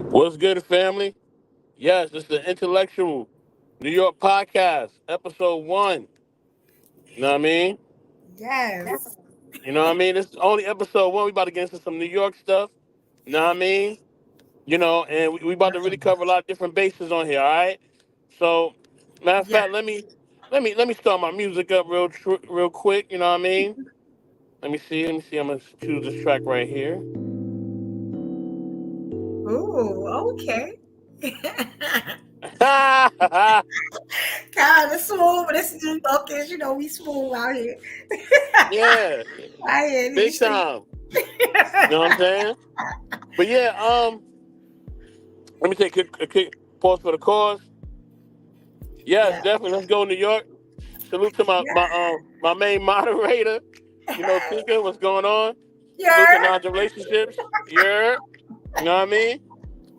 What's good, family? Yes, it's the Intellectual New York Podcast, episode one. You know what I mean? Yes. You know what I mean? This is only episode one. We about to get into some New York stuff. You know what I mean? And we about to really cover a lot of different bases on here. All right. So, matter of Yeah. fact, let me start my music up real quick. You know what I mean? Let me see. Let me see. I'm gonna choose this track right here. Ooh, okay. Kind of smooth, but it's New Yorkers, we smooth out here. Yeah, I hear big these streets. time. You know what I'm saying? But yeah, let me take a quick pause for the cause. Yes, Yeah. definitely. Let's go, New York. Salute to my main moderator. You know, Yeah. Tika, what's going on? Salute to Yeah. non relationships. Yeah, you know what I mean.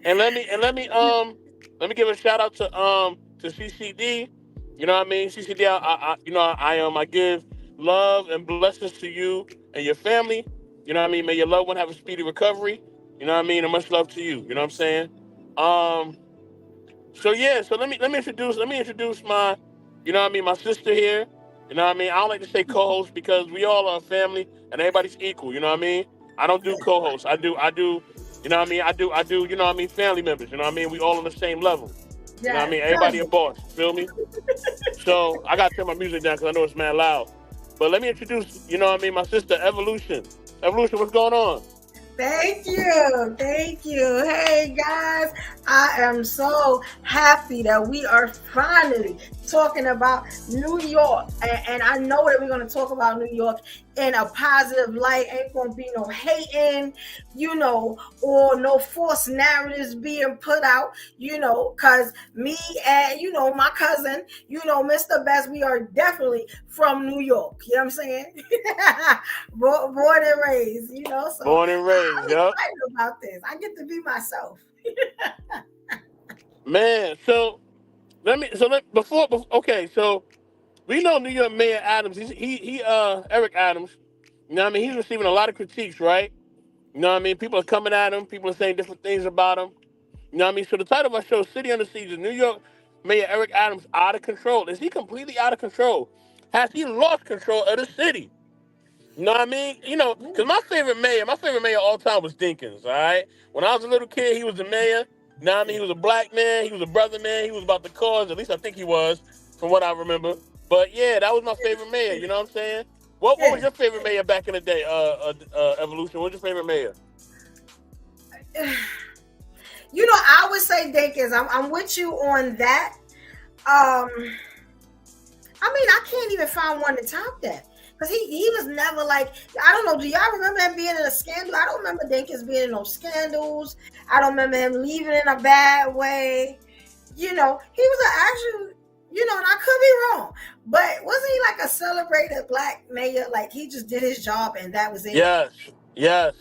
And let me give a shout out to CCD. You know what I mean. CCD. I give love and blessings to you and your family. You know what I mean. May your loved one have a speedy recovery. You know what I mean. And much love to you. You know what I'm saying. Um, So yeah, so let me introduce my, you know what I mean, my sister here. You know what I mean? I don't like to say co-host because we all are family and everybody's equal, you know what I mean? I don't do co-hosts. I do, you know what I mean? I do, you know what I mean, family members, you know what I mean? We all on the same level. You know what I Yes. mean? Everybody a boss, feel me? So I gotta turn my music down because I know it's mad loud. But let me introduce, you know what I mean, my sister Evolution. Evolution, what's going on? Thank you. Thank you. Hey guys, I am so happy that we are finally talking about New York. And I know that we're going to talk about New York in a positive light. Ain't going to be no hating, or no false narratives being put out, because me and, my cousin, Mr. Best, we are definitely from New York. You know what I'm saying? Born and raised, so Born and raised, I'm yup. excited about this. I get to be myself. Man, so let me, so let, before okay, so we know New York Mayor Adams. Eric Adams. You know what I mean? He's receiving a lot of critiques, right? You know what I mean? People are coming at him. People are saying different things about him. You know what I mean? So the title of our show, City Under Siege, is New York Mayor Eric Adams out of control. Is he completely out of control? Has he lost control of the city? You know what I mean? Because my favorite mayor of all time was Dinkins, all right? When I was a little kid, he was the mayor. You know what I mean? He was a black man. He was a brother man. He was about the cause. At least I think he was, from what I remember. But yeah, that was my favorite mayor. You know what I'm saying? What was Yeah. your favorite mayor back in the day, Evolution? What was your favorite mayor? I would say Dinkins. I'm with you on that. Um, I can't even find one to top that. Because he was never like, I don't know, do y'all remember him being in a scandal? I don't remember Dinkins being in no scandals. I don't remember him leaving in a bad way. He was an actual, and I could be wrong, but wasn't he like a celebrated black mayor? Like he just did his job and that was it. Yes, yes,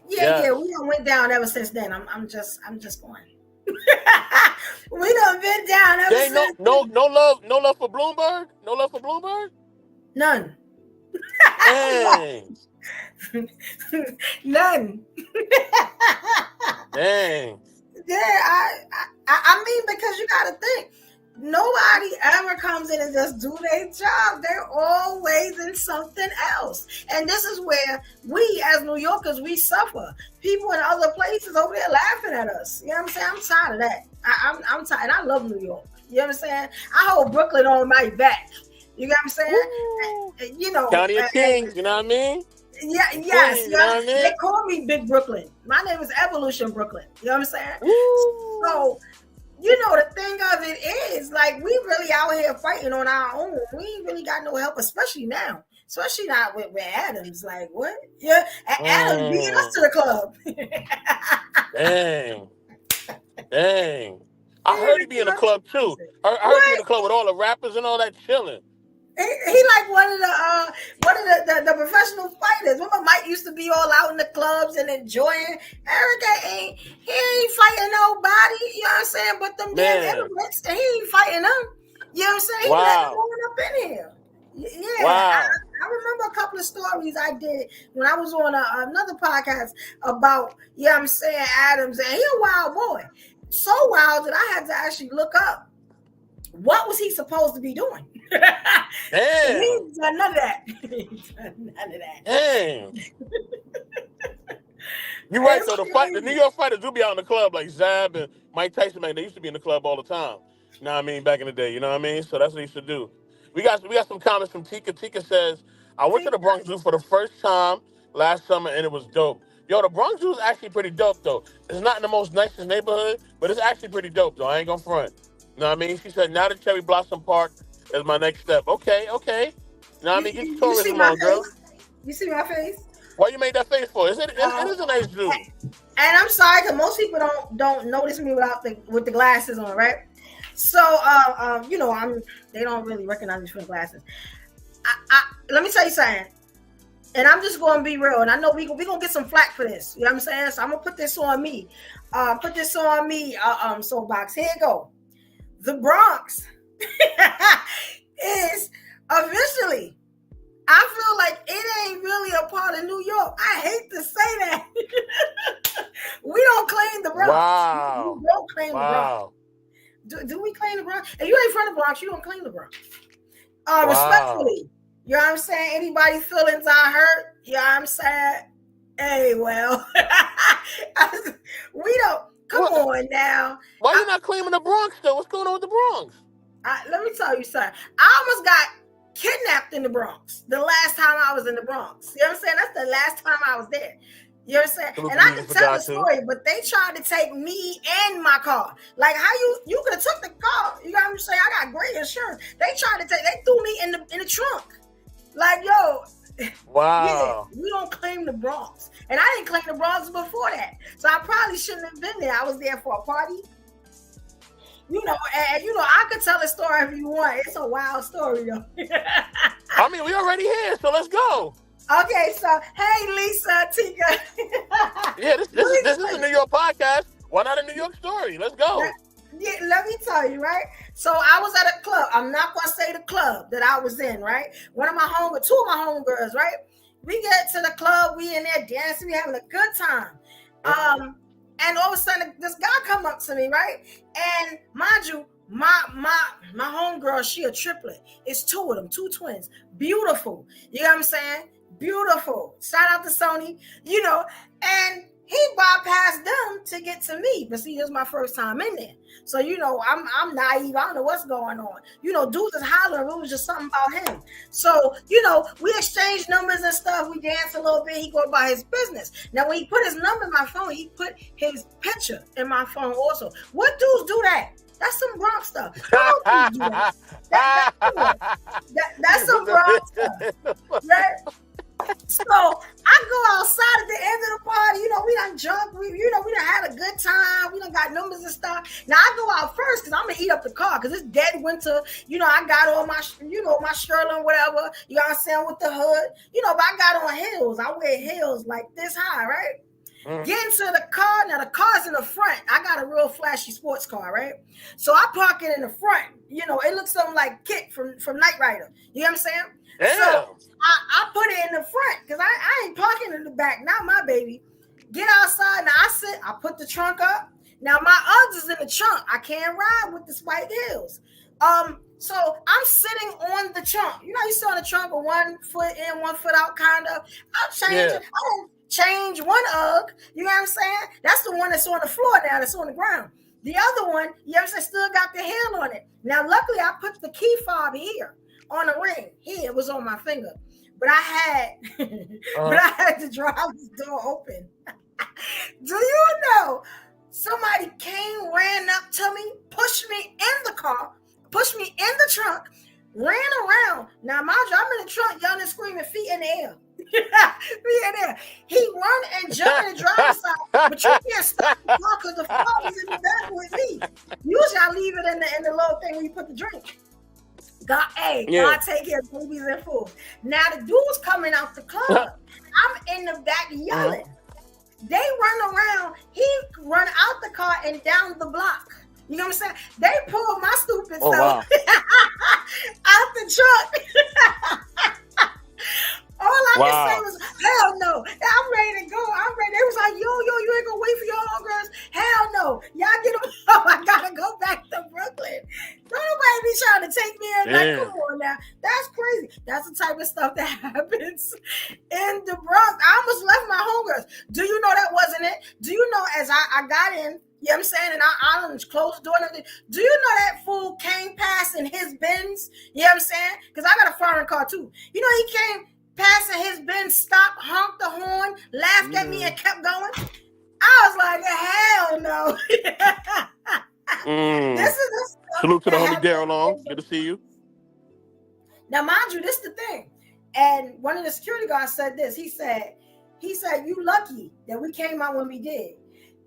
Yeah, yes. yeah, we done went down ever since then. I'm just going. We done been down ever They no since no then. no love for Bloomberg. No love for Bloomberg. None. Dang, None. dang. Yeah, I mean, because you got to think, nobody ever comes in and just do their job. They're always in something else, and this is where we, as New Yorkers, we suffer. People in other places over there laughing at us. You know what I'm saying? I'm tired of that. I'm tired. And I love New York. You know what I'm saying? I hold Brooklyn on my back. You know what I'm saying? Woo. County of And Kings. You know what I mean? yeah, And yes, Queens. You know yeah. what I They mean? call me Big Brooklyn. My name is Evolution Brooklyn. You know what I'm saying? Woo. So, the thing of it is, like, we really out here fighting on our own. We ain't really got no help, especially now. Especially not with Adams. Like, what? Yeah, Adams beat us Mm, to the club. dang, dang. I Yeah, heard he be in the club too. I heard he be in what? the club with all the rappers and all that chilling. He like one of the professional fighters. Remember Mike used to be all out in the clubs and enjoying. Eric he ain't fighting nobody, you know what I'm saying? But them damn Man, immigrants, he ain't fighting them. You know what I'm saying? He letting them wow, on up in here. Yeah, wow. I remember a couple of stories I did when I was on another podcast about, I'm saying, Adams, and he a wild boy. So wild that I had to actually look up what was he supposed to be doing. Damn. He ain't done none of that. He ain't done none of that. Damn. You're right, though. The New York fighters do be out in the club like Zab and Mike Tyson, man. They used to be in the club all the time. You know what I mean? Back in the day, you know what I mean? So that's what they used to do. We got some comments from Tika. Tika says, I went to the Bronx Zoo for the first time last summer, and it was dope. Yo, the Bronx Zoo is actually pretty dope, though. It's not in the most nicest neighborhood, but it's actually pretty dope, though. I ain't gonna front. You know what I mean? She said, now the Cherry Blossom Park is my next step. Okay. You know what I mean? Get your tourism on, girl. You see my face? Why you made that face for? It is a nice zoo. And I'm sorry, because most people don't notice me with the glasses on, right? So, they don't really recognize me from the glasses. Let me tell you something, and I'm just going to be real, and I know we're going to get some flack for this. You know what I'm saying? So I'm going to put this on me. Soapbox. Here you go. The Bronx is officially, I feel like it ain't really a part of New York. I hate to say that. We don't claim the Bronx. Wow. We don't claim the Bronx. Do we claim the Bronx? If you ain't from the Bronx, you don't claim the Bronx. Respectfully. You know what I'm saying? Anybody's feelings are hurt. You know what I'm saying? Hey, well. We don't. Come on now. Why you not claiming the Bronx, though? What's going on with the Bronx? Let me tell you something. I almost got kidnapped in the Bronx the last time I was in the Bronx. You know what I'm saying? That's the last time I was there. You know what I'm saying? And I can tell the story, but they tried to take me and my car. Like, how you could have took the car. You know what I'm saying? I got great insurance. They threw me in the trunk. Like, yo. Wow. Yeah, we don't claim the Bronx. And I didn't claim the Bronx before that. So I probably shouldn't have been there. I was there for a party. I could tell a story if you want. It's a wild story, though. I mean, we already here, so let's go. Okay, so hey, Lisa, Tika. Yeah, this is a New York podcast. Why not a New York story? Let's go. Let me tell you, right? So I was at a club. I'm not gonna say the club that I was in, right? Two of my homegirls, right? We get to the club, we in there dancing, we having a good time. And all of a sudden this guy come up to me, right? And mind you, my homegirl, she a triplet. It's two of them, two twins. Beautiful. You know what I'm saying? Beautiful. Shout out to Sony, and he bypassed them to get to me. But see, this is my first time in there. So, I'm naive. I don't know what's going on. Dudes is hollering. It was just something about him. So, we exchanged numbers and stuff. We danced a little bit. He go about his business. Now, when he put his number in my phone, he put his picture in my phone also. What dudes do that? That's some Bronx stuff. How do that? That's some Bronx stuff. Right? So I go outside at the end of the party. We done drunk. We done had a good time. We done got numbers and stuff. Now I go out first because I'm gonna heat up the car because it's dead winter. I got on my, my Sherlin, whatever. You know what I'm saying, with the hood. But I got on heels. I wear heels like this high, right? Get into the car. Now the car's in the front. I got a real flashy sports car, right? So I park it in the front. It looks something like Kit from Knight Rider. You know what I'm saying? Damn. So I put it in the front because I ain't parking in the back. Not my baby. Get outside. Now I put the trunk up. Now my Uggs is in the trunk. I can't ride with the spiked heels. So I'm sitting on the trunk. You sit on the trunk with 1 foot in, 1 foot out, kind of. I'll change it. I don't change one Ugg. You know what I'm saying? That's the one that's on the floor now, that's on the ground. The other one, still got the heel on it. Now, luckily, I put the key fob here on the ring. Here, it was on my finger. But I had to drive the door open. Do you know somebody ran up to me, pushed me in the car, pushed me in the trunk, ran around. Now, mind you, I'm in the trunk, yelling and screaming, feet in the air. Feet in the air. He run and jump in the driver's side, but you can't stop the car because the fob is in the back with me. Usually, I leave it in the little thing where you put the drink. God take care of babies and fools. Now the dude's coming out the club. I'm in the back yelling. They run around. He run out the car and down the block. You know what I'm saying? They pulled my stupid stuff out the truck. All I could say Wow. was, hell no. I'm ready to go. I'm ready. They was like, yo, you ain't gonna wait for your homegirls. Hell no. Y'all get them. Oh, I gotta go back to Brooklyn. Don't nobody be trying to take me in. Like, come on now. That's crazy. That's the type of stuff that happens in the Bronx. I almost left my homegirls. Do you know that wasn't it? Do you know as I got in, you know what I'm saying? And I closed the door and everything. Do you know that fool came past in his Benz? You know what I'm saying? Because I got a foreign car too. You know, he came passing his Benz, stopped, honked the horn, laughed at me, and kept going. I was like, hell no. This is salute to the homie Daryl Long. Good to see you. Now, mind you, this is the thing. And one of the security guards said this. He said, you lucky that we came out when we did.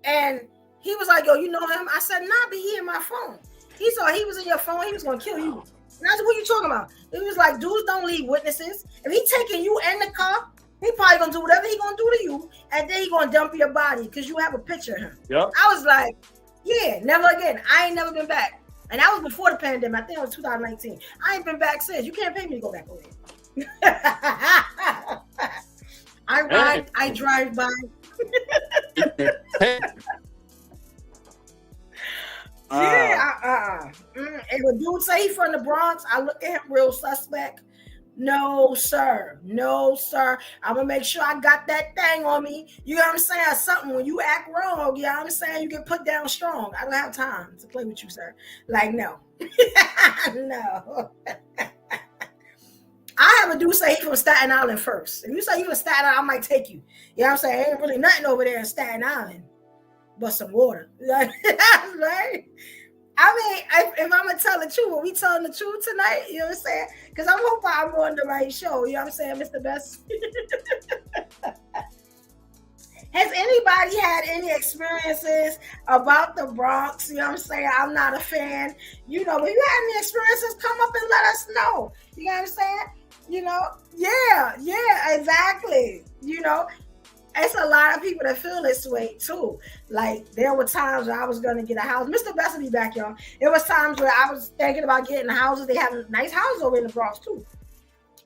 And he was like, yo, you know him? I said, nah, but he in my phone. He saw he was in your phone. He was going to kill you. And I said, what are you talking about? He was like, dudes don't leave witnesses. If he taking you in the car, he probably going to do whatever he going to do to you. And then he going to dump your body because you have a picture of him. Yep. I was like, yeah, never again. I ain't never been back. And that was before the pandemic. I think it was 2019. I ain't been back since. You can't pay me to go back over there. I ride, I drive by. Yeah, And when dude say he from the Bronx, I look at him real suspect. No, sir. No, sir. I'm gonna make sure I got that thing on me. You know what I'm saying? Something when you act wrong, you know what I'm saying? You get put down strong. I don't have time to play with you, sir. Like, no. No. I have a dude say he from Staten Island first. If you say you from Staten Island, I might take you. You know what I'm saying? Ain't really nothing over there in Staten Island but some water. Right? I mean, if I'm gonna tell the truth, are we telling the truth tonight? You know what I'm saying? Because I'm hoping I'm on the right show. You know what I'm saying, Mr. Best? Has anybody had any experiences about the Bronx? You know what I'm saying? I'm not a fan. You know, if you had any experiences, come up and let us know. You know what I'm saying? You know? Yeah, exactly. You know? It's a lot of people that feel this way too. Like there were times where I was gonna get a house. Mr. Best will be back, y'all. There was times where I was thinking about getting houses. They have nice houses over in the Bronx too.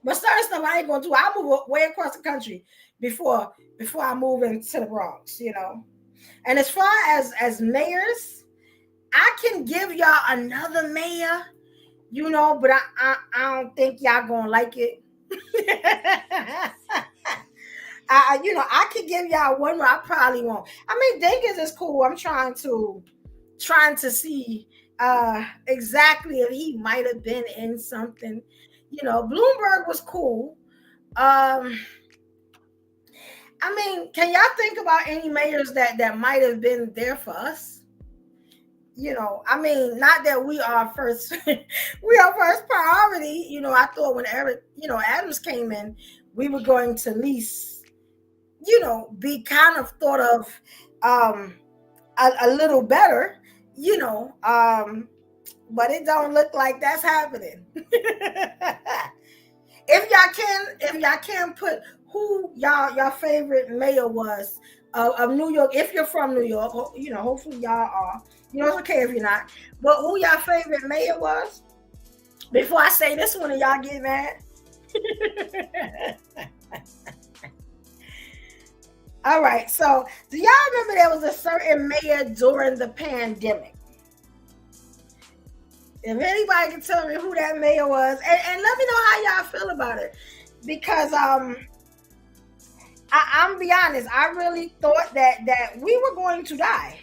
But certain stuff I ain't gonna do. I'll move way across the country before I move into the Bronx, you know. And as far as mayors, I can give y'all another mayor, you know, but I don't think y'all gonna like it. You know, I could give y'all one more. I probably won't. I mean, Dinkins is cool. I'm trying to see exactly if he might have been in something. You know, Bloomberg was cool. I mean, can y'all think about any mayors that might have been there for us? You know, I mean, not that we are first priority. You know, I thought when Eric, you know, Adams came in, we were going to at least, you know, be kind of thought of a little better, you know, but it don't look like that's happening. If y'all can put who y'all favorite mayor was of New York, if you're from New York, you know, hopefully y'all are. You know, it's okay if you're not. But who y'all favorite mayor was? Before I say this one and y'all get mad. All right, so do y'all remember there was a certain mayor during the pandemic? If anybody can tell me who that mayor was, and let me know how y'all feel about it, because I'm be honest, I really thought that we were going to die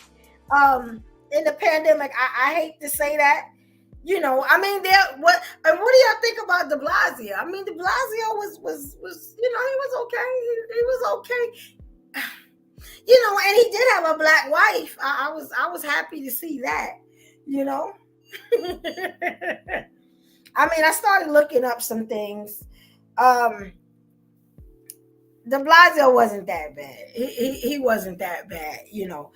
in the pandemic. I hate to say that, you know. I mean, what do y'all think about De Blasio? I mean, De Blasio was you know, he was okay. He was okay. You know, and he did have a black wife. I was happy to see that, you know. I mean, I started looking up some things. De Blasio wasn't that bad. He wasn't that bad, you know.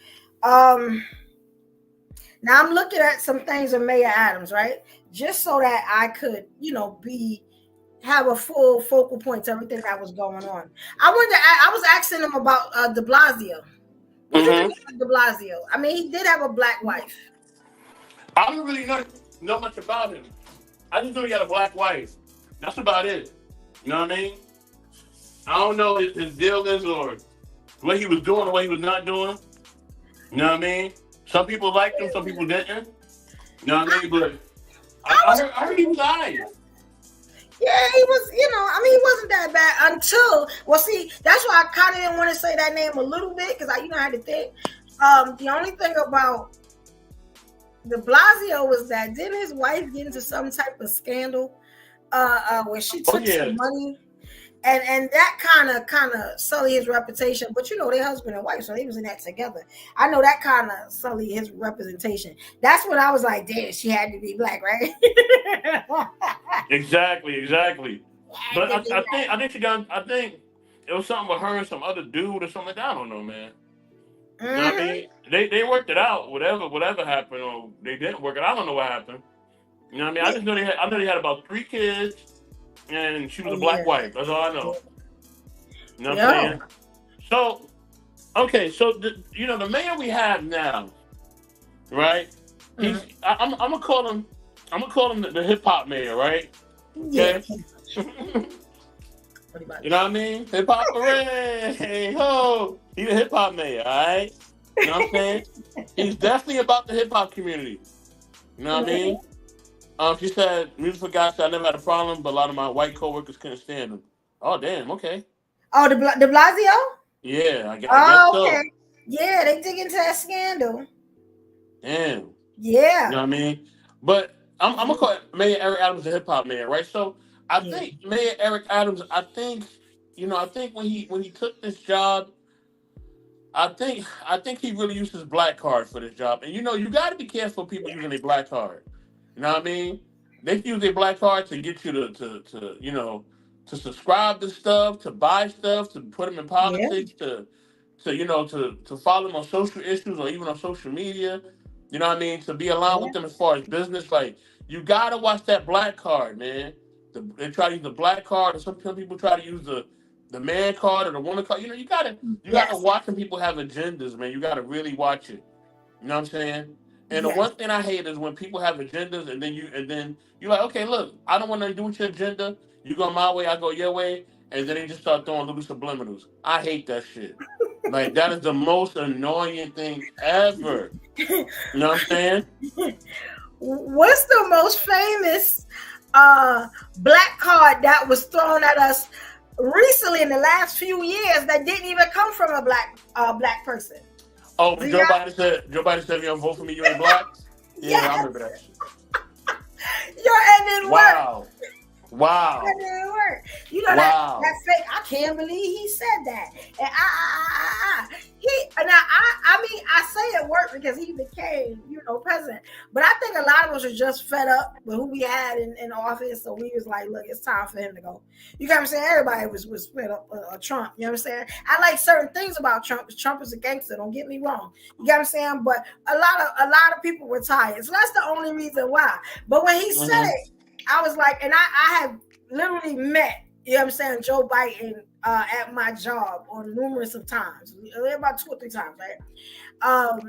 Now I'm looking at some things with Mayor Adams, right? Just so that I could, you know, have a full focal point to everything that was going on. I was asking him about De Blasio. What do you think about De Blasio? I mean, he did have a black wife. I don't really know much about him. I just know he had a black wife. That's about it. You know what I mean? I don't know his deal is or what he was doing or what he was not doing. You know what I mean? Some people liked him, some people didn't. You know what I mean? But I heard he was alright. Yeah, he was, I mean, he wasn't that bad until, well, see, that's why I kind of didn't want to say that name a little bit because I had to think. The only thing about de Blasio was that didn't his wife get into some type of scandal where she took some money? And that kind of sullied his reputation. But they're husband and wife, so they was in that together. I know that kind of sullied his representation. That's when I was like, damn, she had to be black, right? Exactly. But I think it was something with her and some other dude or something like that. I don't know, man. Mm-hmm. You know what I mean? They worked it out, whatever happened, or they didn't work it. I don't know what happened. You know what I mean? I just know they had about 3 kids, and she was a black wife. That's all I know. You know what I'm saying? So, okay, so the mayor we have now, right? He's I'm gonna call him the hip hop mayor, right? Okay. Yeah. You know what I mean? Hip hop hooray! Hey ho! He's a hip hop mayor, all right? You know what I'm saying? He's definitely about the hip hop community. You know what I mean? She said, music for God said I never had a problem, but a lot of my white coworkers couldn't stand him. Oh damn, okay. Oh, de Blasio? Yeah, I guess okay. So. Yeah, they dig into that scandal. Damn. Yeah. You know what I mean? But I'm gonna call Mayor Eric Adams a hip hop mayor, right? So I think Mayor Eric Adams, I think when he took this job, I think he really used his black card for this job. And you got to be careful of people using their black card. You know what I mean? They use their black card to get you to subscribe to stuff, to buy stuff, to put them in politics, to follow them on social issues or even on social media. You know what I mean? To be aligned with them as far as business, like you gotta watch that black card, man. They try to use the black card, or some people try to use the man card or the woman card. You gotta watch when people have agendas, man. You gotta really watch it. You know what I'm saying? And the one thing I hate is when people have agendas and then you're like, okay, look, I don't want to do with your agenda. You go my way, I go your way, and then they just start throwing little subliminals. I hate that shit. Like that is the most annoying thing ever. You know what I'm saying? What's the most famous black card that was thrown at us recently in the last few years that didn't even come from a black person? Oh, Joe Biden said, if you don't vote for me, you ain't black? Yeah, I remember that shit. And it worked. Wow. And it worked. That fake, I can't believe he said that. And I say it worked because he became, president. But I think a lot of us are just fed up with who we had in office. So we was like, look, it's time for him to go. You know what I'm saying? Everybody was fed up with Trump. You know what I'm saying? I like certain things about Trump because Trump is a gangster. Don't get me wrong. You know what I'm saying? But a lot of people were tired. So that's the only reason why. But when he said it, I was like, and I have literally met, Joe Biden at my job on numerous of times, about 2 or 3 times, right?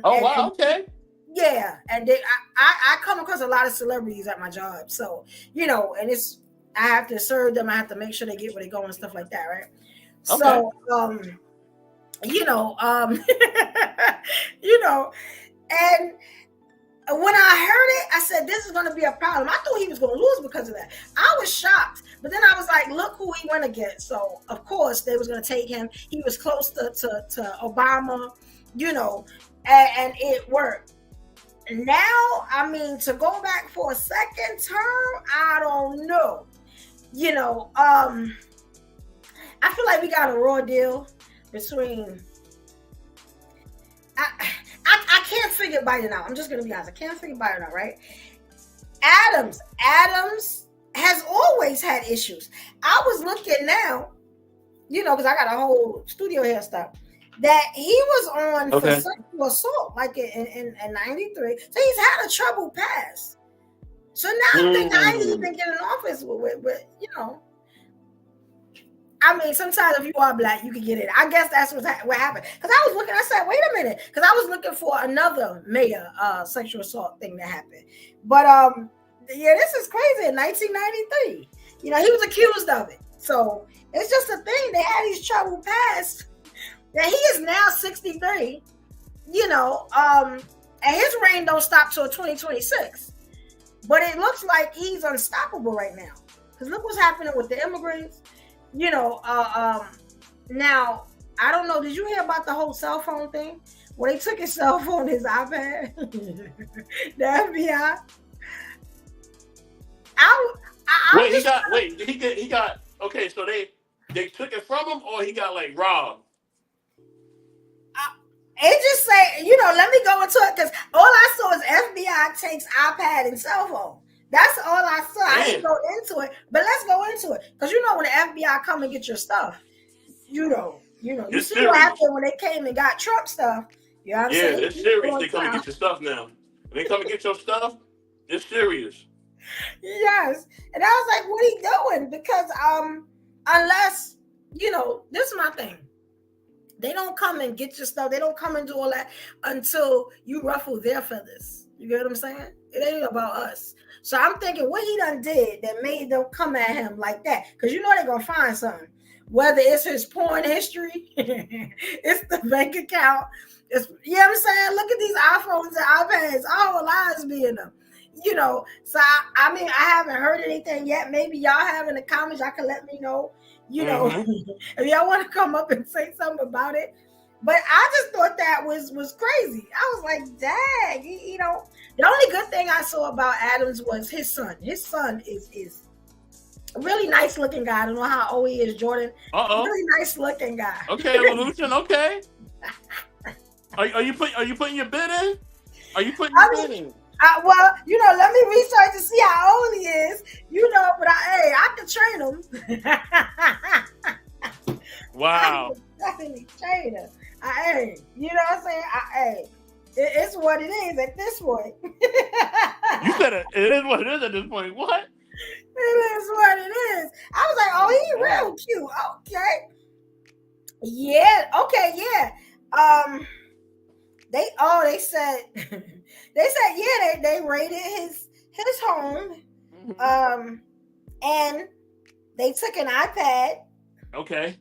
Okay. Yeah, and I come across a lot of celebrities at my job, so and I have to serve them. I have to make sure they get where they go and stuff like that, right? Okay. So, and when I heard it, I said, this is going to be a problem. I thought he was going to lose because of that. I was shocked. But then I was like, look who he went against. So, of course, they was going to take him. He was close to Obama, and it worked. Now, I mean, to go back for a second term, I don't know. I feel like we got a raw deal between... I can't figure Biden out. I'm just going to be honest. I can't figure Biden out, right? Adams has always had issues. I was looking now, because I got a whole studio here stuff, that he was on for sexual assault, like in 93. So he's had a troubled past. So now I think I ain't even get in office with I mean, sometimes if you are black, you can get it. I guess that's what happened. Because I was looking, I said, wait a minute. Because I was looking for another mayor sexual assault thing that happened. But this is crazy. In 1993, he was accused of it. So it's just a thing. They had these troubled past. Now he is now 63, and his reign don't stop till 2026. But it looks like he's unstoppable right now. Because look what's happening with the immigrants. Now, I don't know, did you hear about the whole cell phone thing? Where they took his cell phone, his iPad, the FBI. Okay, so they took it from him, or he got like robbed? It just say, let me go into it, because all I saw is FBI takes iPad and cell phone. That's all I saw. I didn't go into it, but let's go into it. Because when the FBI come and get your stuff, you see what happened when they came and got Trump stuff. You know what I'm saying? Yeah, it's serious. They come and get your stuff now. When they come and get your stuff, it's serious. Yes. And I was like, what are you doing? Because unless, this is my thing. They don't come and get your stuff. They don't come and do all that until you ruffle their feathers. You get what I'm saying? It ain't about us. So I'm thinking what he done did that made them come at him like that. Because they're going to find something. Whether it's his porn history, it's the bank account. It's, you know what I'm saying? Look at these iPhones and iPads. All lies be in them. So I haven't heard anything yet. Maybe y'all have in the comments. Y'all can let me know. If y'all want to come up and say something about it. But I just thought that was crazy. I was like, dang, the only good thing I saw about Adams was his son. His son is a really nice looking guy. I don't know how old he is, Jordan. Really nice looking guy. Okay, Evolution. Okay. Are you putting your bid in? Are you putting your bid in? Let me research to see how old he is. But I can train him. Wow. I can definitely train him. You know what I'm saying? It's what it is at this point. You said it is what it is at this point. What? It is what it is. I was like, oh, he's real cute. Okay. Yeah. Okay. Yeah. They said they raided his home. And they took an iPad. Okay.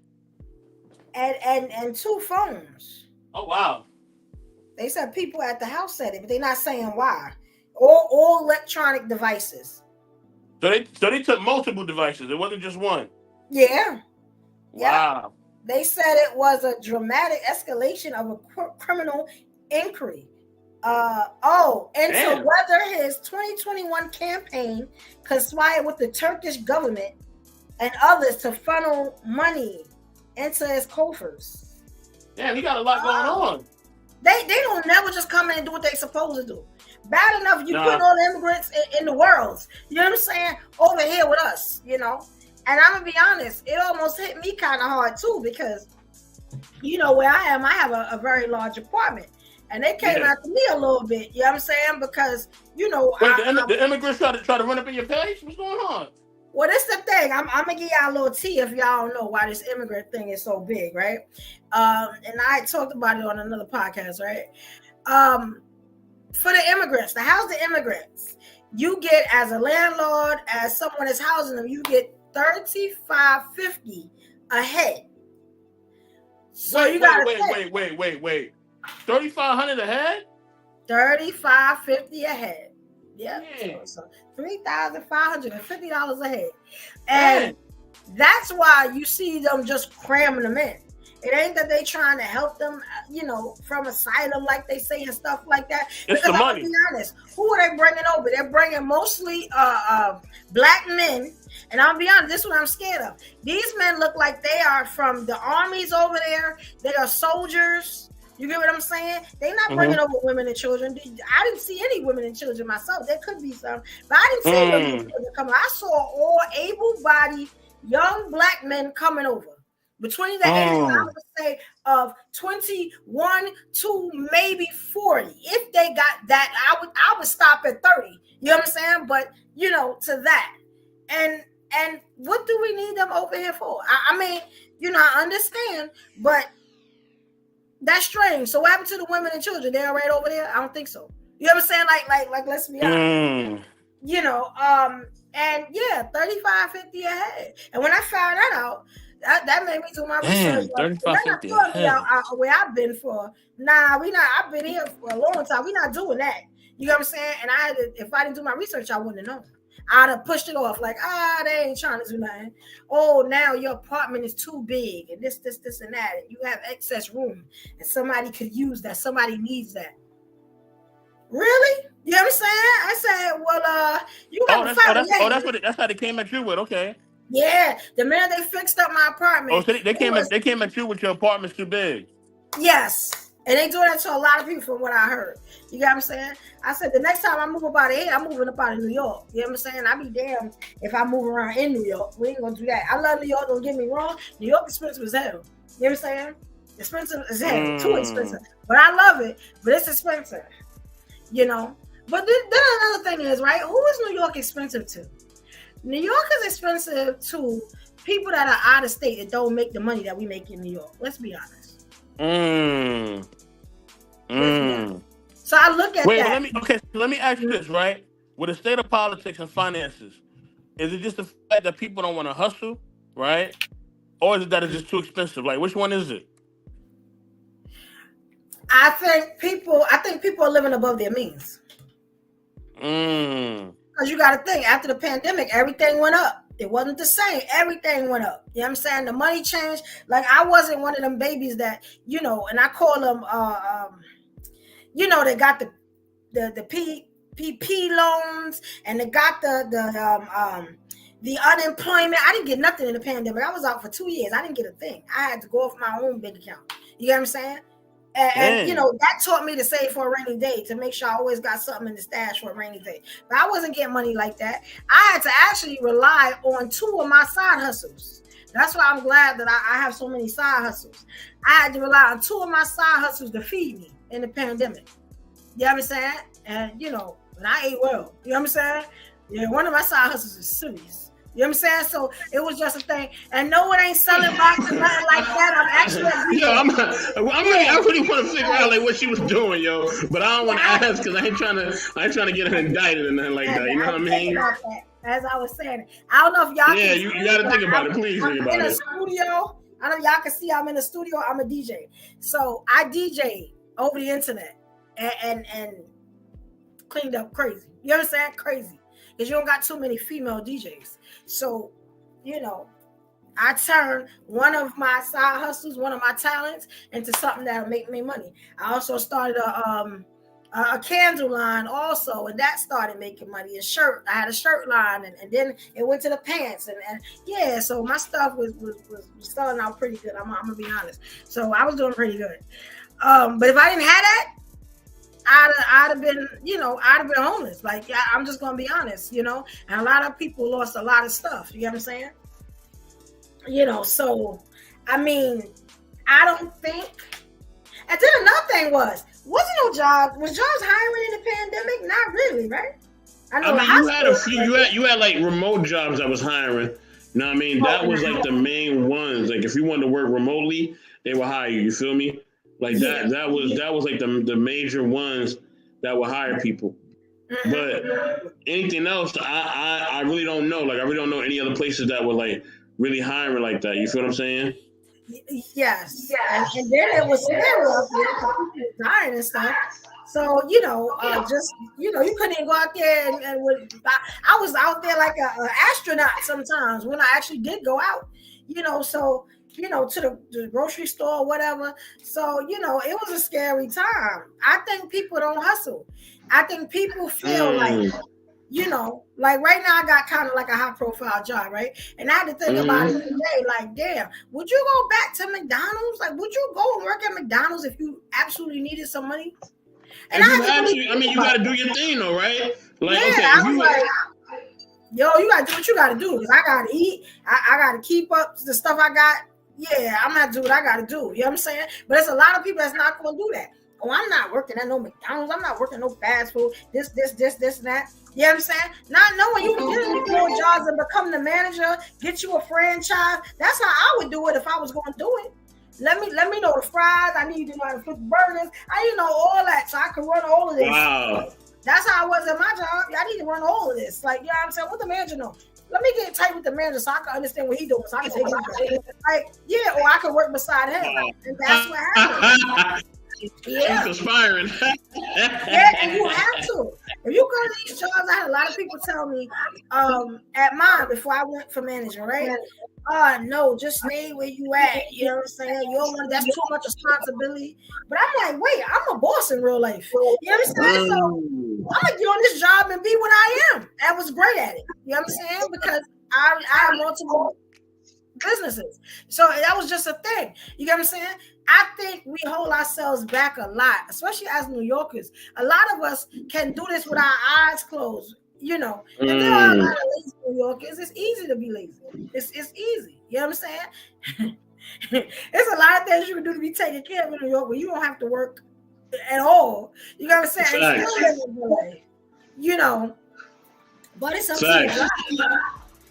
And 2 phones. Oh wow. They said people at the house said it, but they're not saying why. All electronic devices. So they took multiple devices. It wasn't just one. Yeah. Wow. They said it was a dramatic escalation of a criminal inquiry. To whether his 2021 campaign conspired with the Turkish government and others to funnel money into his coffers. Damn, he got a lot going on. They don't never just come in and do what they supposed to do. Bad enough you put all the immigrants in the world. You know what I'm saying? Over here with us, And I'm gonna be honest, it almost hit me kind of hard too, because where I am, I have a very large apartment. And they came after me a little bit, you know what I'm saying? Because, the immigrants try to run up in your place? What's going on? Well, that's the thing. I'm going to give y'all a little tea if y'all don't know why this immigrant thing is so big, right? And I talked about it on another podcast, right? For the immigrants, the house the immigrants, you get as a landlord, as someone is housing them, you get $35.50 a head. So wait. $3,500 a head? $35.50 a head. Yep. Yeah. So $3,550 a head. And that's why you see them just cramming them in. It ain't that they trying to help them, from asylum like they say and stuff like that. It's the money. To be honest, who are they bringing over? They're bringing mostly black men. And I'll be honest, this is what I'm scared of. These men look like they are from the armies over there. They are soldiers. You get what I'm saying? They're not bringing over women and children. I didn't see any women and children myself. There could be some, but I didn't see women and children coming. I saw all able-bodied young black men coming over. Between the ages, I would say, of 21 to maybe 40. If they got that, I would stop at 30. You know what I'm saying? But, to that. And what do we need them over here for? I mean, I understand, but that's strange. So what happened to the women and children? They're all right over there? I don't think so. You know what I'm saying? Like let's be honest. And yeah, 35, 50 ahead. And when I found that out, that made me do my research. Damn, 35, They're not 50 throwing me ahead. out where I've been for. Nah, we not. I've been here for a long time. We're not doing that. You know what I'm saying? And I had to, if I didn't do my research, I wouldn't have known. I'd have pushed it off like, they ain't trying to do nothing. Oh, now your apartment is too big and this, and that. And you have excess room and somebody could use that. Somebody needs that. Really? You know what I'm saying? I said, well, you got to find that's how they came at you with, okay. Yeah, the minute they fixed up my apartment. Oh, so they came at you with your apartment's too big. Yes. And they do that to a lot of people from what I heard. You got what I'm saying? I said the next time I move up out of here, I'm moving up out of New York. You know what I'm saying? I'll be damned if I move around in New York. We ain't gonna do that. I love New York, don't get me wrong. New York expensive as hell. You know what I'm saying? Expensive as hell. Too expensive. But I love it. But it's expensive. You know? But then another thing is, right? Who is New York expensive to? New York is expensive to people that are out of state that don't make the money that we make in New York. Let's be honest. So I look at that. Let me ask you this, right? With the state of politics and finances, is it just the fact that people don't want to hustle, right? Or is it that it's just too expensive? Like, which one is it? I think people are living above their means. Because you got to think, after the pandemic, everything went up. It wasn't the same. Everything went up. You know what I'm saying? The money changed. Like, I wasn't one of them babies that, and I call them, they got the PPP loans and they got the unemployment. I didn't get nothing in the pandemic. I was out for 2 years. I didn't get a thing. I had to go off my own bank account. You know what I'm saying? And that taught me to save for a rainy day, to make sure I always got something in the stash for a rainy day. But I wasn't getting money like that. I had to actually rely on 2 of my side hustles. That's why I'm glad that I have so many side hustles. I had to rely on 2 of my side hustles to feed me in the pandemic. You know what I'm saying? And, and I ate well. You know what I'm saying? Yeah, one of my side hustles is serious. You know what I'm saying? So it was just a thing. And no one ain't selling boxes, nothing like that. I'm actually I really want to figure out like what she was doing, yo. But I don't want to ask because I ain't trying to get her indicted or nothing like that. You know what I mean? As I was saying, I don't know if y'all. Yeah, you got to think about it. Please think about it. I'm in a studio. I don't know if y'all can see. I'm in a studio. I'm a DJ. So I DJ over the internet and cleaned up crazy. You know what I'm saying? Crazy. Because you don't got too many female DJs. So, I turned one of my side hustles, one of my talents, into something that'll make me money. I also started a candle line also, and that started making money. I had a shirt line, and then it went to the pants, and yeah, so my stuff was selling out pretty good. I'm gonna be honest. So I was doing pretty good. But if I didn't have that, I'd have been, homeless. Like, I'm just gonna be honest, and a lot of people lost a lot of stuff. You know what I'm saying? So I mean, I don't think. And then another thing wasn't no job. Was jobs hiring in the pandemic? Not really, right? You had a few. You had like remote jobs that was hiring. You know what I mean? That was like the main ones. Like if you wanted to work remotely, they would hire you. You feel me? Like that was like the major ones that would hire people. But anything else, I really don't know. Like I really don't know any other places that were like really hiring like that. You feel what I'm saying? Yes. And then there was scenario up there for people dying and stuff. So, you couldn't even go out there I was out there like an astronaut sometimes when I actually did go out, so to the grocery store or whatever. So, it was a scary time. I think people don't hustle. I think people feel like, like right now I got kind of like a high profile job, right? And I had to think about it today, like, damn, would you go back to McDonald's? Like, would you go and work at McDonald's if you absolutely needed some money? And you got to do your thing though, right? Like, yeah, okay, I was like, yo, you got to do what you got to do because I got to eat. I got to keep up the stuff I got. Yeah, I'm not doing what I got to do. You know what I'm saying? But there's a lot of people that's not going to do that. Oh, I'm not working at no McDonald's. I'm not working no fast food. This, and that. You know what I'm saying? Not knowing you can get into more jobs and become the manager, get you a franchise. That's how I would do it if I was going to do it. Let me know the fries. I need to know how to flip burgers. I need to know all that so I can run all of this. Wow. That's how I was at my job. I need to run all of this. Like, you know what I'm saying? What the manager know? Let me get tight with the manager so I can understand what he's doing, so I can take his job. Like, yeah, or I can work beside him. And that's what happened. Yeah. She's conspiring. Yeah, and you have to. If you go to these jobs, I had a lot of people tell me at mine before I went for manager, right? No, just stay where you at. You know what I'm saying? You don't want that's too much responsibility. But I'm like, wait, I'm a boss in real life. You know what I'm saying? So I'm gonna get on this job and be what I am. I was great at it. You know what I'm saying? Because I have multiple businesses. So that was just a thing. You get what I'm saying? I think we hold ourselves back a lot, especially as New Yorkers. A lot of us can do this with our eyes closed, you know. And there are a lot of lazy New Yorkers. It's easy to be lazy. It's easy. You know what I'm saying? There's a lot of things you can do to be taken care of in New York where you don't have to work at all. You know what I'm saying? And still live in LA, you know. But it's up to you.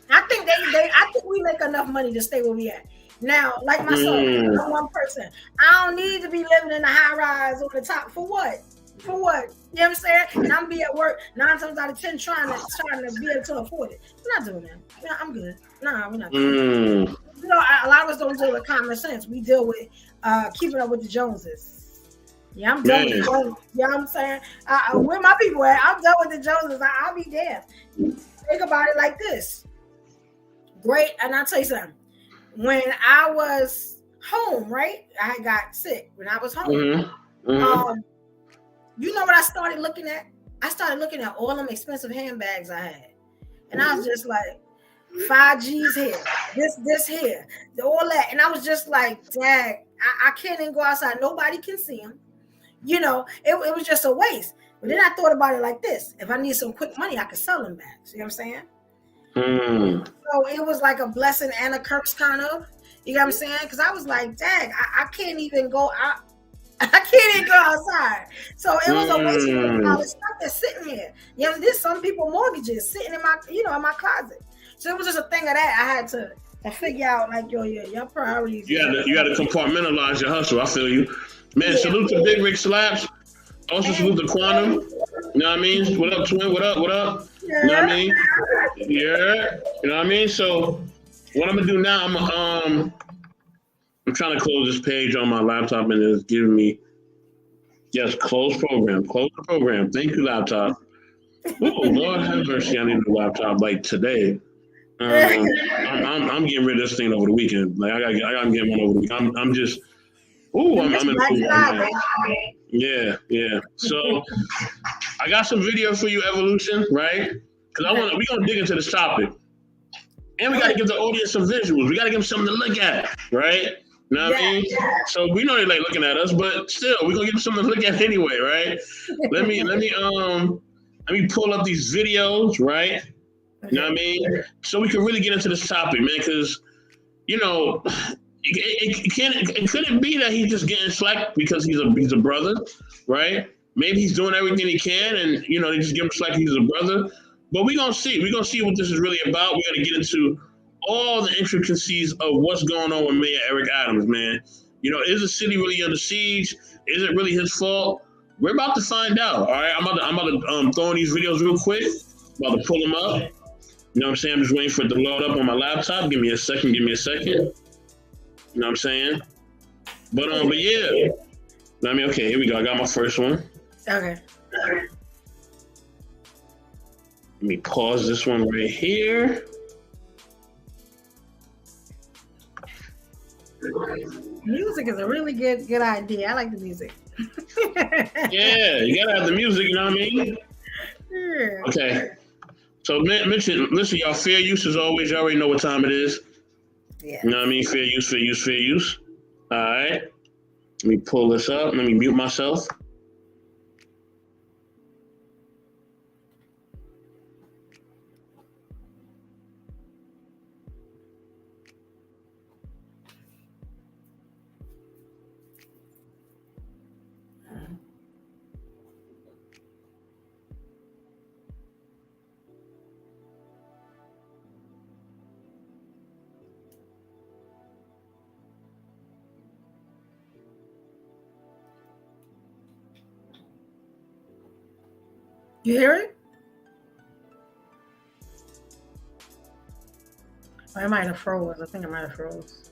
I think I think we make enough money to stay where we at. Now, like myself, I'm one person. I don't need to be living in a high rise on the top for what? For what? You know what I'm saying? And I'm be at work 9 times out of 10 trying to be able to afford it. We're not doing that. Yeah, I'm good. No, we're not doing that. You know, a lot of us don't deal with common sense. We deal with keeping up with the Joneses. Yeah, I'm done with the Joneses. You know what I'm saying? Where my people at? I'm done with the Joneses. I'll be damned. Think about it like this. Great, and I'll tell you something. When I was home, right? I got sick when I was home. You know what I started looking at? I started looking at all them expensive handbags I had. And I was just like, 5 G's here, this here, all that. And I was just like, dang, I can't even go outside. Nobody can see them. You know, it was just a waste. But then I thought about it like this. If I need some quick money, I could sell them bags. You know what I'm saying? So it was like a blessing and a curse, kind of. You know what I'm saying? Because I was like, dang, I can't even go out. I can't even go outside. So it was a waste of all the stuff that's sitting here. You know, there's some people mortgages sitting in my, in my closet. So it was just a thing of that. I had to figure out, like, your priorities. You got to compartmentalize your hustle. I feel you. Man, salute to Big Rick Slaps. Also salute to Quantum. You know what I mean? What up, twin? What up? Yeah. You know what I mean? Yeah. You know what I mean? So what I'm gonna do now, I'm trying to close this page on my laptop and it's giving me close program. Close the program. Thank you, laptop. Oh Lord have mercy, I need a laptop like today. I'm getting rid of this thing over the weekend. Like I gotta get one over the weekend. I'm just I'm in the mood. Yeah. So I got some video for you, Evolution, right? Because we're gonna dig into this topic. And we gotta give the audience some visuals. We gotta give them something to look at, right? You know what I mean? So we know they like looking at us, but still we're gonna give them something to look at anyway, right? Let me pull up these videos, right? You know what I mean? So we can really get into this topic, man, because it couldn't be that he's just getting slack because he's a brother, right? Maybe he's doing everything he can, and they just give him slack. He's a brother, but we're gonna see. We're gonna see what this is really about. We're gonna get into all the intricacies of what's going on with Mayor Eric Adams, man. Is the city really under siege? Is it really his fault? We're about to find out. All right, I'm about to throw in these videos real quick. About to pull them up. You know what I'm saying? I'm just waiting for it to load up on my laptop. Give me a second. You know what I'm saying? But yeah. Okay, here we go. I got my first one. Okay. Let me pause this one right here. Music is a really good idea. I like the music. Yeah, you gotta have the music, you know what I mean? Yeah. Okay. So listen, y'all, fair use as always. You already know what time it is. Yeah. You know what I mean? Fair use. All right. Let me pull this up. Let me mute myself. You hear it? I might have froze. I think I might have froze.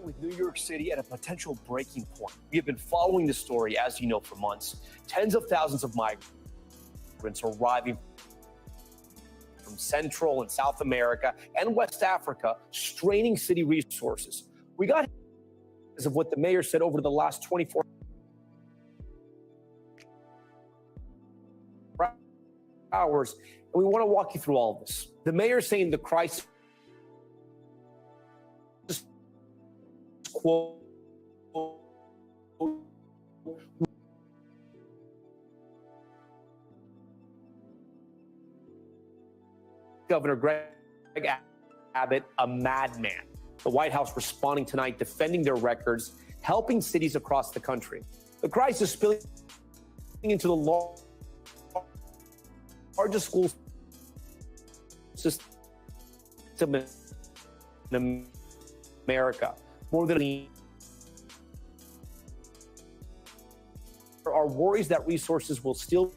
With New York City at a potential breaking point. We have been following this story, as you know, for months. Tens of thousands of migrants arriving from Central and South America and West Africa, straining city resources. We got of what the mayor said over the last 24 hours, and we want to walk you through all of this. The mayor saying the crisis quote Governor Greg Abbott a madman. The White House responding tonight, defending their records, helping cities across the country. The crisis spilling into the largest school system in America. More than there are worries that resources will still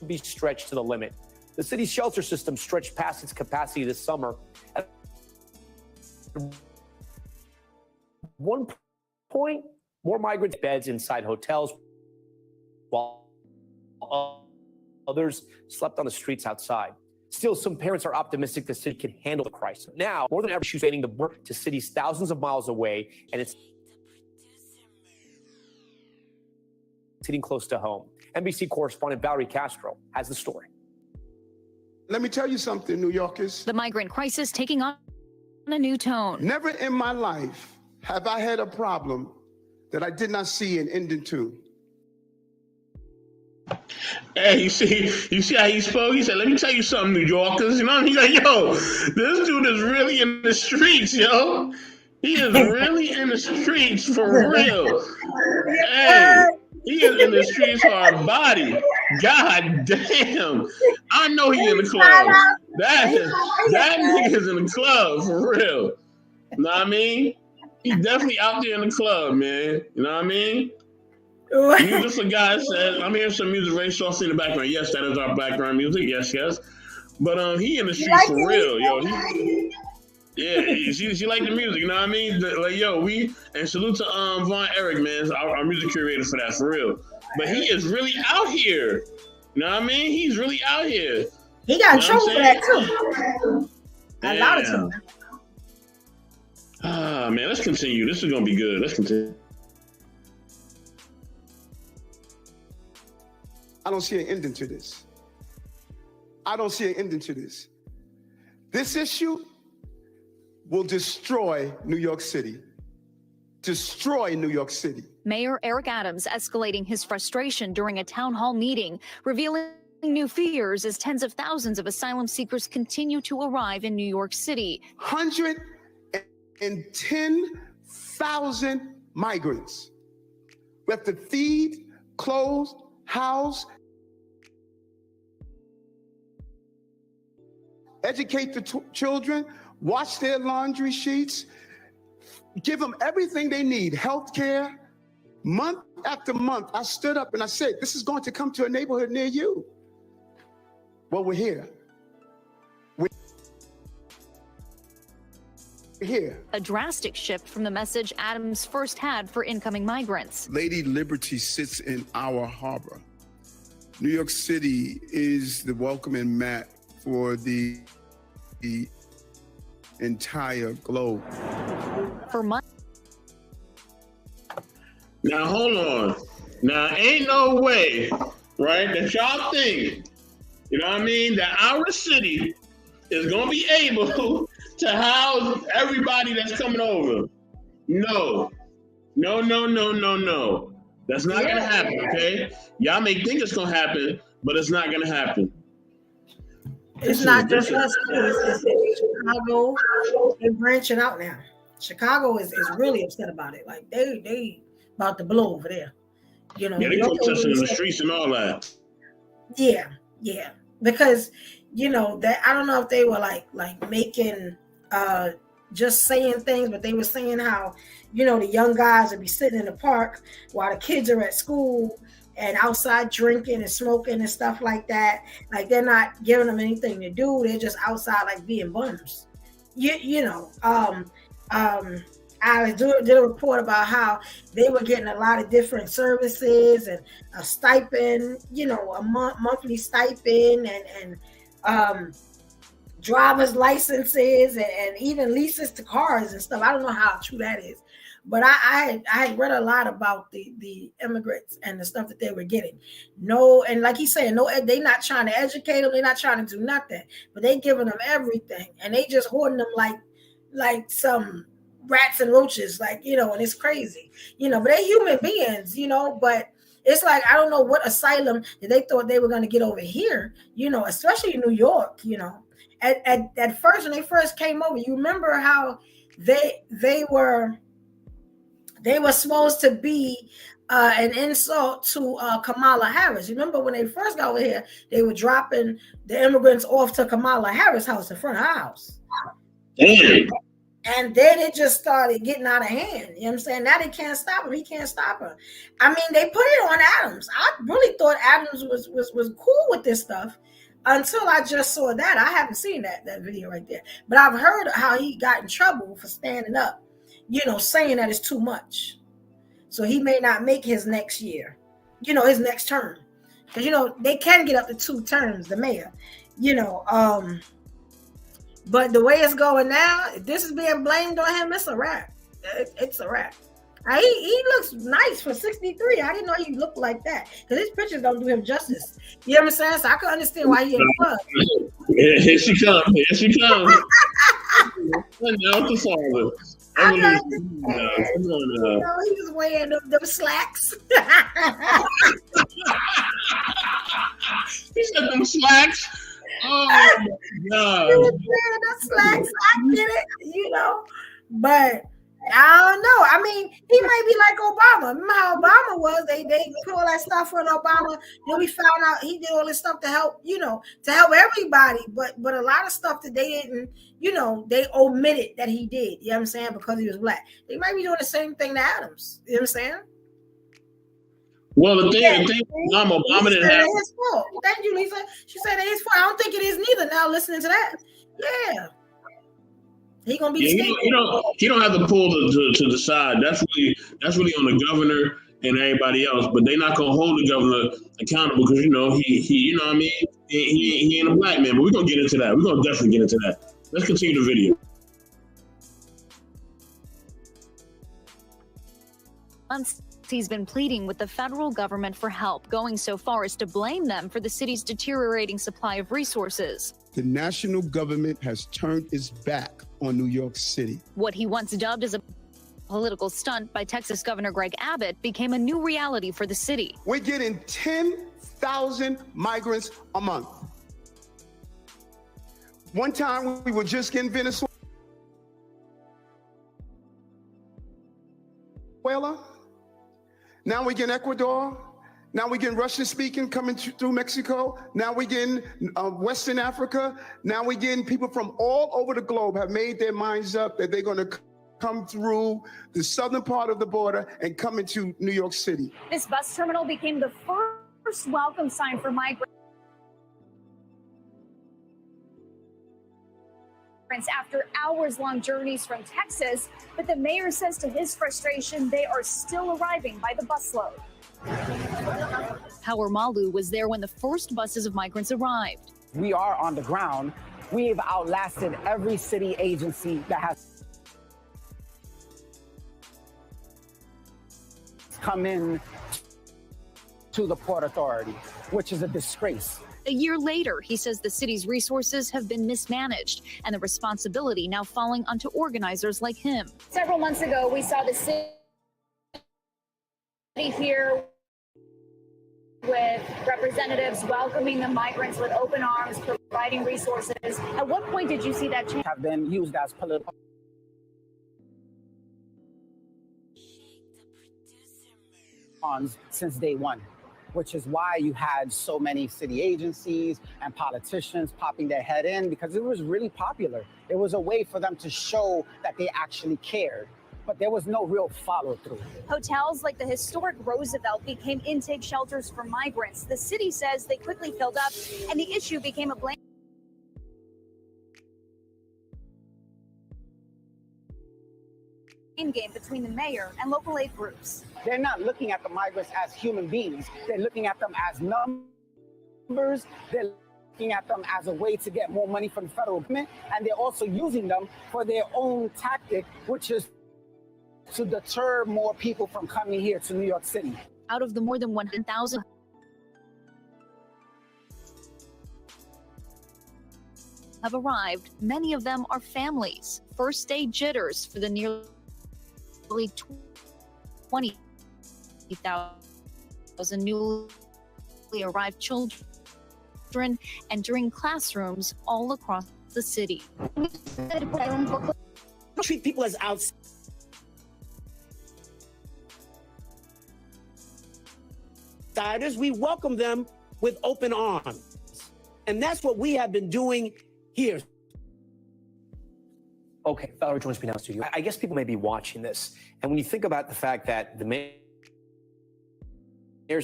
be stretched to the limit. The city's shelter system stretched past its capacity this summer. At one point, more migrant beds inside hotels, while others slept on the streets outside. Still, some parents are optimistic the city can handle the crisis. Now, more than ever, she's getting the work to cities thousands of miles away, and it's sitting close to home. NBC correspondent Valerie Castro has the story. Let me tell you something, New Yorkers. The migrant crisis taking on a new tone. Never in my life have I had a problem that I did not see an ending to. Hey, you see how he spoke? He said, "Let me tell you something, New Yorkers." You know, he's like, "Yo, this dude is really in the streets, yo. He is really in the streets for real. Hey, he is in the streets hard body. God damn, I know he in the club. That nigga's in the club for real. You know what I mean? He's definitely out there in the club, man. You know what I mean?" Beautiful guy said, "I'm hearing some music very softly in the background." Yes, that is our background music. Yes. But he in the streets for real, yo. She like the music, you know what I mean? Like, yo, and salute to Von Eric, man, our music curator for that, for real. But he is really out here. You know what I mean? He's really out here. He got in trouble for that too. A lot of time. Ah, man, let's continue. This is gonna be good. Let's continue. I don't see an ending to this. This issue will destroy New York City. Mayor Eric Adams escalating his frustration during a town hall meeting, revealing new fears as tens of thousands of asylum seekers continue to arrive in New York City. 110,000 migrants. We have to feed, clothe, house, educate the children, wash their laundry sheets, give them everything they need, health care. Month after month, I stood up and I said, this is going to come to a neighborhood near you. Well, we're here. We're here. A drastic shift from the message Adams first had for incoming migrants. Lady Liberty sits in our harbor. New York City is the welcoming mat for the entire globe. For months. Now, hold on. Now, ain't no way, right, that y'all think, you know what I mean, that our city is going to be able to house everybody that's coming over. No. That's not going to happen, okay? Y'all may think it's going to happen, but it's not going to happen. It's not just us. It's Chicago. They're branching out now. Chicago is really upset about it. Like they about to blow over there. You know. Yeah, they protesting in the streets and all that. Yeah. Yeah, because that I don't know if they were like making just saying things, but they were saying how the young guys would be sitting in the park while the kids are at school and outside drinking and smoking and stuff like that. Like they're not giving them anything to do. They're just outside like being bums. I did a report about how they were getting a lot of different services and a stipend, a monthly stipend and driver's licenses and even leases to cars and stuff. I don't know how true that is, but I had read a lot about the immigrants and the stuff that they were getting. No, and like he said, no, they're not trying to educate them. They're not trying to do nothing, but they giving them everything, and they just hoarding them like some rats and roaches, and it's crazy, but they're human beings, but it's like, I don't know what asylum that they thought they were going to get over here, especially in New York, at first, when they first came over, you remember how they were supposed to be an insult to Kamala Harris. You remember when they first got over here, they were dropping the immigrants off to Kamala Harris' house in front of her house. Damn. And then it just started getting out of hand. You know what I'm saying? Now they can't stop him. He can't stop her. I mean, they put it on Adams. I really thought Adams was cool with this stuff until I just saw that. I haven't seen that video right there. But I've heard how he got in trouble for standing up, saying that it's too much. So he may not make his next year, his next term. Because, they can get up to 2 terms, the mayor, but the way it's going now, if this is being blamed on him, it's a wrap. It's a wrap. He looks nice for 63. I didn't know he looked like that. Because his pictures don't do him justice. You know what I'm saying? So I can understand why he in the club. Here she comes. Here she comes. Now to follow. I can understand. He was wearing them slacks. He said them slacks. Oh my God. The slacks, I get it, but I don't know. I mean, he might be like Obama. Remember how Obama was? They put all that stuff on Obama. Then we found out he did all this stuff to help, to help everybody. But a lot of stuff that they didn't, they omitted that he did. You know what I'm saying? Because he was black. They might be doing the same thing to Adams. You know what I'm saying? Well, the thing Obama didn't have. His fault. Thank you, Lisa. She said it's his fault. I don't think it is neither. Now listening to that, yeah, he gonna be. Yeah, he don't have to pull to the side. That's really on the governor and everybody else. But they're not gonna hold the governor accountable because he what I mean, he ain't a black man. But we're gonna get into that. We're gonna definitely get into that. Let's continue the video. He's been pleading with the federal government for help, going so far as to blame them for the city's deteriorating supply of resources. The national government has turned its back on New York City. What he once dubbed as a political stunt by Texas Governor Greg Abbott became a new reality for the city. We're getting 10,000 migrants a month. One time we were just getting Venezuela. Now we get Ecuador. Now we get Russian speaking coming through Mexico. Now we getting Western Africa. Now we getting people from all over the globe have made their minds up that they're going to come through the southern part of the border and come into New York City. This bus terminal became the first welcome sign for migrants after hours-long journeys from Texas, but the mayor says to his frustration, they are still arriving by the busload. Power Malu was there when the first buses of migrants arrived. We are on the ground. We've outlasted every city agency that has come in to the Port Authority, which is a disgrace. A year later, he says the city's resources have been mismanaged and the responsibility now falling onto organizers like him. Several months ago, we saw the city here with representatives welcoming the migrants with open arms, providing resources. At what point did you see that change? Have been used as political pawns since day one. which is why you had so many city agencies and politicians popping their head in, because it was really popular. It was a way for them to show that they actually cared, but there was no real follow through. Hotels like the historic Roosevelt became intake shelters for migrants. The city says they quickly filled up, and the issue became a blame game between the mayor and local aid groups. They're not looking at the migrants as human beings. They're looking at them as numbers. They're looking at them as a way to get more money from the federal government. And they're also using them for their own tactic, which is to deter more people from coming here to New York City. Out of the more than 100,000 have arrived, many of them are families. First day jitters for the nearly 20,000 newly arrived children entering classrooms all across the city. Treat people as outsiders. We welcome them with open arms. And that's what we have been doing here. Okay, Valerie joins me now in the studio. I guess people may be watching this, and when you think about the fact that the mayor's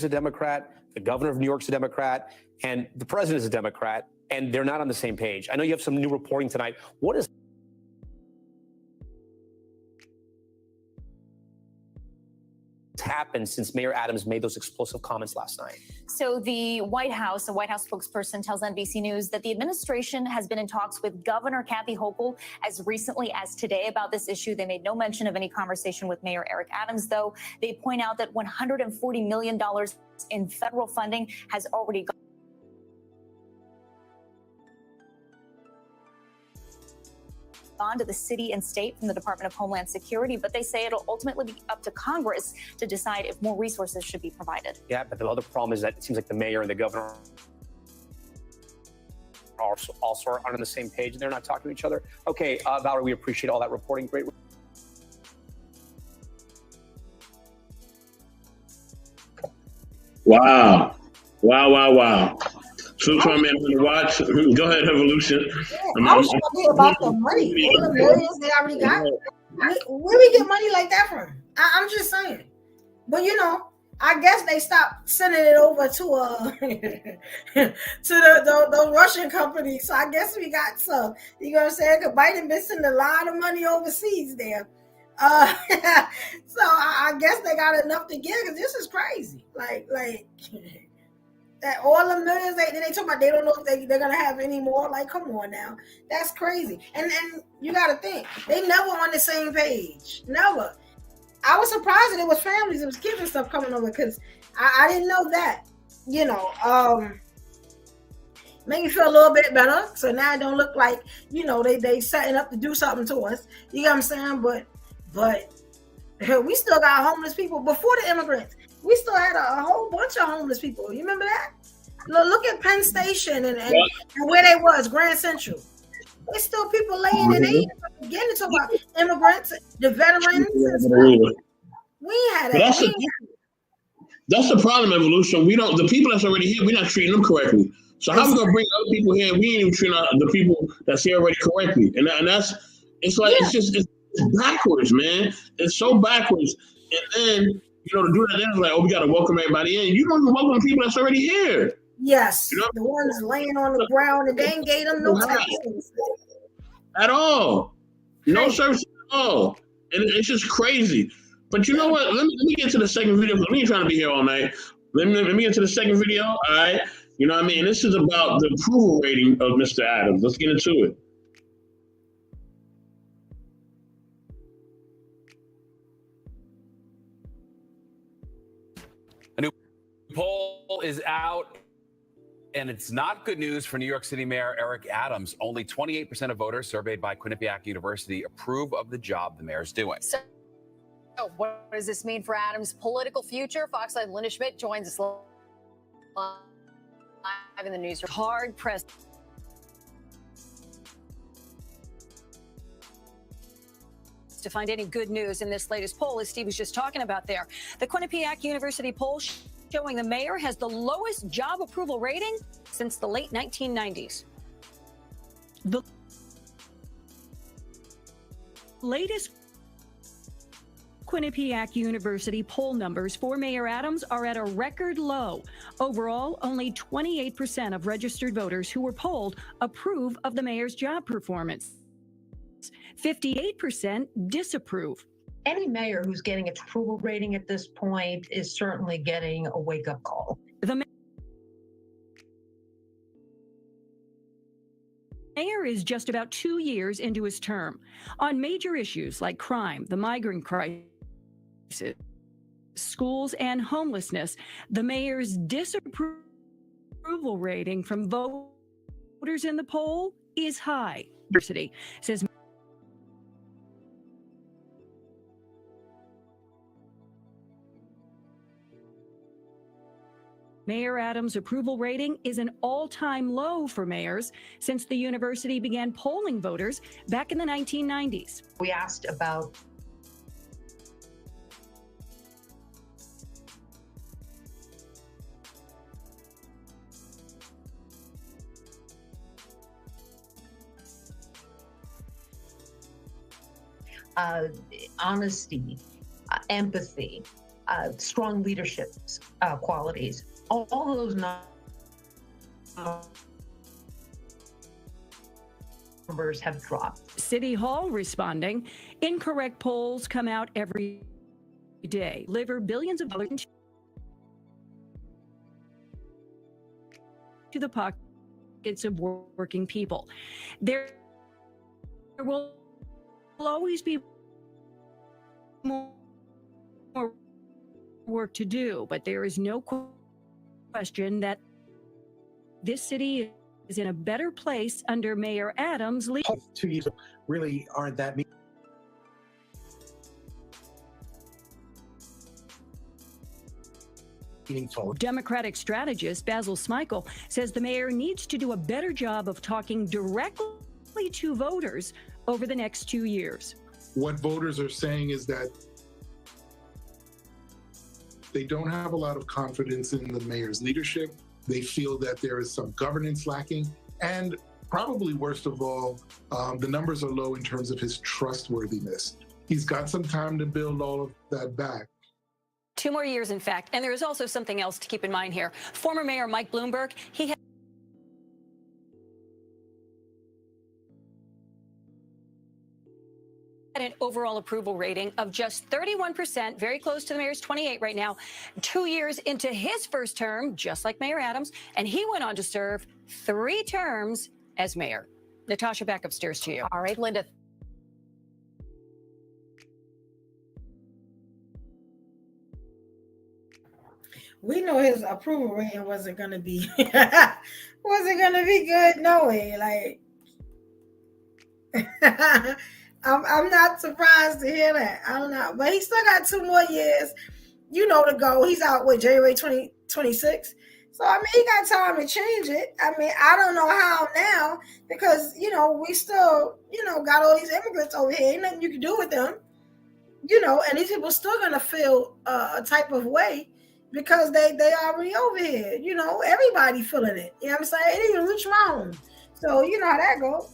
a Democrat, the governor of New York's a Democrat, and the president is a Democrat, and they're not on the same page. I know you have some new reporting tonight. What is happened since Mayor Adams made those explosive comments last night? So the White House spokesperson tells NBC News that the administration has been in talks with Governor Kathy Hochul as recently as today about this issue. They made no mention of any conversation with Mayor Eric Adams, though. They point out that $140 million in federal funding has already gone to the city and state from the Department of Homeland Security, but they say it'll ultimately be up to Congress to decide if more resources should be provided. Yeah, but the other problem is that it seems like the mayor and the governor also aren't on the same page, and they're not talking to each other. Okay, Valerie, we appreciate all that reporting. Great. Wow. So I'm going to watch. Go ahead, Evolution. Yeah, I was trying to hear about the money. All the millions they already got. Where we get money like that from? I'm just saying. But I guess they stopped sending it over to the Russian company. So I guess we got some. You know what I'm saying? Because Biden been sending a lot of money overseas there. So I guess they got enough to give, because this is crazy. Like that all the millions they talk about, they don't know if they're gonna have any more. Like, come on now, that's crazy. And you gotta think, they never on the same page. Never. I was surprised that it was families, it was kids and stuff coming over, because I didn't know that. Make me feel a little bit better. So now it don't look like they setting up to do something to us. You know what I'm saying? But we still got homeless people before the immigrants. We still had a whole bunch of homeless people. You remember that? Look at Penn Station and where they was, Grand Central. There's still people laying in there. Again, to talk about immigrants, the veterans. We had that. That's the problem, Evolution. We don't. The people that's already here, we're not treating them correctly. So how we gonna bring other people here? We ain't even treating the people that's here already correctly. And that's it's like it's backwards, man. It's so backwards. And then to do that, then it's like, we gotta welcome everybody in. You don't even welcome people that's already here. Yes, the ones laying on the ground, and they ain't gave them no services at all. No services at all. And it's just crazy. But you know what? Let me get to the second video, because we ain't trying to be here all night. Let me get to the second video. All right. You know what I mean? This is about the approval rating of Mr. Adams. Let's get into it. A new poll is out, and it's not good news for New York City Mayor Eric Adams. Only 28% of voters surveyed by Quinnipiac University approve of the job the mayor's doing. So what does this mean for Adams' political future? Fox 5's Linda Schmidt joins us live in the news. Hard pressed to find any good news in this latest poll, as Steve was just talking about there. The Quinnipiac University poll showing the mayor has the lowest job approval rating since the late 1990s. The latest Quinnipiac University poll numbers for Mayor Adams are at a record low. Overall, only 28% of registered voters who were polled approve of the mayor's job performance. 58% disapprove. Any mayor who's getting its approval rating at this point is certainly getting a wake-up call. The mayor is just about 2 years into his term. On major issues like crime, the migrant crisis, schools, and homelessness, the mayor's disapproval rating from voters in the poll is high. University says Mayor Adams' approval rating is an all-time low for mayors since the university began polling voters back in the 1990s. We asked about honesty, empathy, strong leadership qualities. All of those numbers have dropped. City Hall responding, incorrect polls come out every day, deliver billions of dollars to the pockets of working people. There will always be more work to do, but there is no question that this city is in a better place under Mayor Adams' leadership. 2 years really aren't that meaningful. Democratic strategist Basil Smikle says the mayor needs to do a better job of talking directly to voters over the next 2 years. What voters are saying is that they don't have a lot of confidence in the mayor's leadership. They feel that there is some governance lacking. And probably worst of all, the numbers are low in terms of his trustworthiness. He's got some time to build all of that back. 2 more years, in fact. And there is also something else to keep in mind here. Former Mayor Mike Bloomberg, he had an overall approval rating of just 31%, very close to the mayor's 28 right now, 2 years into his first term, just like Mayor Adams, and he went on to serve 3 terms as mayor. Natasha, back upstairs to you. All right, Linda. We know his approval rating wasn't gonna be good. No way. Like I'm not surprised to hear that. I don't know. But he still got 2 more years, to go. He's out with January 2026. So, I mean, he got time to change it. I mean, I don't know how now because, we still, got all these immigrants over here. Ain't nothing you can do with them, and these people still going to feel a type of way because they already over here. Everybody feeling it. You know what I'm saying? It didn't even reach my home. So, you know how that goes.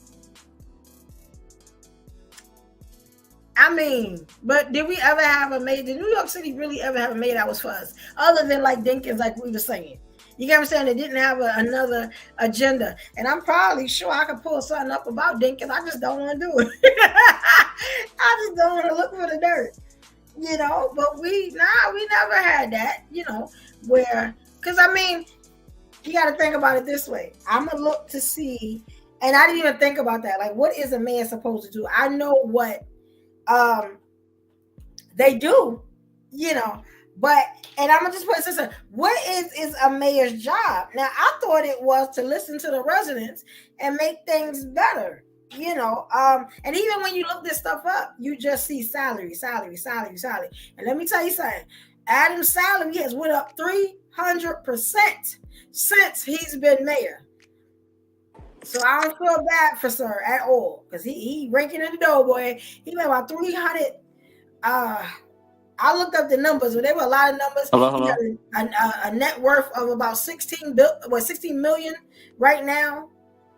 I mean, but did we ever have a mayor? Did New York City really ever have a mayor that was for us? Other than like Dinkins, like we were saying. You get what I'm saying? They didn't have another agenda. And I'm probably sure I could pull something up about Dinkins. I just don't want to do it. I just don't want to look for the dirt. But we never had that, where, because I mean, you got to think about it this way. I'm going to look to see, and I didn't even think about that. Like, what is a mayor supposed to do? I know what they do, but, and I'm gonna just put this, what is a mayor's job? Now, I thought it was to listen to the residents and make things better, and even when you look this stuff up, you just see salary. And let me tell you something, Adam's salary has went up 300% since he's been mayor. So I don't feel bad for sir at all because he ranking in the dough, boy. He made about 300. I I looked up the numbers, but there were a lot of numbers. Hello. He got a net worth of about 16 million right now.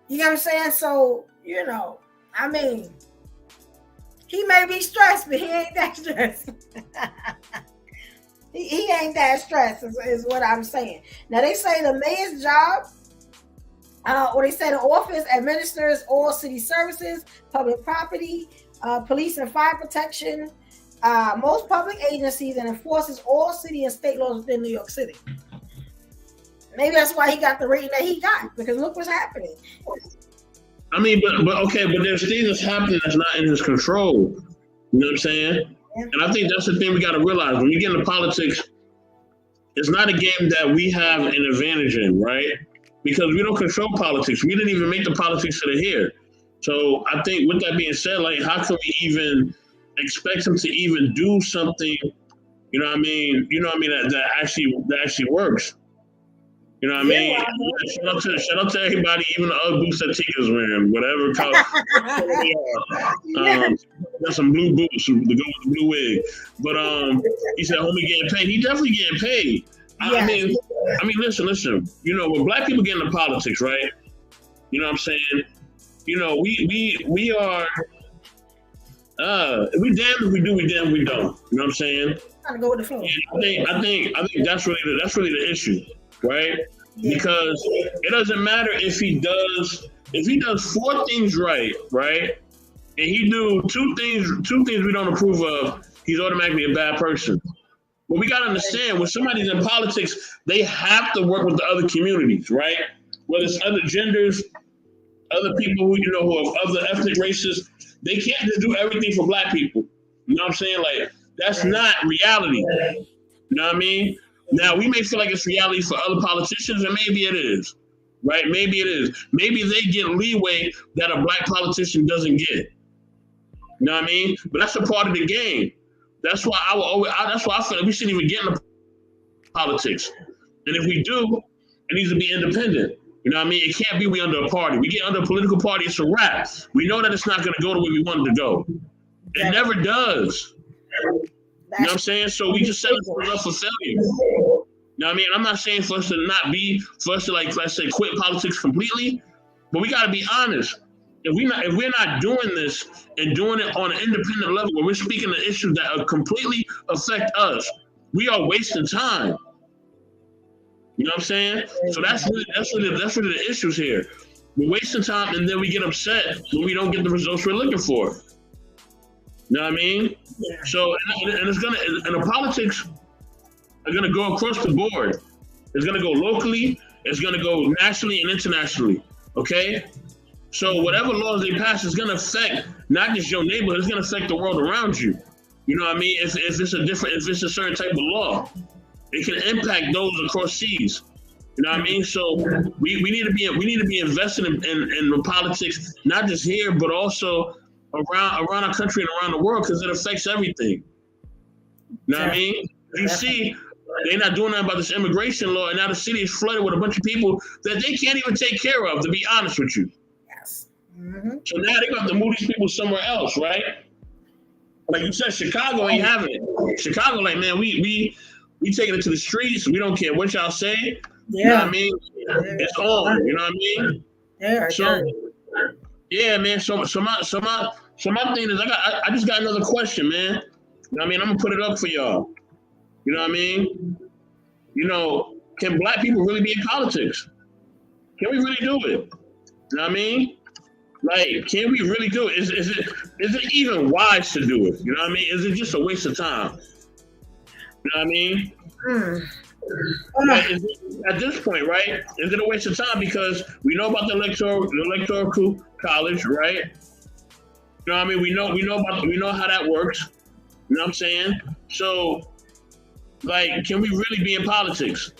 You know what I'm saying? So, you know, I mean, he may be stressed, but he ain't that stressed. he ain't that stressed is what I'm saying. Now, they say the mayor's job, or they say the office administers all city services, public property, police and fire protection, most public agencies, and enforces all city and state laws within New York City. Maybe that's why he got the rating that he got, because look what's happening. I mean, but okay, but there's things that's happening that's not in his control. You know what I'm saying? Yeah. And I think that's the thing we got to realize. When you get into politics, it's not a game that we have an advantage in, right? Because we don't control politics. We didn't even make the politics that are here. So I think with that being said, like, how can we even expect him to even do something, you know what I mean? That actually works. You know what I mean? Shout out to everybody, even the other boots that Tika's wearing, whatever color they are. Got some blue boots to go with the blue wig. But he said, homie getting paid. He definitely getting paid. I mean, listen. You know, when black people get into politics, right? You know what I'm saying? You know, we are we damn if we do, we damn if we don't. You know what I'm saying? Trying to go with the flow. I think that's really the issue, right? Yeah. Because it doesn't matter if he does 4 things right, and he do two things we don't approve of, he's automatically a bad person. But we gotta understand, when somebody's in politics, they have to work with the other communities, right? Whether it's other genders, other people who have other ethnic races, they can't just do everything for black people. You know what I'm saying? Like, that's not reality. You know what I mean? Now, we may feel like it's reality for other politicians, and maybe it is, right? Maybe it is. Maybe they get leeway that a black politician doesn't get. You know what I mean? But that's a part of the game. That's why I feel like we shouldn't even get into politics. And if we do, it needs to be independent. You know what I mean? It can't be we under a party. We get under a political party, it's a wrap. We know that it's not going to go the way we want it to go. It never does. You know what I'm saying? So we just set ourselves up for failure. You know what I mean? I'm not saying for us to like, let's say, quit politics completely, but we got to be honest. If we're not doing this and doing it on an independent level, where we're speaking to issues that completely affect us, we are wasting time. You know what I'm saying? So that's really the issues here. We're wasting time, and then we get upset when we don't get the results we're looking for. You know what I mean? Yeah. So, and the politics are gonna go across the board. It's gonna go locally, it's gonna go nationally and internationally. Okay? So whatever laws they pass is gonna affect not just your neighborhood, it's gonna affect the world around you. You know what I mean? If it's a certain type of law, it can impact those across seas. You know what I mean? So we need to be invested in the politics, not just here, but also around our country and around the world, because it affects everything. You know what I mean? You see, they're not doing nothing about this immigration law, and now the city is flooded with a bunch of people that they can't even take care of, to be honest with you. Yes. Mm-hmm. So now they're going to have to move these people somewhere else, right? Like you said, Chicago ain't having it. Chicago, like, man, we taking it to the streets. We don't care what y'all say. You know what I mean? It's on. You know what I mean? Yeah. So, yeah, man. So my thing is, I just got another question, man. You know what I mean? I'm gonna put it up for y'all. You know what I mean? You know, can black people really be in politics? Can we really do it? You know what I mean? Like, can we really do it? Is it even wise to do it? You know what I mean? Is it just a waste of time? You know what I mean? Like, at this point, right? Is it a waste of time? Because we know about the electoral college, right? You know what I mean? We know how that works. You know what I'm saying? So, like, can we really be in politics?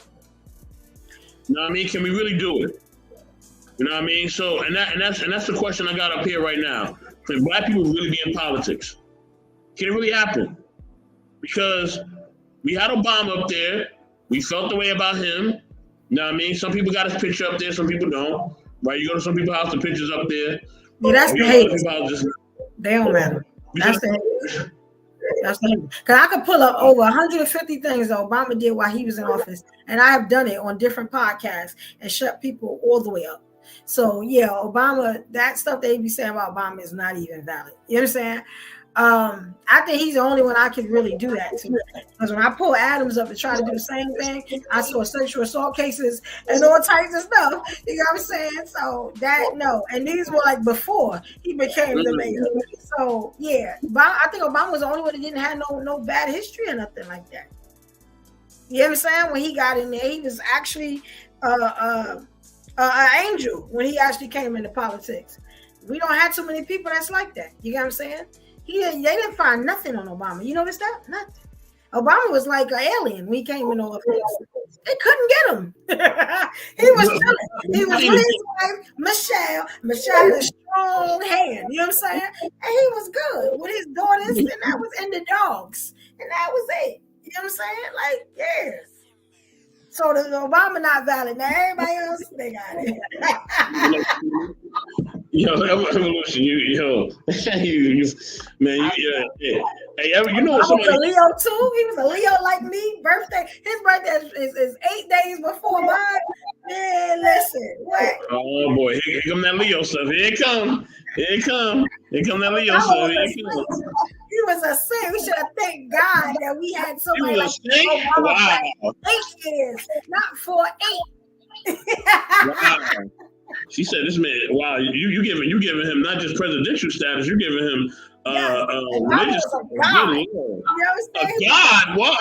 You know what I mean? Can we really do it? You know what I mean? So, and that's the question I got up here right now. Can black people really be in politics? Can it really happen? Because we had Obama up there. We felt the way about him. You know what I mean? Some people got his picture up there, some people don't. Right? You go to some people's house, the picture's up there. Yeah, that's the hate. They don't matter. That's the hate. That's because I could pull up over 150 things that Obama did while he was in office, and I have done it on different podcasts and shut people all the way up. So yeah, Obama, that stuff they be saying about Obama is not even valid. You know what I'm saying? I think he's the only one I can really do that to. Because when I pull Adams up to try to do the same thing, I saw sexual assault cases and all types of stuff. You know what I'm saying? So that no, and these were like before he became the mayor. So yeah, I think Obama was the only one that didn't have no bad history or nothing like that. You know what I'm saying? When he got in there, he was actually an angel when he actually came into politics. We don't have too many people that's like that. You know what I'm saying? They didn't find nothing on Obama. You notice that? Nothing. Obama was like an alien when he came in office. They couldn't get him. He was chilling. He was with his wife, Michelle. Michelle had a strong hand. You know what I'm saying? And he was good with his daughters, and that was in the dogs. And that was it. You know what I'm saying? Like, yeah. So the Obama not valid. Now everybody else, they got it. Yo, evolution, man, Hey, you know I somebody? was a Leo too. He was a Leo like me. His birthday is 8 days before mine. Man, listen, what? Oh boy, here come that Leo stuff. Here it come that Leo stuff. He was a saint. We should have thanked God that we had somebody like Obama wow. 8 years, not 4 8. Wow. She said, "This man, wow, you giving him not just presidential status, you're giving him religious God. You know what I'm saying? God, what?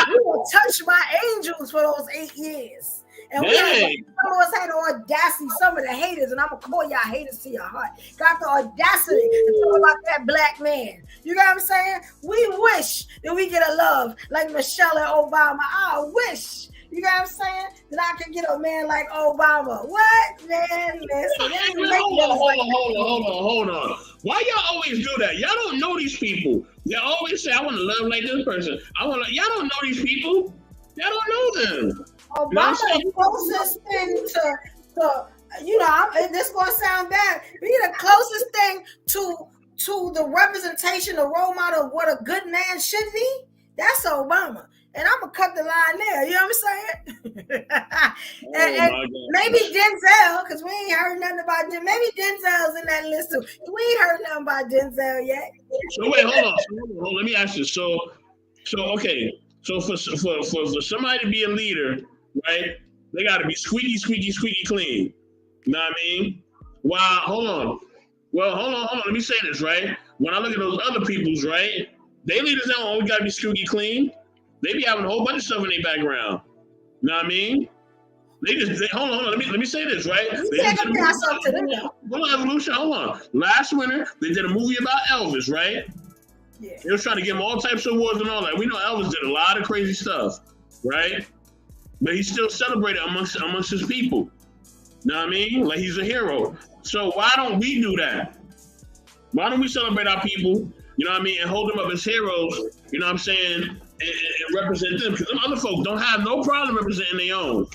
We will touch my angels for those 8 years." And some of us had the audacity, some of the haters, and I'm gonna call y'all haters to your heart, got the audacity to talk about that black man. You know what I'm saying? We wish that we get a love like Michelle and Obama. I wish. You know what I'm saying? That I could get a man like Obama. What, man? Listen, Hold on. Why y'all always do that? Y'all don't know these people. Y'all always say, I want to love like this person. Y'all don't know these people. Y'all don't know them. Obama the closest thing to this gonna sound bad. Be the closest thing to the representation, the role model of what a good man should be. That's Obama. And I'm gonna cut the line there. You know what I'm saying? and maybe Denzel, because we ain't heard nothing about Denzel. Maybe Denzel's in that list too. We ain't heard nothing about Denzel yet. So wait, hold on. Let me ask you. So okay. So for somebody to be a leader, right? They got to be squeaky clean. You know what I mean? Wow. Hold on. Let me say this, right? When I look at those other people's, right? They leaders don't always got to be squeaky clean. They be having a whole bunch of stuff in their background. You know what I mean? Hold on. Let me say this, right? Hold on, Evolution. Hold on. Last winter, they did a movie about Elvis, right? Yeah. They was trying to give him all types of awards and all that. We know Elvis did a lot of crazy stuff, right? But he's still celebrated amongst his people. You know what I mean? Like he's a hero. So why don't we do that? Why don't we celebrate our people? You know what I mean? And hold them up as heroes. You know what I'm saying? And represent them, because them other folks don't have no problem representing their own.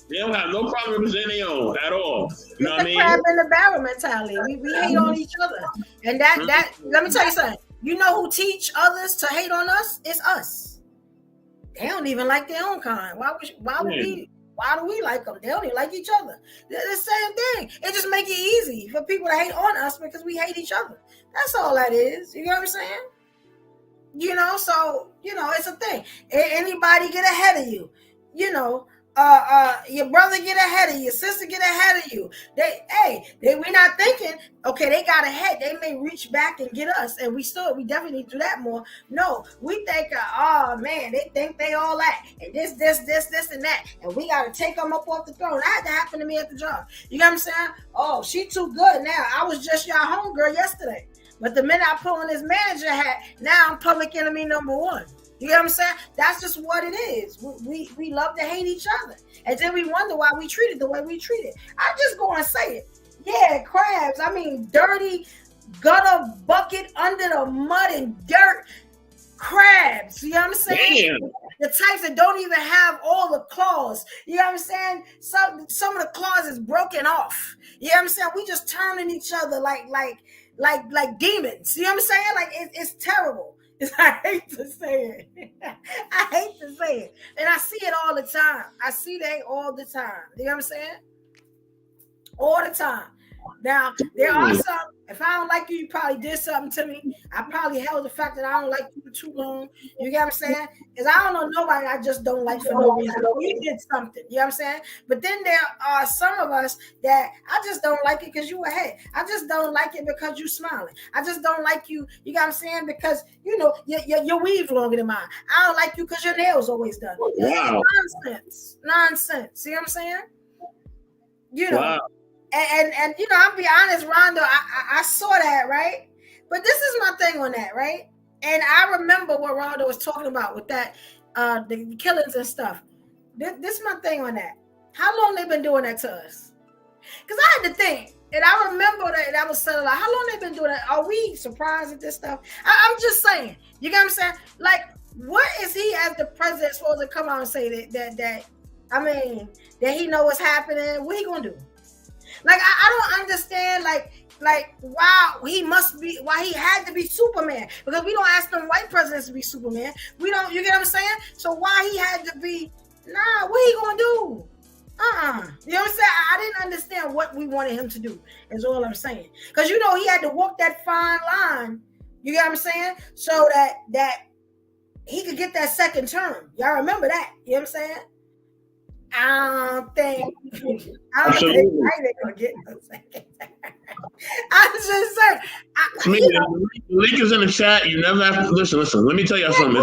They don't have no problem representing their own at all. You know what I mean? Crab in the barrel mentality. We hate on each other, and that let me tell you something. You know who teach others to hate on us? It's us. They don't even like their own kind. Why do we like them? They don't even like each other. They're the same thing. It just make it easy for people to hate on us because we hate each other. That's all that is. You know what I'm saying? You know, so, you know, it's a thing. Anybody get ahead of you, you know, your brother get ahead of you, your sister get ahead of you. We're not thinking, okay, they got ahead. They may reach back and get us. And we definitely need to do that more. No, we think, oh man, they think they all that. And this, and that. And we got to take them up off the throne. That had to happen to me at the job. You know what I'm saying? Oh, she too good now. I was just your homegirl yesterday. But the minute I put on this manager hat, now I'm public enemy number one. You know what I'm saying? That's just what it is. We love to hate each other. And then we wonder why we treat it the way we treat it. I'm just going to say it. Yeah, crabs. I mean, dirty gutter bucket under the mud and dirt crabs. You know what I'm saying? Damn. The types that don't even have all the claws. You know what I'm saying? Some of the claws is broken off. You know what I'm saying? We just turning each other like demons. You know what I'm saying? Like it's terrible. I hate to say it. I hate to say it. And I see it all the time. I see that all the time. You know what I'm saying? All the time. Now, there are some, if I don't like you, you probably did something to me. I probably held the fact that I don't like you too long. You get what I'm saying? Because I don't know nobody I just don't like for no reason. You did something. You know what I'm saying? But then there are some of us that I just don't like it because you ahead. I just don't like it because you smiling. I just don't like you, you got what I'm saying? Because, you know, your weave longer than mine. I don't like you because your nails always done. Wow. Nonsense. See what I'm saying? You know. Wow. And you know, I'll be honest, Rondo, I saw that, right? But this is my thing on that, right? And I remember what Rondo was talking about with that, the killings and stuff. This is my thing on that. How long they been doing that to us? Because I had to think, and I remember that I was saying, like, how long they been doing that? Are we surprised at this stuff? I'm just saying, you get what I'm saying? Like, what is he as the president supposed to come out and say that I mean, that he know what's happening? What he gonna do? Like, I don't understand, like why he had to be Superman, because we don't ask them white presidents to be Superman. We don't, you get what I'm saying? So why he had to be, what he gonna do? You know what I'm saying? I didn't understand what we wanted him to do, is all I'm saying. Because, you know, he had to walk that fine line, you get what I'm saying? So that he could get that second term. Y'all remember that, you know what I'm saying? I don't think they're gonna get no second. I'm just saying. The link is in the chat. You never have to listen. Let me tell y'all something.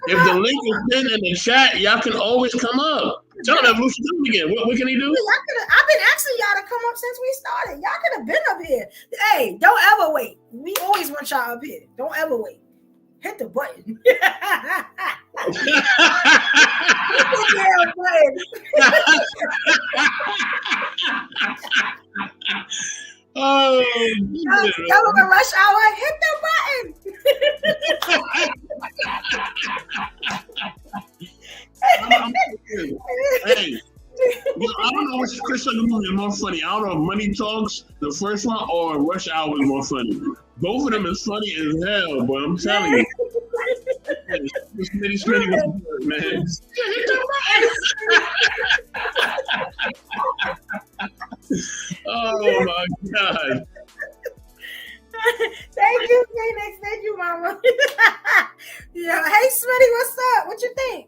If the link is pinned in the chat, y'all can always come up. Tell them Evolution again. What can he do? I've been asking y'all to come up since we started. Y'all could have been up here. Hey, don't ever wait. We always want y'all up here. Don't ever wait. Hit the button. Hit the damn button. Oh, y'all on the rush hour, hit the button. Hey, I don't know which Chris movie is more funny. I don't know if Money Talks, the first one, or Rush Hour is more funny. Both of them is funny as hell, but I'm telling you. Smitty was good, man. Oh my God. Thank you, Phoenix. Thank you, Mama. Yeah. Hey, Smitty, what's up? What you think?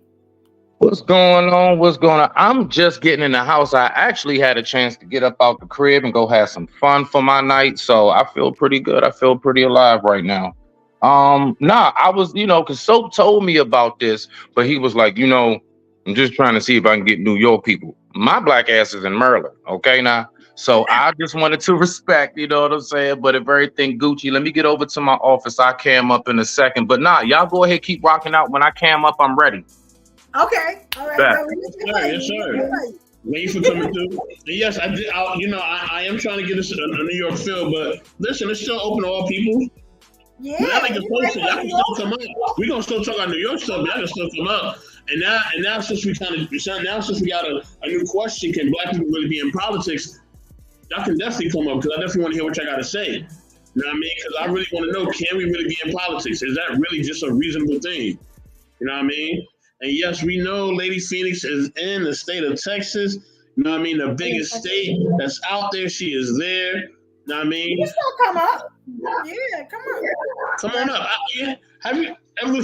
What's going on? What's going on? I'm just getting in the house. I actually had a chance to get up out the crib and go have some fun for my night. So I feel pretty good. I feel pretty alive right now. I was, because Soap told me about this, but he was like, I'm just trying to see if I can get New York people. My black ass is in Maryland. Okay, now. So I just wanted to respect, you know what I'm saying? But if everything Gucci, let me get over to my office. I cam up in a second. But y'all go ahead, keep rocking out. When I cam up, I'm ready. Okay, all right. Yes, sir. Thank you for coming through. And yes, I did. I am trying to get us a New York feel, but listen, it's still open to all people. Yeah, y'all can still come up. We're gonna still talk about New York stuff, but y'all can still come up. And now since we got a new question, can black people really be in politics? Y'all can definitely come up, because I definitely want to hear what y'all got to say. You know what I mean? Because I really want to know, can we really be in politics? Is that really just a reasonable thing? You know what I mean? And yes, we know Lady Phoenix is in the state of Texas. You know what I mean? The biggest state that's out there. She is there. You know what I mean? You still come up. Yeah, come on. Come on up. Have you ever been to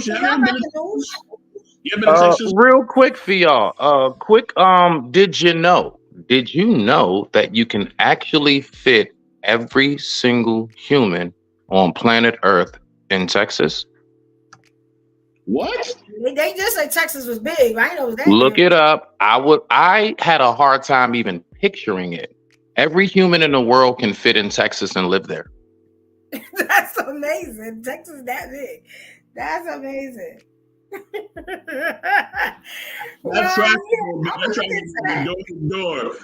Texas? Real quick for y'all. Did you know that you can actually fit every single human on planet Earth in Texas? What? They just said Texas was big. I know that. Look it up. I had a hard time even picturing it. Every human in the world can fit in Texas and live there. That's amazing. Texas that big. That's amazing. That's right.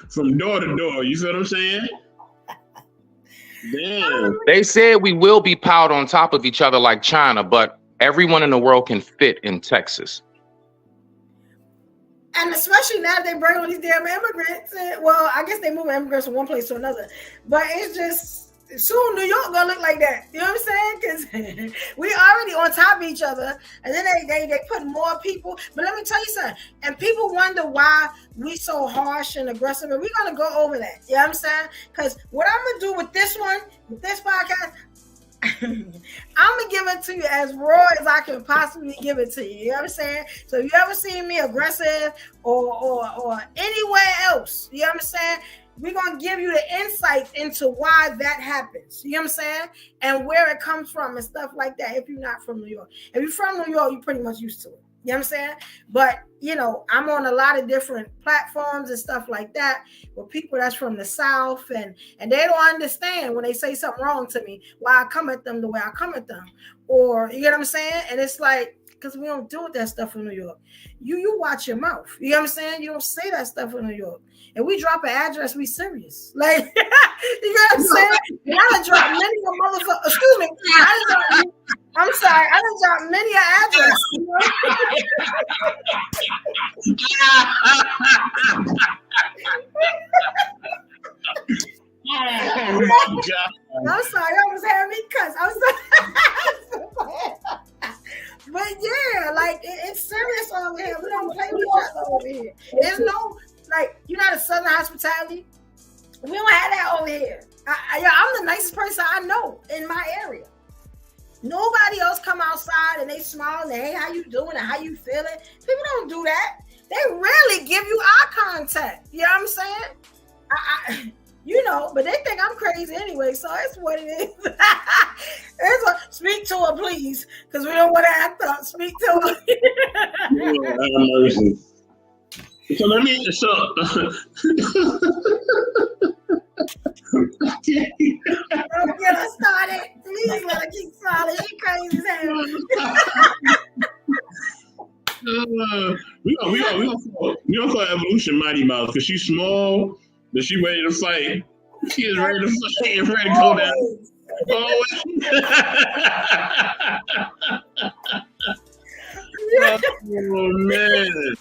From door to door. You feel what I'm saying? Damn. They said we will be piled on top of each other like China, but everyone in the world can fit in Texas. And especially now they bring all these damn immigrants. Well, I guess they move immigrants from one place to another. But it's just, soon New York gonna look like that. You know what I'm saying? Because we already on top of each other, and then they put more people. But let me tell you something. And people wonder why we so harsh and aggressive, and we're gonna go over that. You know what I'm saying? Because what I'm gonna do with this one, with this podcast, I'm gonna give it to you as raw as I can possibly give it to you. You know what I'm saying? So if you ever see me aggressive or anywhere else, you know what I'm saying? We're going to give you the insights into why that happens. You know what I'm saying? And where it comes from and stuff like that if you're not from New York. If you're from New York, you're pretty much used to it. You know what I'm saying? But, you know, I'm on a lot of different platforms and stuff like that with people that's from the South. And they don't understand when they say something wrong to me, why I come at them the way I come at them. Or, you know what I'm saying? And it's like, because we don't do that stuff in New York. You watch your mouth. You know what I'm saying? You don't say that stuff in New York. And we drop an address, we serious. Like, you know what I'm saying? And I done dropped many a motherfucker. Excuse me. I'm sorry. I done dropped many an address. You know? Oh my God. I'm sorry. I was having me cuss. I'm sorry. But yeah, like it's serious over here. We don't play with each other over here. There's no, like, you're not a Southern hospitality. We don't have that over here. I'm the nicest person I know in my area. Nobody else come outside and they smile and hey, how you doing and how you feeling? People don't do that. They rarely give you eye contact. You know what I'm saying? You know, but they think I'm crazy anyway, so it's what it is. Speak to her, please, because we don't want to act up. Speak to her. So let me. Don't get her started. Please let her keep solid. She crazy as hell. We gonna call Evolution Mighty Mouse because she's small, but she's ready to fight. She is ready to fight and ready to go down. Oh man,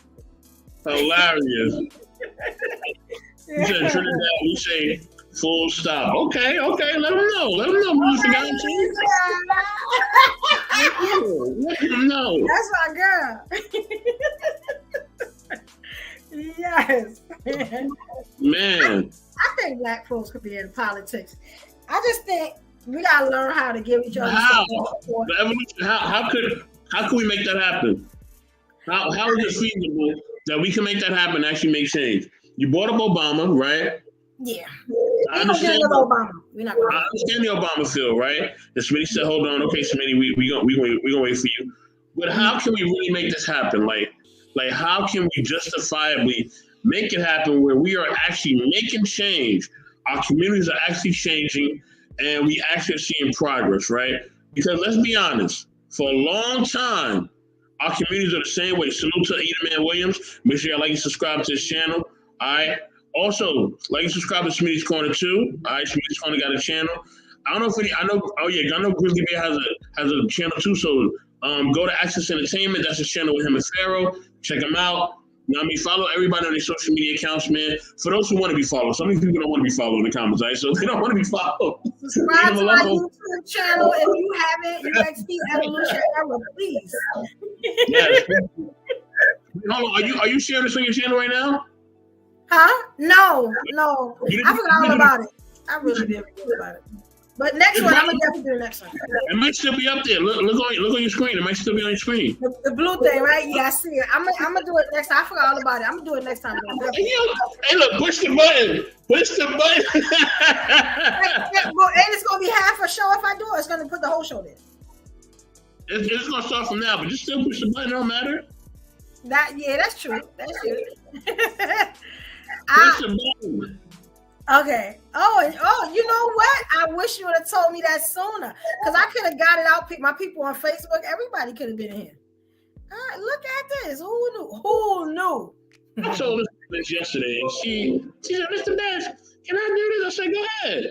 hilarious. You said Trinidad, we say full stop. Okay, let them know. Let them know. Let them know. That's my girl. Yes. Man. I think black folks could be in politics. I just think we gotta learn how to give each other support. How could we make that happen? How is it feasible that we can make that happen? Actually, make change. You brought up Obama, right? Yeah. I understand Obama. I understand the Obama feel, right? And Smitty said, "Hold on, okay, Smitty, we gonna wait for you." But how can we really make this happen? Like how can we justifiably make it happen where we are actually making change? Our communities are actually changing, and we actually are seeing progress, right? Because let's be honest, for a long time, our communities are the same way. Salute to Edelman Williams. Make sure you like and subscribe to his channel. All right. Also, like and subscribe to Smitty's Corner too. All right, Smitty's Corner got a channel. I don't know if I know Grizzly Bear has a channel too. So go to Access Entertainment. That's his channel with him and Pharaoh. Check him out. You know what I mean? Follow everybody on their social media accounts, man. For those who want to be followed, some people don't want to be followed in the comments, right? So if they don't want to be followed, subscribe to my YouTube channel if you haven't. UXP Evolution Era, please. Yes. Hold on, are you sharing this on your channel right now? Huh? No. I forgot all about it. I really didn't forget about it. But next one, I'm gonna definitely do the next one. It might still be up there. Look on your screen. It might still be on your screen. The blue thing, right? Yeah, I see it. I'm gonna do it next time. I forgot all about it. I'm gonna do it next time. Hey, look, push the button. Push the button. And it's gonna be half a show if I do it. It's gonna put the whole show there. It's gonna start from now, but just still push the button. It don't matter. That's true. That's true. Push the button. Okay. Oh, you know what? I wish you would have told me that sooner, because I could have got it out. My people on Facebook, everybody could have been in here. Look at this. Who knew? I told this yesterday, and she said, "Mr. Bass, can I do this?" I said, "Go ahead."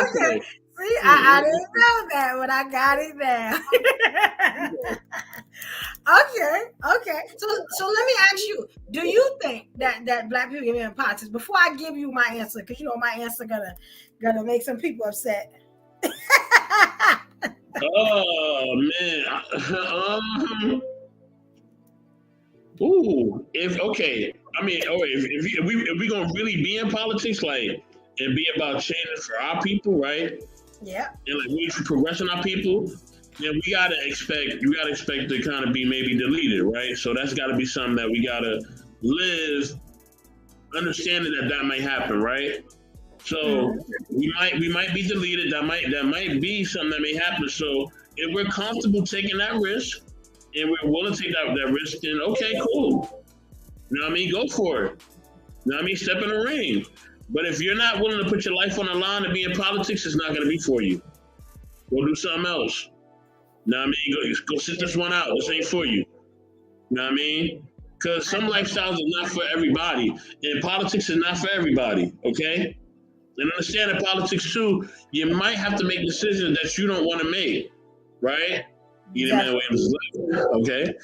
Okay. See, I didn't know that, but I got it now. Okay. So let me ask you: do you think that black people get in politics? Before I give you my answer, because you know my answer gonna make some people upset. Oh man. Ooh. If we gonna really be in politics, like, and be about changing for our people, right? Yeah. And like we progressing our people, then you gotta expect to kind of be maybe deleted, right? So that's gotta be something that we gotta live, understanding that might happen, right? So we might be deleted. That might be something that may happen. So if we're comfortable taking that risk and we're willing to take that risk, then okay, cool. You know what I mean? Go for it. You know what I mean? Step in the ring. But if you're not willing to put your life on the line to be in politics, it's not going to be for you. Go do something else. You know what I mean? Go sit this one out. This ain't for you. You know what I mean? Because some lifestyles are not for everybody, and politics is not for everybody, okay? And understand that politics too, you might have to make decisions that you don't want to make, right? Okay?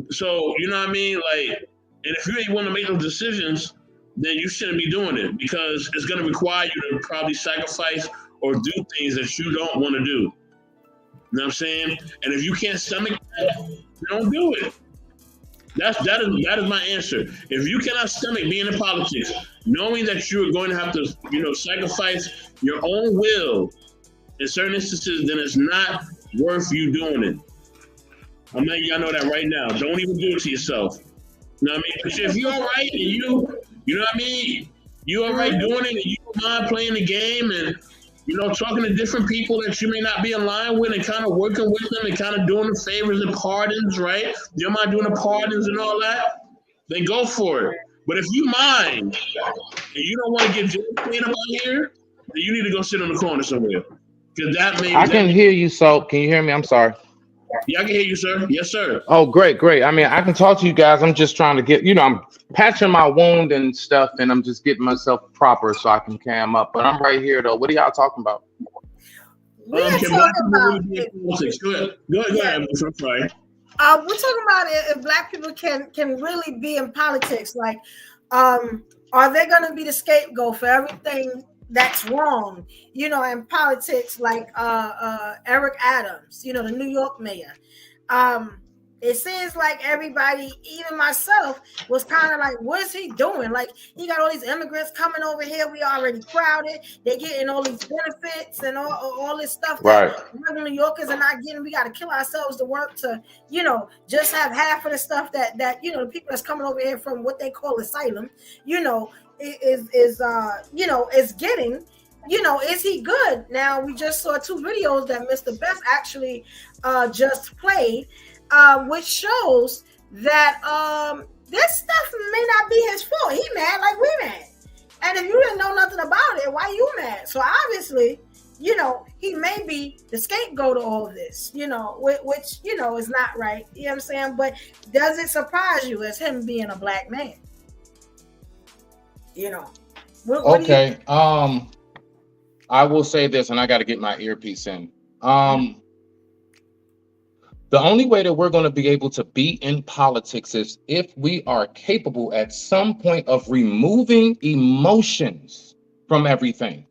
So, you know what I mean? Like, and if you ain't want to make those decisions, then you shouldn't be doing it, because it's going to require you to probably sacrifice or do things that you don't want to do. You know what I'm saying? And if you can't stomach that, don't do it. That is my answer. If you cannot stomach being in politics, knowing that you're going to have to, sacrifice your own will in certain instances, then it's not worth you doing it. I'm letting y'all know that right now. Don't even do it to yourself. You know what I mean? But if you're all right and you know what I mean? You all right doing it and you don't mind playing the game and, talking to different people that you may not be in line with and kind of working with them and kind of doing the favors and pardons, right? You don't mind doing the pardons and all that? Then go for it. But if you mind and you don't want to get clean about here, then you need to go sit on the corner somewhere. Because I can hear you, so can you hear me? I'm sorry. Yeah, I can hear you, sir. Yes, sir. Oh, great. I mean, I can talk to you guys. I'm just trying to get, I'm patching my wound and stuff, and I'm just getting myself proper so I can cam up. But I'm right here, though. What are y'all talking about? We're talking about. Go ahead. I'm sorry. We're talking about if black people can really be in politics. Like, are they going to be the scapegoat for everything that's wrong, in politics, like Eric Adams, the New York mayor. It seems like everybody, even myself, was kind of like, what is he doing? Like, he got all these immigrants coming over here. We already crowded. They're getting all these benefits and all this stuff that New Yorkers are not getting. We got to kill ourselves to work to, just have half of the stuff that the people that's coming over here from what they call asylum, is getting. Is he good? Now, we just saw 2 videos that Mr. Best actually just played, which shows that this stuff may not be his fault. He mad like we mad. And if you didn't know nothing about it, why you mad? So obviously, he may be the scapegoat of all of this, which, is not right. You know what I'm saying? But does it surprise you as him being a black man? What okay. I will say this, and I got to get my earpiece in. The only way that we're going to be able to be in politics is if we are capable at some point of removing emotions from everything.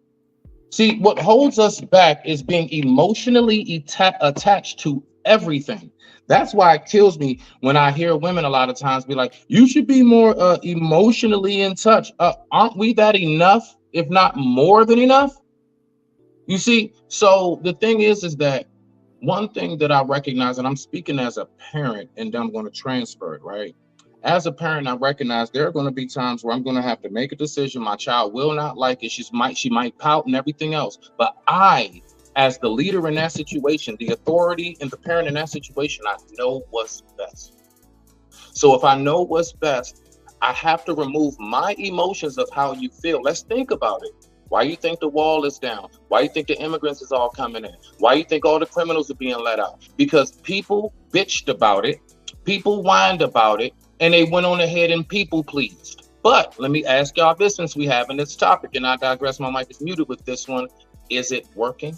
See, what holds us back is being emotionally attached to everything. That's why it kills me when I hear women a lot of times be like, you should be more emotionally in touch. Aren't we that enough, if not more than enough? You see, so the thing is that one thing that I recognize, and I'm speaking as a parent, and then I'm going to transfer it, right? As a parent, I recognize there are going to be times where I'm going to have to make a decision. My child will not like it. She might pout and everything else. But I, as the leader in that situation, the authority and the parent in that situation, I know what's best. So if I know what's best, I have to remove my emotions of how you feel. Let's think about it. Why you think the wall is down? Why you think the immigrants is all coming in? Why you think all the criminals are being let out? Because people bitched about it, people whined about it, and they went on ahead and people pleased. But let me ask y'all this, since we having this topic, and I digress, my mic is muted with this one. Is it working?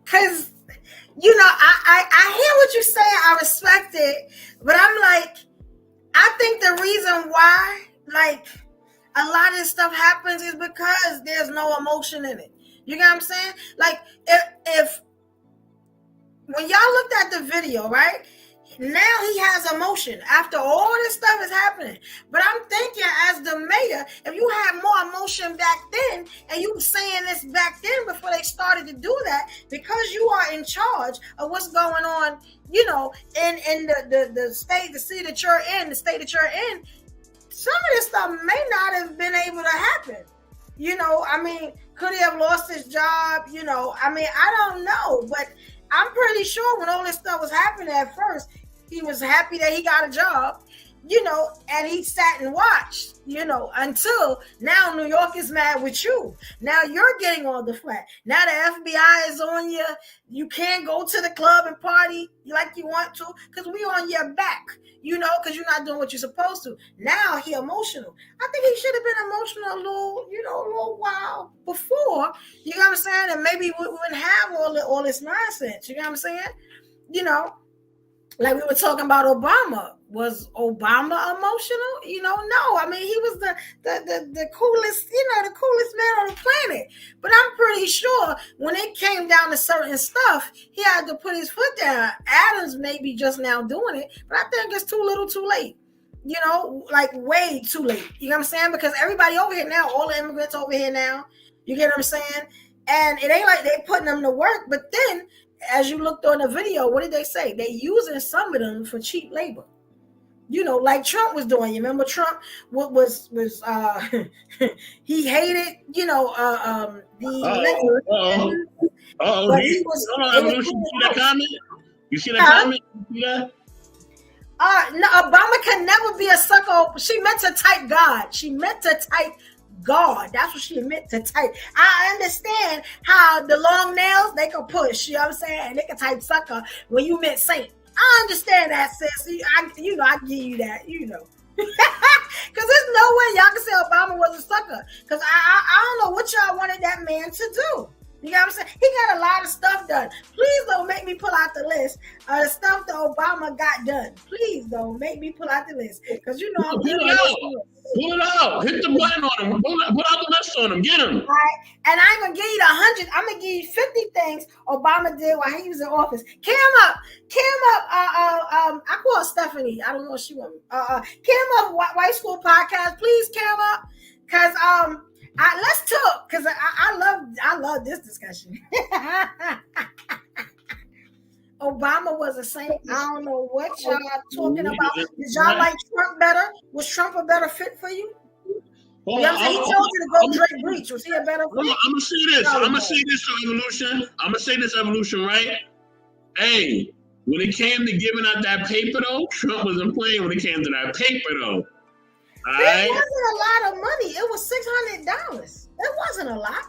Because, you know, I hear what you're saying. I respect it. But I'm like, I think the reason why, like, a lot of this stuff happens is because there's no emotion in it. You get what I'm saying? Like, if when y'all looked at the video, right? Now he has emotion after all this stuff is happening. But I'm thinking, as the mayor, if you had more emotion back then, and you were saying this back then before they started to do that, because you are in charge of what's going on, you know, in the state, the city that you're in, the state that you're in, some of this stuff may not have been able to happen. You know, I mean, could he have lost his job? You know, I mean, I don't know, but I'm pretty sure when all this stuff was happening at first, he was happy that he got a job, you know, and he sat and watched, you know, until now New York is mad with you. Now you're getting all the flack. Now the FBI is on you. You can't go to the club and party like you want to because we on your back, you know, because you're not doing what you're supposed to. Now he emotional. I think he should have been emotional a little while before, you know what I'm saying? And maybe we wouldn't have all this nonsense, you know what I'm saying? You know, like we were talking about Obama. Was Obama emotional? You know, no. I mean, he was the coolest, you know, the coolest man on the planet. But I'm pretty sure when it came down to certain stuff, he had to put his foot down. Adams may be just now doing it, but I think it's too little too late. You know, like way too late. You know what I'm saying? Because everybody over here now, all the immigrants over here now, you get what I'm saying? And it ain't like they putting them to work. But then, as you looked on the video, what did they say? They using some of them for cheap labor. You know, like Trump was doing. You remember Trump was he hated, you know, the Evolution, you see that comment? You see that comment? You see that? No, Obama can never be a sucker. She meant to type God. She meant to type God. That's what she meant to type. I understand how the long nails they can push, you know what I'm saying? And they can type sucker when you meant saint. I understand that, sis. I give you that, you know. Because there's no way y'all can say Obama was a sucker. Because I don't know what y'all wanted that man to do. You know what I'm saying? He got a lot of stuff done. Please don't make me pull out the list of stuff that Obama got done. Please don't make me pull out the list. Because you know I'm pull it out. Hit the button on him. Pull out the list on him. Get him. All right. And I ain't gonna give you the 100. I'm gonna give you 50 things Obama did while he was in office. Cam up. I call Stephanie. I don't know if she want me. Cam up, White School Podcast. Please, Cam up. Cause let's talk. Cause I love this discussion. Obama was a saint. I don't know what y'all talking about. Did y'all like Trump better? Was Trump a better fit for you? You know what I'm saying? He told you to go Drake Breach. Was he a better fit? I'm gonna say this. I'm gonna say this to Evolution. I'm gonna say this, Evolution, right? Hey, when it came to giving out that paper, though, Trump wasn't playing when it came to that paper, though. All right? It wasn't a lot of money. It was $600. It wasn't a lot.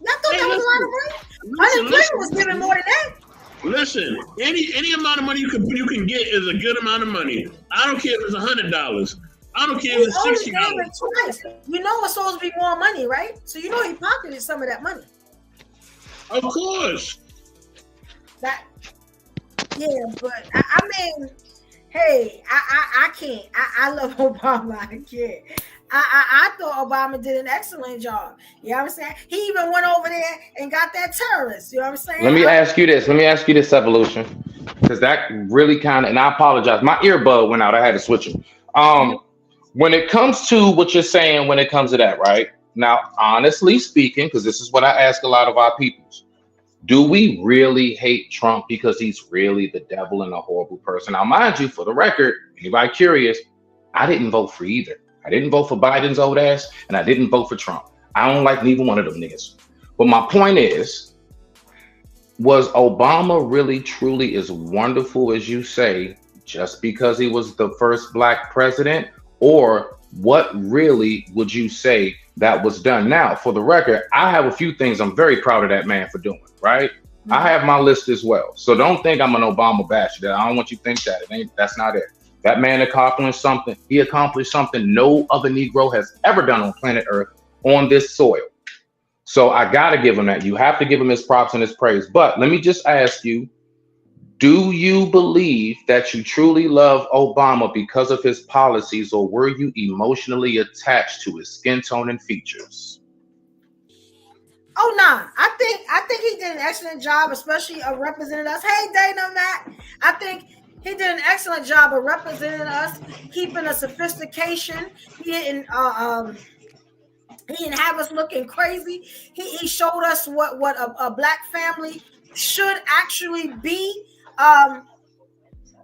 Y'all thought that was a lot of money? Unemployment was giving more than that. Listen, any amount of money you can get is a good amount of money. I don't care if it's $100. I don't care if it's $60. You know it's supposed to be more money, right? So you know he pocketed some of that money. Of course. But I mean, hey, I can't. I love Obama. I can't. I thought Obama did an excellent job. You know what I'm saying? He even went over there and got that terrorist. You know what I'm saying? Let me ask you this, Evolution. Because that really kind of, and I apologize. My earbud went out. I had to switch it. When it comes to what you're saying, when it comes to that, right? Now, honestly speaking, because this is what I ask a lot of our peoples, do we really hate Trump because he's really the devil and a horrible person? Now, mind you, for the record, anybody curious, I didn't vote for either. I didn't vote for Biden's old ass, and I didn't vote for Trump. I don't like neither one of them niggas. But my point is, was Obama really truly as wonderful as you say, just because he was the first black president? Or what really would you say that was done? Now, for the record, I have a few things I'm very proud of that man for doing, right? Mm-hmm. I have my list as well. So don't think I'm an Obama basher. I don't want you to think that. That's not it. That man accomplished something. He accomplished something no other Negro has ever done on planet Earth on this soil. So I gotta give him that. You have to give him his props and his praise. But let me just ask you, do you believe that you truly love Obama because of his policies, or were you emotionally attached to his skin tone and features? Oh no, I think he did an excellent job, especially of representing us. Hey, Dana, Matt, I think he did an excellent job of representing us, keeping a sophistication. He didn't have us looking crazy. He showed us what a black family should actually be.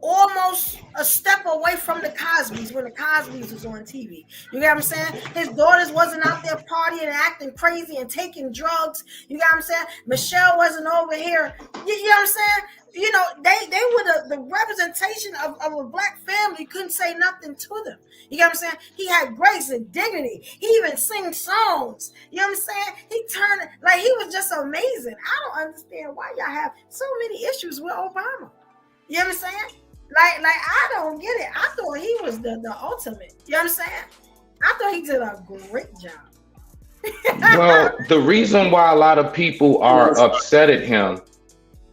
Almost a step away from the Cosbys when the Cosbys was on TV. You get what I'm saying? His daughters wasn't out there partying and acting crazy and taking drugs. You get what I'm saying? Michelle wasn't over here. You know what I'm saying? You know, they were the representation of a black family. Couldn't say nothing to them. You get what I'm saying? He had grace and dignity. He even sang songs. You know what I'm saying? He turned, like, he was just amazing. I don't understand why y'all have so many issues with Obama. You know what I'm saying? Like I don't get it. I thought he was the ultimate. You know what I'm saying? I thought he did a great job. Well, the reason why a lot of people are upset at him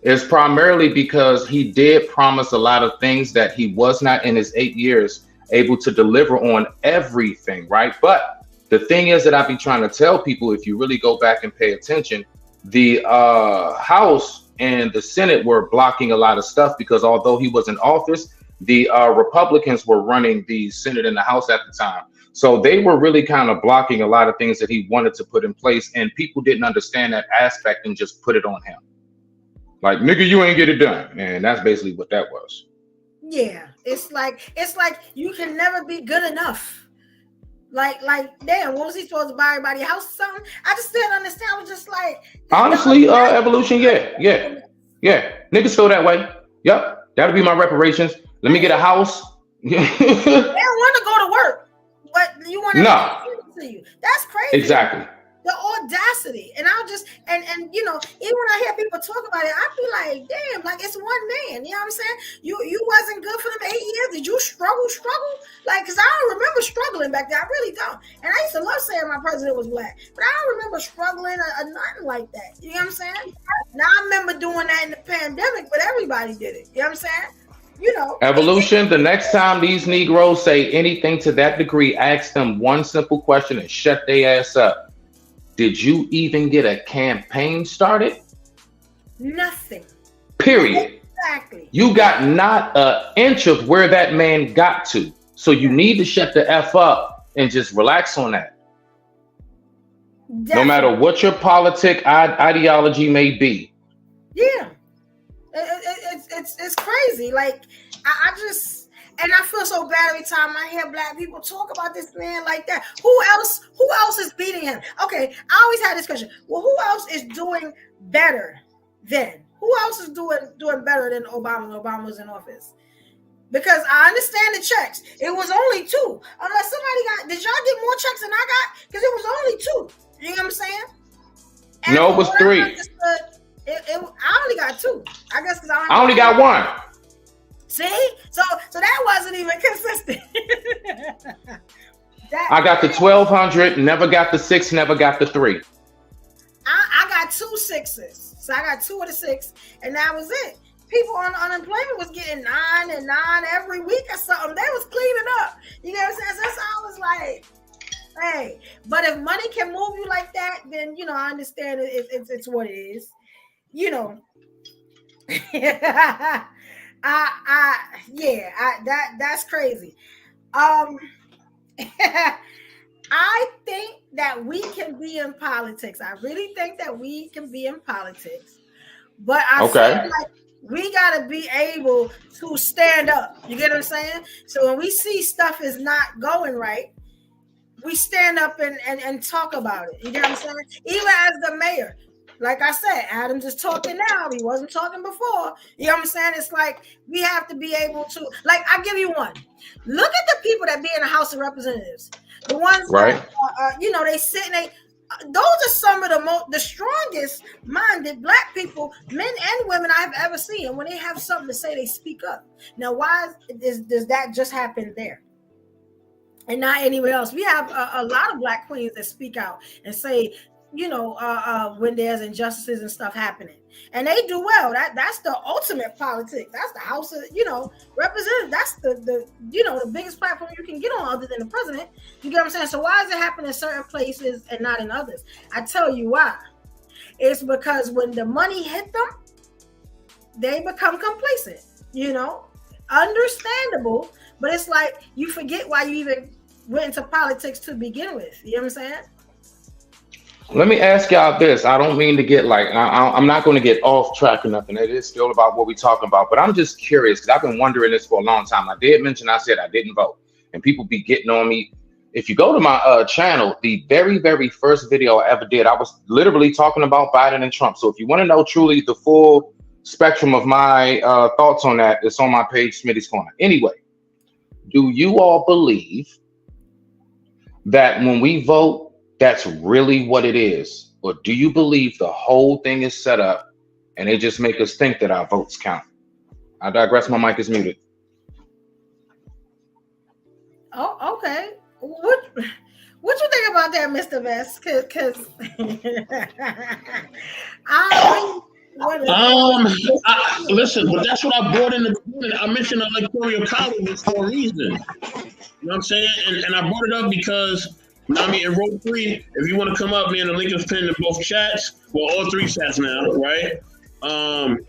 is primarily because he did promise a lot of things that he was not in his 8 years able to deliver on everything, right? But the thing is that I be trying to tell people, if you really go back and pay attention, the House and the Senate were blocking a lot of stuff because although he was in office, the Republicans were running the Senate and the House at the time. So they were really kind of blocking a lot of things that he wanted to put in place, and people didn't understand that aspect and just put it on him. Like, nigga, you ain't get it done. And that's basically what that was. Yeah, it's like you can never be good enough. Like, damn, what was he supposed to buy everybody a house or something? I just didn't understand. I was just like, honestly, Evolution, yeah. Niggas feel that way. Yep, that'll be my reparations. Let me get a house. They don't want to go to work, but you want to to you. That's crazy. Exactly. The audacity. And I'll just and you know, even when I hear people talk about it, I be like, damn, like it's one man. You know what I'm saying? You wasn't good for them 8 years. Did you struggle? Like, because I don't remember struggling back then. I really don't. And I used to love saying my president was black, but I don't remember struggling or nothing like that. You know what I'm saying? Now I remember doing that in the pandemic, but everybody did it. You know what I'm saying? You know, Evolution, the next time these Negroes say anything to that degree, ask them one simple question and shut their ass up. Did you even get a campaign started? Nothing. Period. Exactly. You got not an inch of where that man got to. So you need to shut the F up and just relax on that. Definitely. No matter what your politic ideology may be. Yeah. It's crazy. Like, I just... And I feel so bad every time I hear black people talk about this man like that. Who else is beating him? Okay, I always had this question. Well, who else is doing better than? Who else is doing better than Obama when Obama was in office? Because I understand the checks. It was only 2. Unless somebody did y'all get more checks than I got? Because it was only 2. You know what I'm saying? And no, it was 3. I only got 2. I guess because I only got 1. See? So that wasn't even consistent. I got the 1,200, never got the 6, never got the 3. I got 2 6s. So I got 2 of the 6, and that was it. People on unemployment was getting 9 and 9 every week or something. They was cleaning up. You know what I'm saying? So that's how I was like, hey. But if money can move you like that, then, you know, I understand it's what it is. You know. That's crazy. I think that we can be in politics. I really think that we can be in politics, but I feel like we gotta be able to stand up. You get what I'm saying? So when we see stuff is not going right, we stand up and talk about it. You get what I'm saying? Even as the mayor. Like I said, Adams is talking now. He wasn't talking before. You know what I'm saying? It's like we have to be able to, like, I'll give you one. Look at the people that be in the House of Representatives. The ones that, you know, they sit and those are some of the strongest minded black people, men and women I've ever seen. And when they have something to say, they speak up. Now, why does that just happen there and not anywhere else? We have a lot of black queens that speak out and say, when there's injustices and stuff happening, and they do well. That's the ultimate politics. That's the House of Representatives. That's the biggest platform you can get on other than the president. You get what I'm saying? So why does it happen in certain places and not in others? I tell you why. It's because when the money hit them, they become complacent. Understandable, but it's like you forget why you even went into politics to begin with. You know what I'm saying? Let me ask y'all this. I don't mean to get I'm not going to get off track or nothing. It is still about what we're talking about, but I'm just curious because I've been wondering this for a long time. I did mention, I said I didn't vote, and people be getting on me. If you go to my channel, the very, very first video I ever did, I was literally talking about Biden and Trump. So if you want to know truly the full spectrum of my thoughts on that, it's on my page, Smitty's Corner. Anyway, do you all believe that when we vote, that's really what it is? Or do you believe the whole thing is set up and they just make us think that our votes count? I digress. My mic is muted. Oh, okay. What you think about that, Mr. Vest? Because listen, but that's what I brought in the beginning. I mentioned electoral college for a reason. You know what I'm saying? And I brought it up because, in row 3, if you want to come up, man, the link is pinned in both chats. Well, all 3 chats now, right? And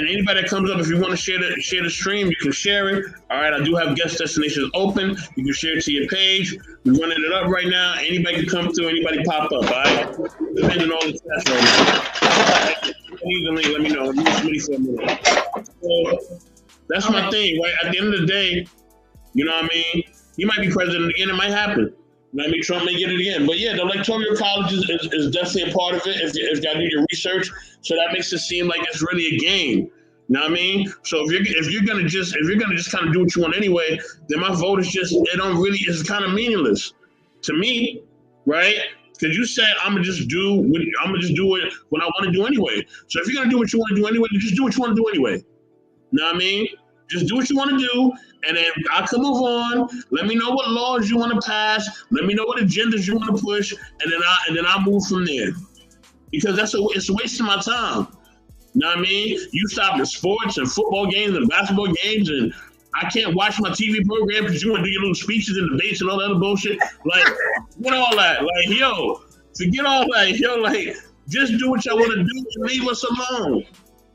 anybody that comes up, if you want to share the stream, you can share it. All right, I do have guest destinations open. You can share it to your page. We're running it up right now. Anybody can come through. Anybody pop up. All right, depending on all the chats right now. If you need the link, let me know. I'm ready for a minute. So that's my thing, right? At the end of the day, you know what I mean? He might be president again. It might happen. Trump may get it again. But yeah, the electoral college is definitely a part of it if y'all do your research. So that makes it seem like it's really a game. You know what I mean? So if you're gonna just kind of do what you want anyway, then my vote is it's kind of meaningless to me, right? Because you said I'm gonna just do it when I want to do anyway. So if you're gonna do what you want to do anyway, then just do what you want to do anyway. You know what I mean? Just do what you want to do, and then I can move on. Let me know what laws you want to pass. Let me know what agendas you want to push, and then I move from there. Because it's a waste of my time. You know what I mean? You stop at sports and football games and basketball games, and I can't watch my TV program because you want to do your little speeches and debates and all that other bullshit. Like, forget all that. Like, forget all that. Just do what y'all want to do and leave us alone.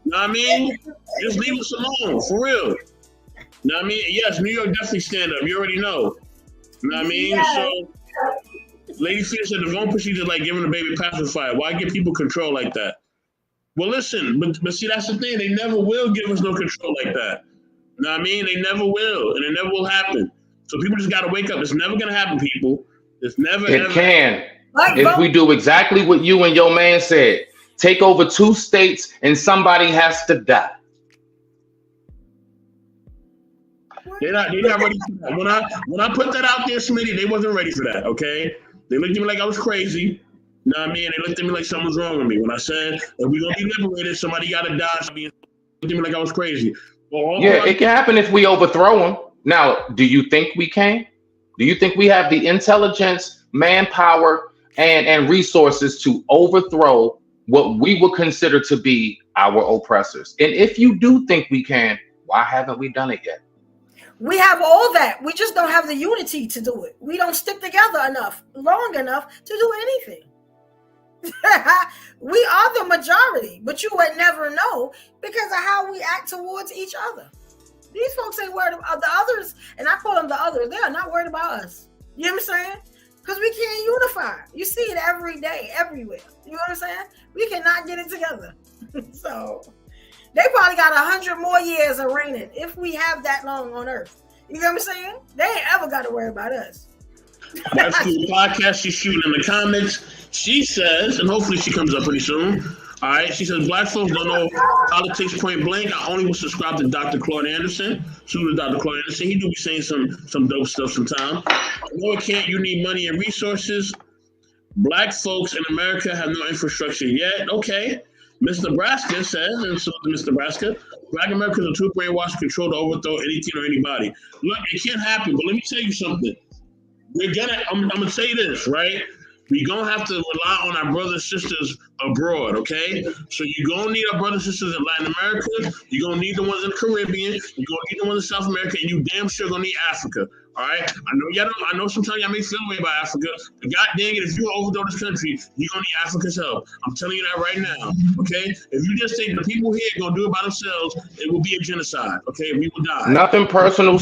You know what I mean? Just leave us alone, for real. You know what I mean? Yes, New York definitely stand up. You already know. You know what I mean? Yes. So, Lady Fear said the vote procedure is like giving a baby pacifier. Why give people control like that? Well, listen, but see, that's the thing. They never will give us no control like that. You know what I mean? They never will, and it never will happen. So people just got to wake up. It's never going to happen, people. It's never, It can. If we do exactly what you and your man said. Take over 2 states and somebody has to die. They're not ready for that. When I put that out there, Smitty, they wasn't ready for that, okay? They looked at me like I was crazy. You know what I mean? They looked at me like something was wrong with me. When I said, if we're going to be liberated, somebody got to die. Somebody looked at me like I was crazy. It can happen if we overthrow them. Now, do you think we can? Do you think we have the intelligence, manpower, and resources to overthrow what we would consider to be our oppressors? And if you do think we can, why haven't we done it yet? We have all that. We just don't have the unity to do it. We don't stick together long enough to do anything. We are the majority, but you would never know because of how we act towards each other. These folks ain't worried about the others, and I call them the others. They are not worried about us. You know what I'm saying? Because we can't unify. You see it every day, everywhere. You know what I'm saying? We cannot get it together. So they probably got 100 more years of reigning if we have that long on Earth. You know what I'm saying? They ain't ever got to worry about us. That's the podcast she's shooting in the comments. She says, and hopefully she comes up pretty soon. All right, she says, Black folks don't know politics point blank. I only will subscribe to Dr. Claude Anderson. Salute to Dr. Claude Anderson. He do be saying some dope stuff sometimes. No, it can't. You need money and resources. Black folks in America have no infrastructure yet. Okay. Miss Nebraska says, and so Miss Nebraska, Black Americans are too brainwashed, controlled to overthrow anything or anybody. Look, it can't happen, but let me tell you something. I'm gonna say this, right? we gonna have to rely on our brothers and sisters abroad, okay? So you're gonna need our brothers and sisters in Latin America, you're gonna need the ones in the Caribbean, you're gonna need the ones in South America, and you damn sure gonna need Africa. All right, I know sometimes y'all may feel away about Africa, but god dang it, if you overthrow this country, you're gonna need Africa's help. I'm telling you that right now. Okay? If you just think the people here are gonna do it by themselves, it will be a genocide. Okay, we will die. Nothing personal,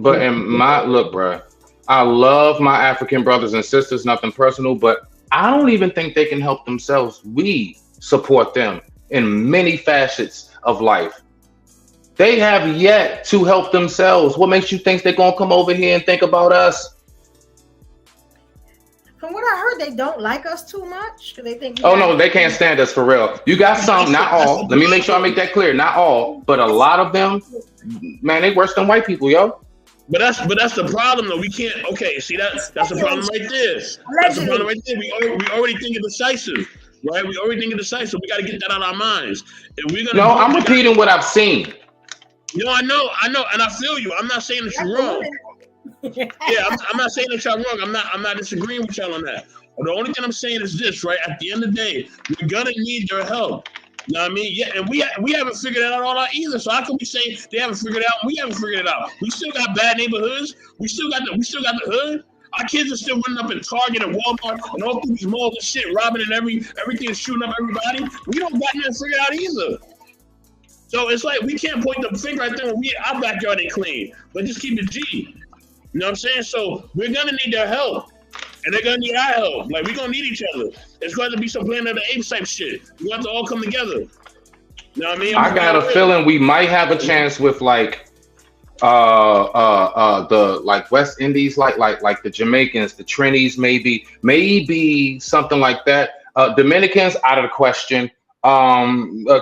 but in my look, bro, I love my African brothers and sisters, nothing personal, but I don't even think they can help themselves. We support them in many facets of life. They have yet to help themselves. What makes you think they're gonna come over here and think about us? From what I heard, they don't like us too much. They think. Oh no, they can't stand us for real. You got some, not all. Let me make sure I make that clear. Not all, but a lot of them, man, they worse than white people, yo. But that's the problem though. We can't. Okay, see that's the problem right there. That's the problem right there. We already think decisive, right? We already think decisive. We got to get that out of our minds. If we're gonna. No, I'm repeating what I've seen. No, I know, and I feel you. I'm not saying that you're wrong. Yeah, I'm not saying that y'all wrong. I'm not disagreeing with y'all on that. But the only thing I'm saying is this, right? At the end of the day, we're gonna need your help. You know what I mean? Yeah, and we haven't figured it out all out either. So I could be saying they haven't figured it out, and we haven't figured it out. We still got bad neighborhoods. We still got the hood. Our kids are still running up in Target and Walmart and all through these malls and shit, robbing and everything is shooting up everybody. We don't got nothing figured out either. So it's like we can't point the finger right there when our backyard ain't clean. But just keep it G. You know what I'm saying? So we're gonna need their help. And they're gonna need our help. Like we're gonna need each other. It's going to be some Planet of the Apes type shit. We have to all come together. You know what I mean? I got a feeling we might have a chance with like the like West Indies, like the Jamaicans, the Trinis, maybe something like that. Dominicans out of the question.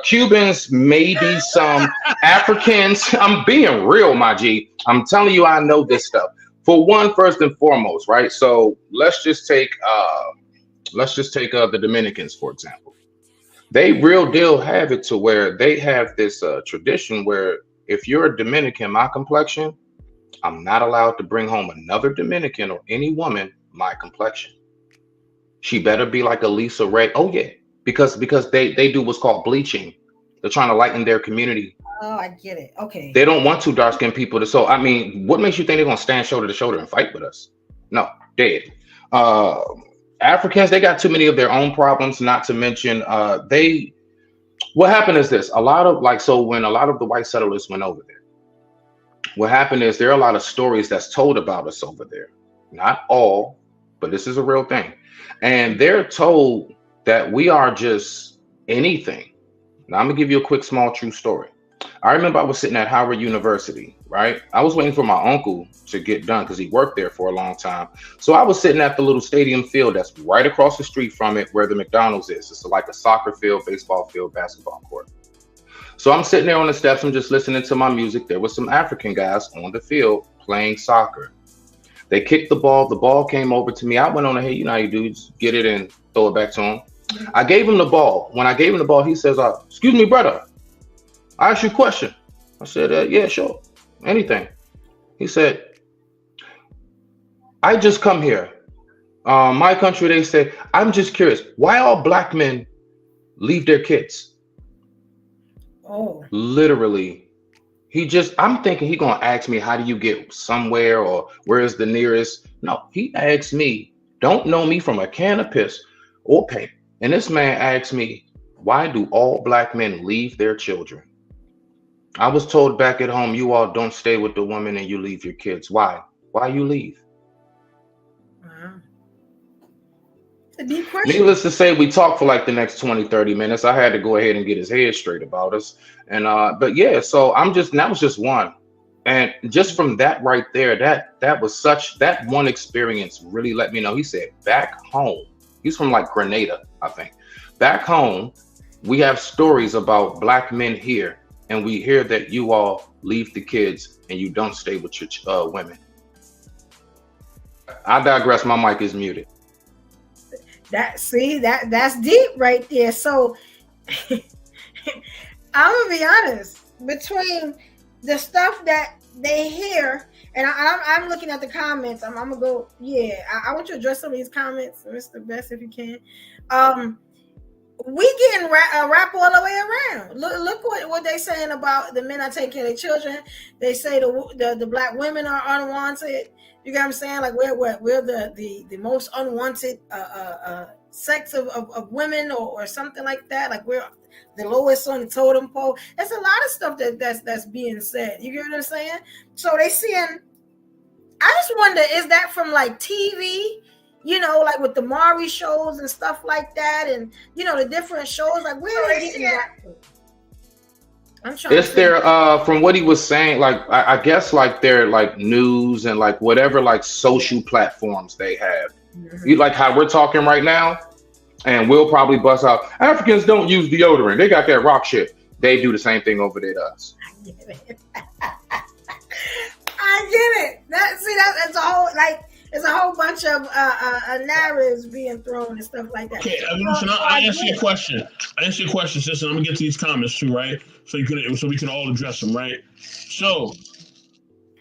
Cubans, maybe some Africans. I'm being real, my G. I'm telling you, I know this stuff. For one, first and foremost, right? So let's just take the Dominicans, for example. They real deal have it to where they have this tradition where if you're a Dominican, my complexion, I'm not allowed to bring home another Dominican or any woman my complexion. She better be like a Lisa Ray. Oh yeah. Because they do what's called bleaching. They're trying to lighten their community. Oh, I get it. Okay. They don't want 2 dark-skinned people to. So I mean, what makes you think they're gonna stand shoulder to shoulder and fight with us? No, dead. Africans, they got too many of their own problems. Not to mention, what happened is this: when a lot of the white settlers went over there, what happened is there are a lot of stories that's told about us over there. Not all, but this is a real thing, and they're told that we are just anything. Now I'm gonna give you a quick, small, true story. I remember I was sitting at Howard University, right? I was waiting for my uncle to get done because he worked there for a long time. So I was sitting at the little stadium field that's right across the street from it where the McDonald's is. It's like a soccer field, baseball field, basketball court. So I'm sitting there on the steps, I'm just listening to my music. There was some African guys on the field playing soccer. They kicked the ball came over to me. I went on ahead, you know how you do, just get it and throw it back to him. I gave him the ball. When I gave him the ball, he says, excuse me, brother, I asked you a question. I said, yeah, sure, anything. He said, I just come here. My country, they say, I'm just curious, why all black men leave their kids? Oh. Literally. I'm thinking he gonna ask me, how do you get somewhere or where's the nearest? No, he asked me, don't know me from a can of piss or paint. And this man asked me, why do all black men leave their children? I was told back at home, you all don't stay with the woman and you leave your kids. Why? Why you leave? A deep question. Needless to say, we talked for like the next 20, 30 minutes. I had to go ahead and get his head straight about us. And but yeah, so that was just one. And just from that right there, that one experience really let me know. He said, back home, he's from like Grenada, I think. Back home, we have stories about black men here, and we hear that you all leave the kids and you don't stay with your women. I digress. My mic is muted. That's deep right there. So I'm gonna be honest, between the stuff that they hear, and I'm looking at the comments. I'm gonna go. Yeah, I want you to address some of these comments, Mr. Best, if you can. We getting rap all the way around. Look what they saying about the men that take care of their children. They say the black women are unwanted. You get what I'm saying? Like we're the most unwanted sex of women or something like that. Like we're the lowest on the totem pole. There's a lot of stuff that's being said. You get what I'm saying? So they seeing. I just wonder, is that from like TV? You know, like with the Maury shows and stuff like that, and you know the different shows. Like where are they getting that from? I'm trying. It's their from what he was saying, like I guess like their like news and like whatever like social platforms they have. You like how we're talking right now, and we'll probably bust out Africans don't use deodorant. They got that rock shit. They do the same thing over there to us. I get it. That's a whole like. There's a whole bunch of narratives being thrown and stuff like that. Okay, listen, I answer your question. Sister. I'm gonna get to these comments too, right? So we can all address them, right? So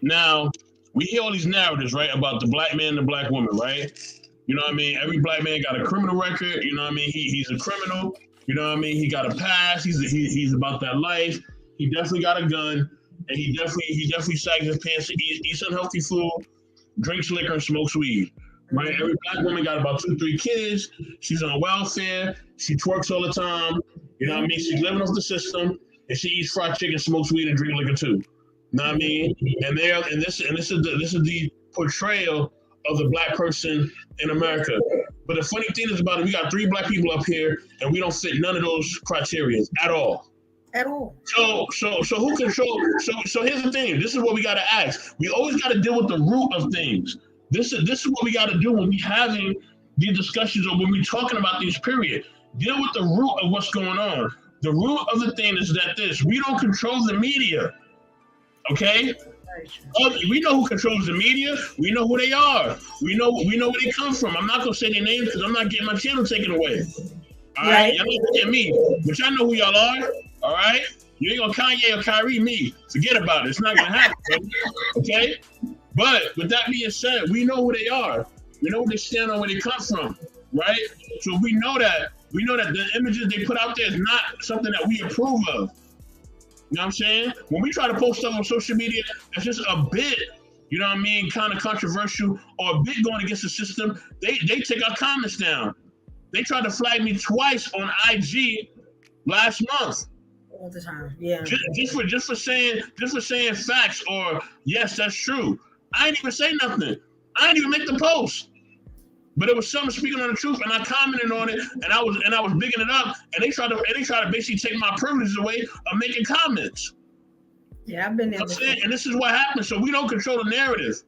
now we hear all these narratives, right, about the black man and the black woman, right? You know what I mean? Every black man got a criminal record. You know what I mean? He's a criminal. You know what I mean? He got a past. He's about that life. He definitely got a gun, and he definitely sags his pants to eat unhealthy food. Drinks liquor and smokes weed, right? Every black woman got about 2-3 kids. She's on welfare. She twerks all the time. You know what I mean? She's living off the system, and she eats fried chicken, smokes weed, and drink liquor too. You know what I mean? And this is the portrayal of the black person in America. But the funny thing is about it, we got 3 black people up here, and we don't fit none of those criteria at all. At all. So who control? So here's the thing. This is what we got to ask. We always got to deal with the root of things. This is what we got to do when we having these discussions or when we talking about these period. Deal with the root of what's going on. The root of the thing is that we don't control the media. Okay. We know who controls the media. We know who they are. We know where they come from. I'm not gonna say their names because I'm not getting my channel taken away. All right, y'all don't look at me, but y'all know who y'all are. All right, you ain't gonna Kanye or Kyrie me. Forget about it. It's not gonna happen. Okay, but with that being said, we know who they are. We know where they stand on, where they come from. Right. So we know that the images they put out there is not something that we approve of. You know what I'm saying? When we try to post stuff on social media, that's just a bit, you know what I mean, kind of controversial or a bit going against the system. They take our comments down. They tried to flag me twice on IG last month. All the time, yeah. Just for saying facts or yes, that's true. I didn't even say nothing. I didn't even make the post. But it was someone speaking on the truth, and I commented on it, and I was bigging it up, and they tried to basically take my privileges away of making comments. Yeah, I've been there. And this is what happens. So we don't control the narrative.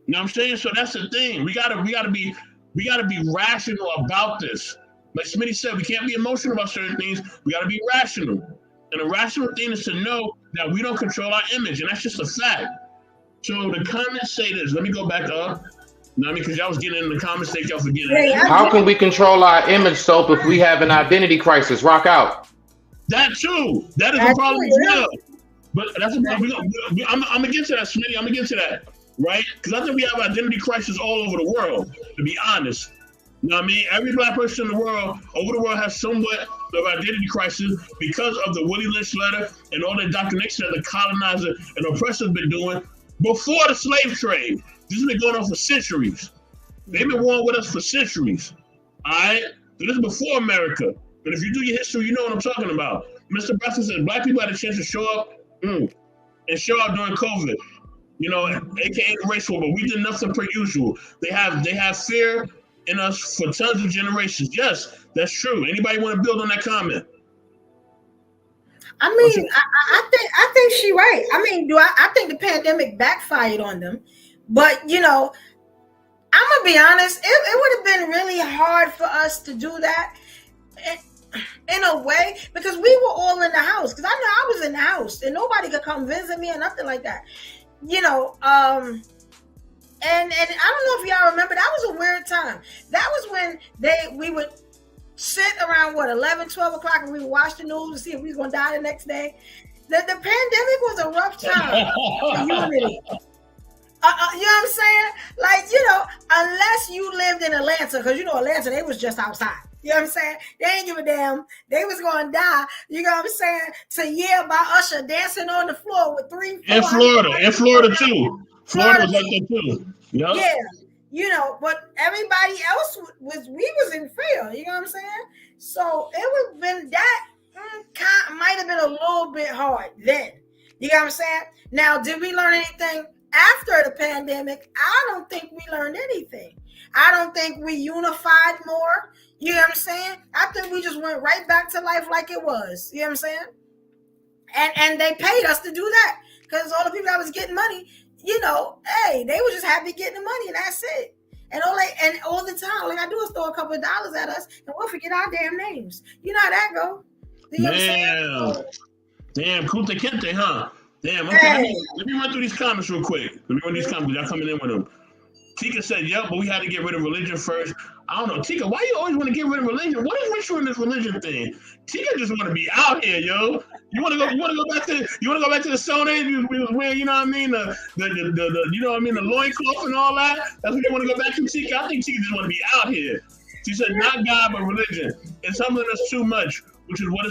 You know what I'm saying? So that's the thing. We gotta be rational about this. Like Smitty said, we can't be emotional about certain things. We gotta be rational. And the rational thing is to know that we don't control our image, and that's just a fact. So the comments say this. Let me go back up. No, because y'all was getting in the comments, thank y'all for getting in. How can we control our image, Soap, if we have an identity crisis? Rock out. That too. That is a problem as well. But that's a problem. I'm gonna get to that, Smitty. I'm gonna get to that, right? Because I think we have identity crisis all over the world, to be honest. You know what I mean? Every black person in the world, over the world, has somewhat of identity crisis because of the Willie Lynch letter and all the indoctrination that the colonizer and oppressor have been doing before the slave trade. This has been going on for centuries. They've been warring with us for centuries. All right? So this is before America. But if you do your history, you know what I'm talking about. Mr. Preston said black people had a chance to show up and show up during COVID. You know, aka the race war, but we did nothing per usual. They have fear in us for tons of generations. Yes, that's true. Anybody want to build on that comment? I mean, I think she's right. I mean, I think the pandemic backfired on them. But, you know, I'm going to be honest, it would have been really hard for us to do that in a way because we were all in the house. Because I know I was in the house and nobody could come visit me or nothing like that. You know, and I don't know if y'all remember, that was a weird time. That was when we would sit around, 11, 12 o'clock and we would watch the news to see if we was going to die the next day. The pandemic was a rough time for unity. You know what I'm saying? Like, unless you lived in Atlanta, because Atlanta, they was just outside. You know what I'm saying? They ain't give a damn. They was gonna die. You know what I'm saying? To yell by Usher dancing on the floor with 3. In Florida too. Florida was like that too. Yep. Yeah. But everybody else we was in fear. You know what I'm saying? So it would have been that might have been a little bit hard then. You know what I'm saying? Now, did we learn anything after the pandemic? I don't think we learned anything. I don't think we unified more. You know what I'm saying? I think we just went right back to life like it was. You know what I'm saying? And they paid us to do that because all the people that was getting money, hey, they were just happy getting the money and that's it. And all the time, all they gotta do is throw a couple of dollars at us and we'll forget our damn names. You know how that go. You know what I'm saying? Damn, Kunta Kinte, huh? Damn, okay. Hey. Let me run through these comments real quick. Y'all coming in with them. Tika said, yep, but we had to get rid of religion first. I don't know, Tika, why you always want to get rid of religion? What is with you in this religion thing? Tika just want to be out here, yo. You want to go back to the Stone Age? We was wearing, you know what I mean, the the loincloth and all that. That's what you want to go back to, Tika. I think Tika just want to be out here. She said, not God, but religion. It's humbling us too much, which is what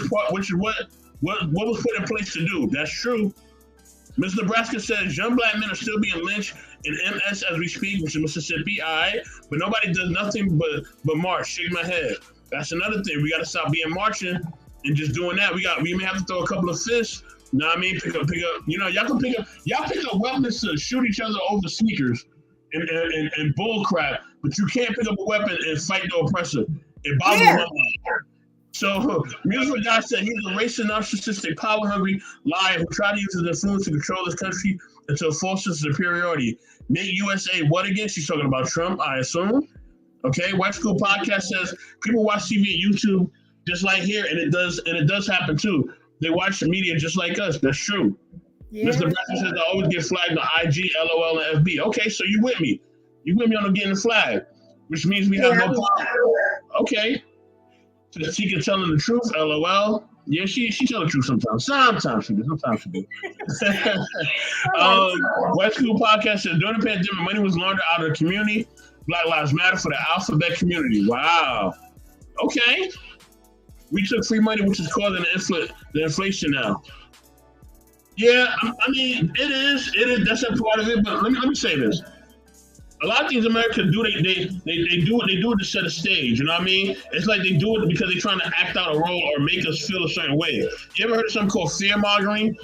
was put in place to do. That's true. Ms. Nebraska says young black men are still being lynched in MS as we speak, which is Mississippi, but nobody does nothing but march. Shake my head. That's another thing. We got to stop being marching and just doing that. We may have to throw a couple of fists. You know what I mean? Pick up. Y'all pick up weapons to shoot each other over sneakers and bull crap, but you can't pick up a weapon and fight the oppressor. It bothers my mind. So, Musical Guy said he's a racist, narcissistic, power-hungry liar who tried to use his influence to control this country until forces superiority. Make USA what again? She's talking about Trump, I assume. Okay, White School Podcast says people watch TV and YouTube just like here, and it does happen too. They watch the media just like us. That's true. Yeah. Mr. Braxton says I always get flagged on IG, LOL, and FB. Okay, so you with me? You with me on getting flagged, which means we have no problem. Okay. So she can telling the truth, LOL. Yeah, she tell the truth sometimes. Sometimes she do. West School Podcast says during the pandemic, money was laundered out of the community. Black Lives Matter for the alphabet community. Wow. Okay. We took free money, which is causing the inflation now. Yeah, I mean, it is. That's a part of it. But let me say this. A lot of things America do, they do it to set a stage. You know what I mean? It's like they do it because they're trying to act out a role or make us feel a certain way. You ever heard of something called fear mongering?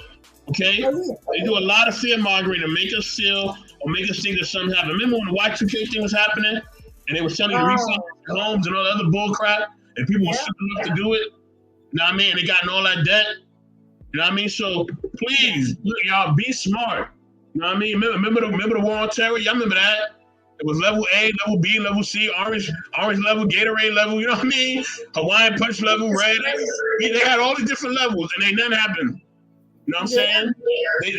Okay, they do a lot of fear mongering to make us feel or make us think that something happened. Remember when the Y2K thing was happening and they were telling you to refund homes and all the other bull crap, and people were stupid enough to do it? You know what I mean? And they got in all that debt. You know what I mean? So please, look, y'all, be smart. You know what I mean? Remember the war on terror? Y'all remember that? It was level A, level B, level C, orange level, Gatorade level, you know what I mean? Hawaiian punch level, red. They had all the different levels and ain't nothing happened. You know what I'm saying? They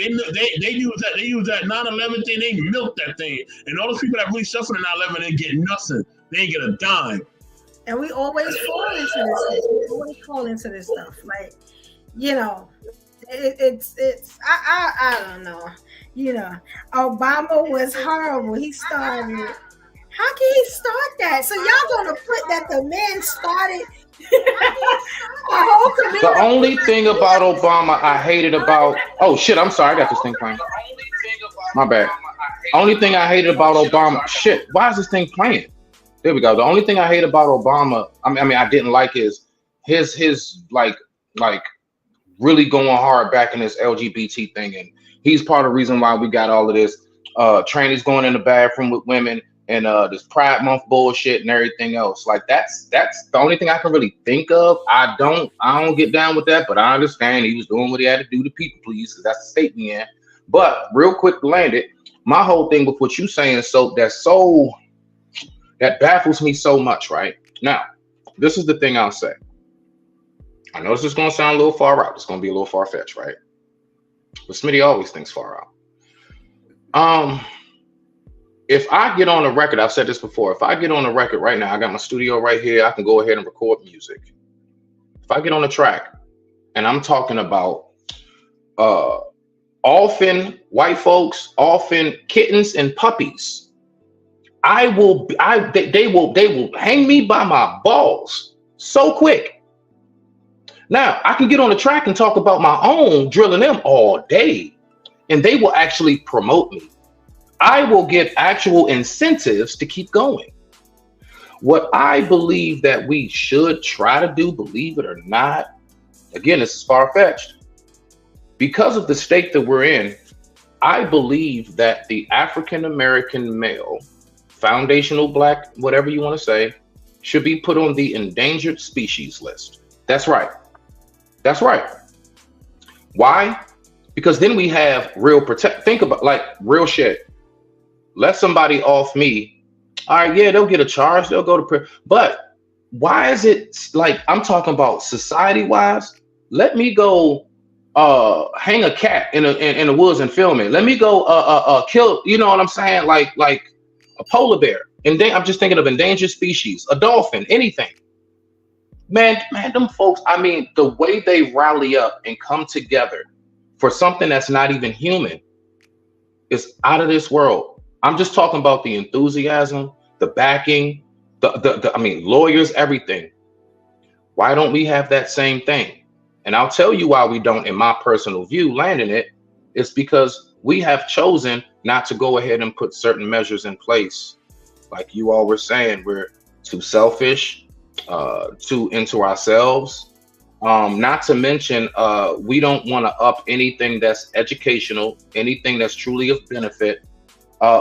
use that. They use that 9/11 thing. They milked that thing. And all those people that really suffered in 9/11, they get nothing. They ain't get a dime. And we always fall into this. We always fall into this stuff. Like, it's I don't know. Obama was horrible. He started. How can he start that? So y'all gonna put that the man started a whole community? The only thing about Obama I hated about I'm sorry, I got this thing playing. My bad. Only thing I hated about Obama, why is this thing playing? There we go. The only thing I hate about Obama, I mean I didn't like is his like really going hard back in this LGBT thing, and he's part of the reason why we got all of this trannies going in the bathroom with women and this Pride Month bullshit and everything else. Like that's the only thing I can really think of. I don't get down with that, but I understand he was doing what he had to do to people please, because that's the state we in. But real quick to land it, my whole thing with what you saying, that baffles me so much, right? Now, this is the thing I'll say. I know this is gonna sound a little far out. It's gonna be a little far-fetched, right? But Smitty always thinks far out. If I get on a record, I've said this before, if I get on a record right now, I got my studio right here, I can go ahead and record music. If I get on a track and I'm talking about orphan white folks, orphan kittens and puppies. They will hang me by my balls so quick. Now I can get on the track and talk about my own, drilling them all day, and they will actually promote me. I will get actual incentives to keep going. What I believe that we should try to do, believe it or not, again, this is far-fetched. Because of the state that we're in, I believe that the African-American male, foundational black, whatever you want to say, should be put on the endangered species list. That's right. That's right. Why? Because then we have real think about like real shit. Let somebody off me. All right, yeah, they'll get a charge. They'll go to prison. But why is it like I'm talking about society-wise? Let me go hang a cat in the woods and film it. Let me go kill, you know what I'm saying? Like a polar bear. And I'm just thinking of endangered species, a dolphin, anything. Man, them folks, I mean, the way they rally up and come together for something that's not even human is out of this world. I'm just talking about the enthusiasm, the backing, I mean, lawyers, everything. Why don't we have that same thing? And I'll tell you why we don't, in my personal view, landing it. It's because we have chosen not to go ahead and put certain measures in place. Like you all were saying, we're too selfish, too into ourselves. Not to mention, we don't want to up anything that's educational, anything that's truly of benefit.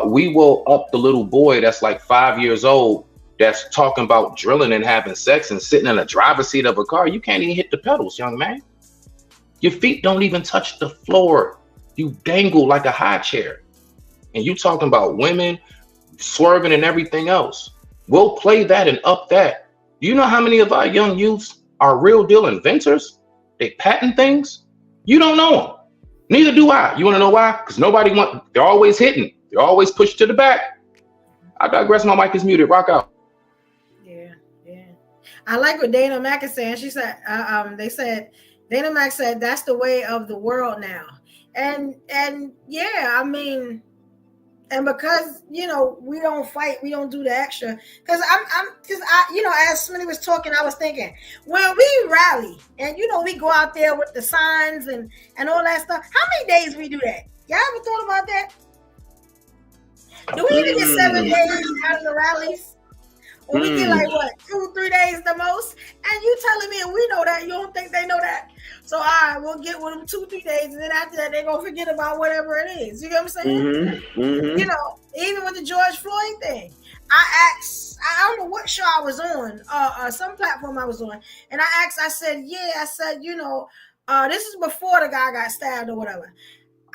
We will up the little boy that's like 5 years old that's talking about drilling and having sex and sitting in the driver's seat of a car. You can't even hit the pedals, young man. Your feet don't even touch the floor. You dangle like a high chair. And you talking about women swerving and everything else. We'll play that and up that. Do you know how many of our young youths are real deal inventors? They patent things. You don't know them. Neither do I. You want to know why? Because they're always hitting. They're always pushed to the back. I digress. My mic is muted. Rock out. I like what Dana Mack is saying. She said, Dana Mack said, that's the way of the world now. And yeah, I mean, and because, you know, we don't fight, we don't do the extra. Because you know, as Smitty was talking, I was thinking, when we rally and, you know, we go out there with the signs and all that stuff, how many days we do that? Y'all ever thought about that? Do we even get 7 days out of the rallies? Or we get like what, 2-3 days the most? And you telling me, and we know that, you don't think they know that? So all right, we'll get with them 2-3 days, and then after that, they're gonna forget about whatever it is. You know what I'm saying? You know, even with the George Floyd thing, I asked, I don't know what show I was on, some platform I was on, and I said, you know, this is before the guy got stabbed or whatever.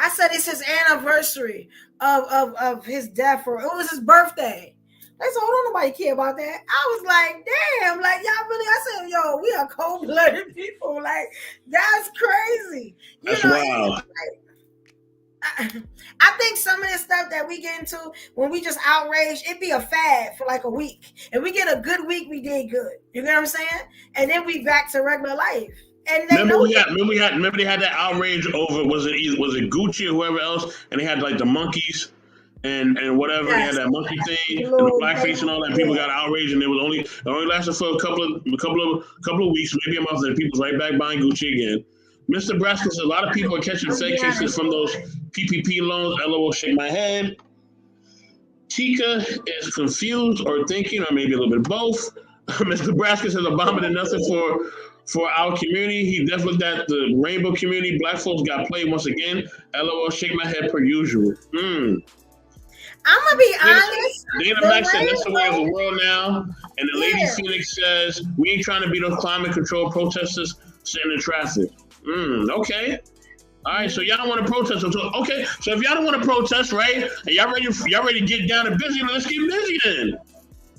I said it's his anniversary of his death, or it was his birthday. They said, oh, don't nobody care about that. I was like, damn, like, y'all really, I said, yo, we are cold-blooded people. Like, that's crazy. That's wild. I think some of this stuff that we get into when we just outraged, it'd be a fad for like a week. If we get a good week, we did good. You know what I'm saying? And then we back to regular life. And remember they had that outrage over, was it Gucci or whoever else, and they had like the monkeys and whatever. Yes. They had that monkey thing and the blackface and all that. People got outraged, and it only lasted for a couple of weeks, maybe a month, and people's right back buying Gucci again. Mr. Braska says a lot of people are catching fake cases from those PPP loans. LOL, shake my head. Tika is confused or thinking, or maybe a little bit of both. Mr. Braska says Obama did nothing for our community. He definitely looked at the rainbow community. Black folks got played once again. LOL, shake my head per usual. I'm gonna be honest. Dana Mack said that's the way of the world now. And the Lady Phoenix says we ain't trying to be those climate control protesters sitting in traffic. Okay. All right, so y'all don't want to protest. Okay, so if y'all don't want to protest, right? And y'all ready to get down and busy, let's get busy then.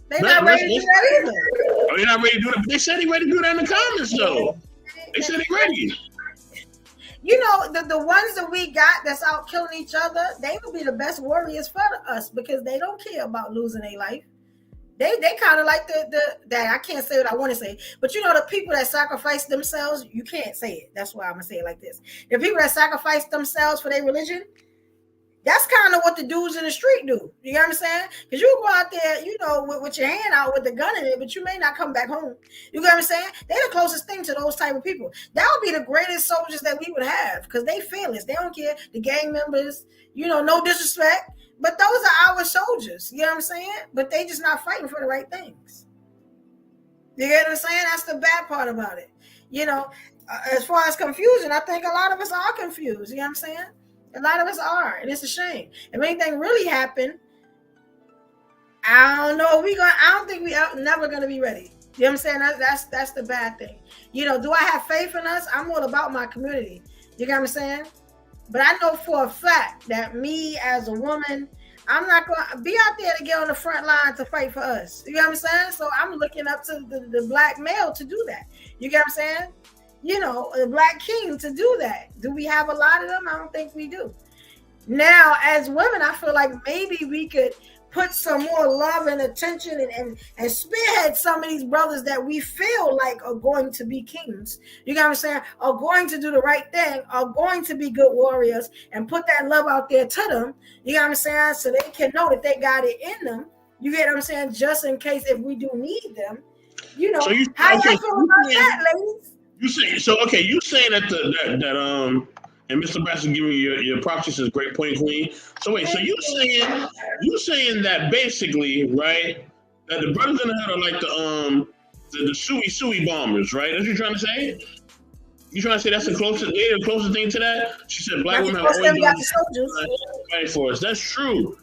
They're not ready to do that either. Oh, they're not ready to do that. They said they ready to do that in the comments though. They said they ready. You know, the ones that we got that's out killing each other, they will be the best warriors for us because they don't care about losing their life. They kind of like that. I can't say what I want to say, but you know, the people that sacrifice themselves, you can't say it. That's why I'm gonna say it like this. The people that sacrifice themselves for their religion, that's kind of what the dudes in the street do. You know what I'm saying? Because you go out there, you know, with your hand out with the gun in it, but you may not come back home. You know what I'm saying? They're the closest thing to those type of people. That would be the greatest soldiers that we would have, because they fearless. They don't care. The gang members, you know, no disrespect, but those are our soldiers. You know what I'm saying? But they just not fighting for the right things. You get what I'm saying? That's the bad part about it. You know, as far as confusion, I think a lot of us are confused. You know what I'm saying? A lot of us are, and it's a shame. If anything really happened, I don't know. I don't think we are never gonna be ready. You know what I'm saying? That's the bad thing. You know, do I have faith in us? I'm all about my community. You know what I'm saying? But I know for a fact that me as a woman, I'm not gonna be out there to get on the front line to fight for us. You know what I'm saying? So I'm looking up to the black male to do that. You get what I'm saying? You know, the black king to do that. Do we have a lot of them? I don't think we do. Now, as women, I feel like maybe we could put some more love and attention and spearhead some of these brothers that we feel like are going to be kings. You know what I'm saying? Are going to do the right thing, are going to be good warriors, and put that love out there to them. You know what I'm saying? So they can know that they got it in them. You get what I'm saying? Just in case if we do need them. You know, So you- how okay, you feel about that, ladies? You saying you saying that and Mr. Brass is giving you your props. Is great point, Queen. So wait, so you saying that basically, right, that the brothers in the hood are like the Suey bombers, right? That's what you're trying to say? You trying to say that's the closest thing to that? She said black women have always fight for us. That's true.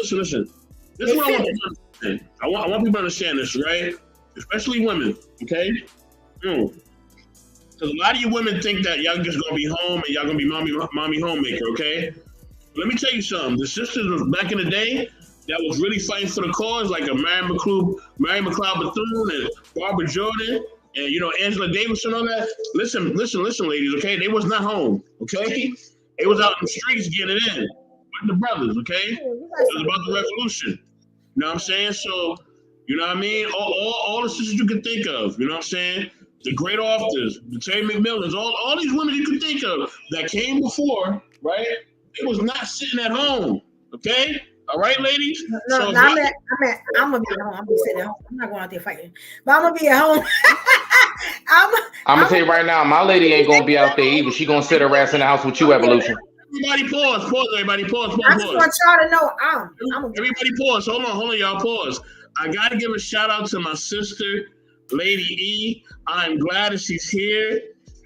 Listen. This is what I want people to understand. I want people to understand this, right? Especially women, okay? Because a lot of you women think that y'all just gonna be home and y'all gonna be mommy homemaker, okay? Let me tell you something. The sisters was back in the day that was really fighting for the cause, like a Mary McLeod Bethune and Barbara Jordan and, you know, Angela Davis and all that. Listen, ladies, okay? They was not home, okay? They was out in the streets getting it in with the brothers, okay? It was about the revolution. You know what I'm saying? So, you know what I mean? All the sisters you can think of, you know what I'm saying? The great authors, the Terry McMillans, all these women you can think of that came before, right? It was not sitting at home, okay? All right, ladies? I'm gonna be at home. I'm gonna be sitting at home. I'm not going out there fighting, but I'm gonna be at home. I'm gonna tell you right now, my lady ain't gonna be out there either. She gonna sit her ass in the house with you, Evolution. Everybody pause, everybody pause. I just want y'all to know Everybody pause. Hold on, y'all pause. I gotta give a shout out to my sister, Lady E. I'm glad that she's here.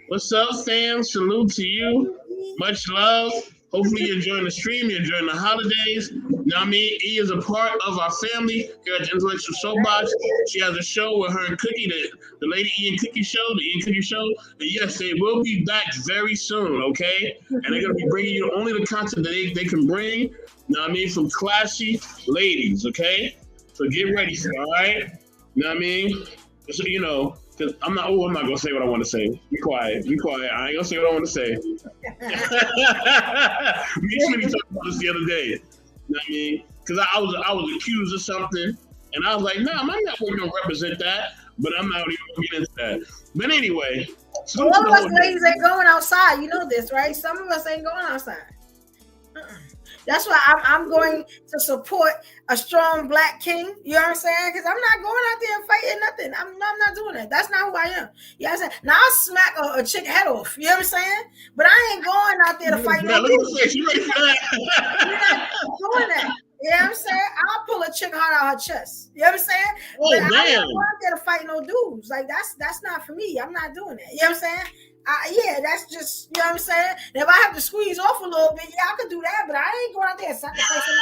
What's up, fam? Salute to you. Much love. Hopefully you're enjoying the stream, you're enjoying the holidays. You know what I mean? E is a part of our family here at the Intellectual Soapbox. She has a show with her and Cookie, the Lady E and Cookie Show, the E and Cookie Show. And yes, they will be back very soon, okay? And they're going to be bringing you only the content that they can bring, you know what I mean, from classy ladies, okay? So get ready for it, all right? You know what I mean? So, you know, because I'm not going to say what I want to say. Be quiet. I ain't going to say what I want to say. Me and Smitty talked about this the other day. You know what I mean? Because I was accused of something, and I was like, nah, I'm not going to represent that, but I'm not even going to get into that. But anyway. Some of us ladies ain't going outside. You know this, right? Some of us ain't going outside. That's why I'm going to support a strong black king. You know what I'm saying? Because I'm not going out there and fighting nothing. I'm not doing that. That's not who I am. You know what I'm saying? Now I'll smack a chick head off. You know what I'm saying? But I ain't going out there to fight no dude. She ready for that. You're not doing that. You know what I'm saying? I'll pull a chick heart out her chest. You know what I'm saying? Oh, but damn. I'm not going out there to fight no dudes. Like that's not for me. I'm not doing that. You know what I'm saying? Yeah, that's just, you know what I'm saying? And if I have to squeeze off a little bit, yeah, I could do that, but I ain't going out there and sacrificing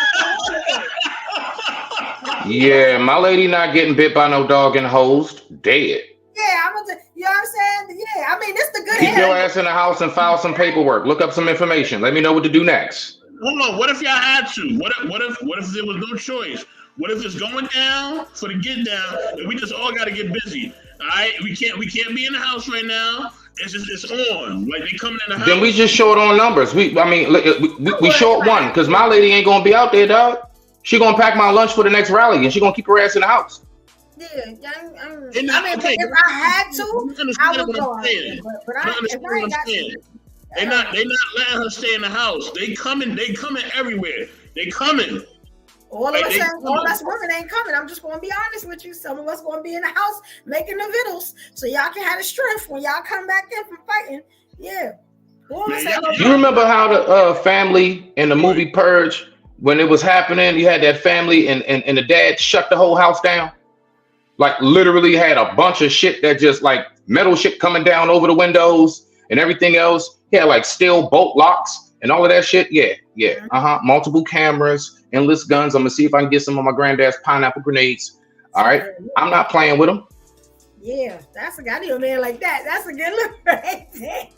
my Yeah, my lady not getting bit by no dog and hosed. Dead. Yeah, I'm gonna, you know what I'm saying? Yeah, I mean, this the good Keep your ass in the house and file some paperwork. Look up some information. Let me know what to do next. Hold on. What if y'all had to? What if there was no choice? What if it's going down for the get down and we just all got to get busy? All right, we can't be in the house right now. It's on. Like they coming in the house. Then we just short on numbers. We short one because my lady ain't gonna be out there, dog. She gonna pack my lunch for the next rally, and she gonna keep her ass in the house. Yeah, I mean, if I had to, I would go. But if I ain't got to, They're not letting her stay in the house. They coming everywhere. They coming. All of us women ain't coming. I'm just gonna be honest with you. Some of us gonna be in the house making the vittles, so y'all can have the strength when y'all come back in from fighting. Yeah. You remember how the family in the movie Purge, when it was happening, you had that family and the dad shut the whole house down? Like literally had a bunch of shit that just like metal shit coming down over the windows and everything else. He had like steel bolt locks and all of that shit. Yeah. Multiple cameras, endless guns. I'm gonna see if I can get some of my granddad's pineapple grenades. All right. I'm not playing with them. Yeah, that's a guy. I need a man like that. That's a good look right there.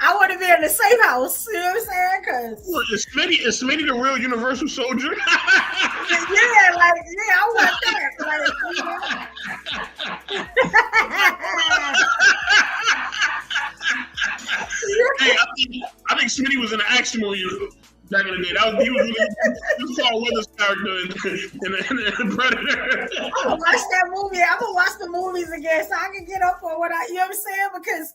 I want to be in the safe house. You know what I'm saying? Cause is Smitty the real Universal Soldier? I want that. I think Smitty was in an action movie back in the day. He was Paul Weathers' character in Predator. I'm gonna watch that movie. I'm gonna watch the movies again so I can get up for what you know what I'm saying? Because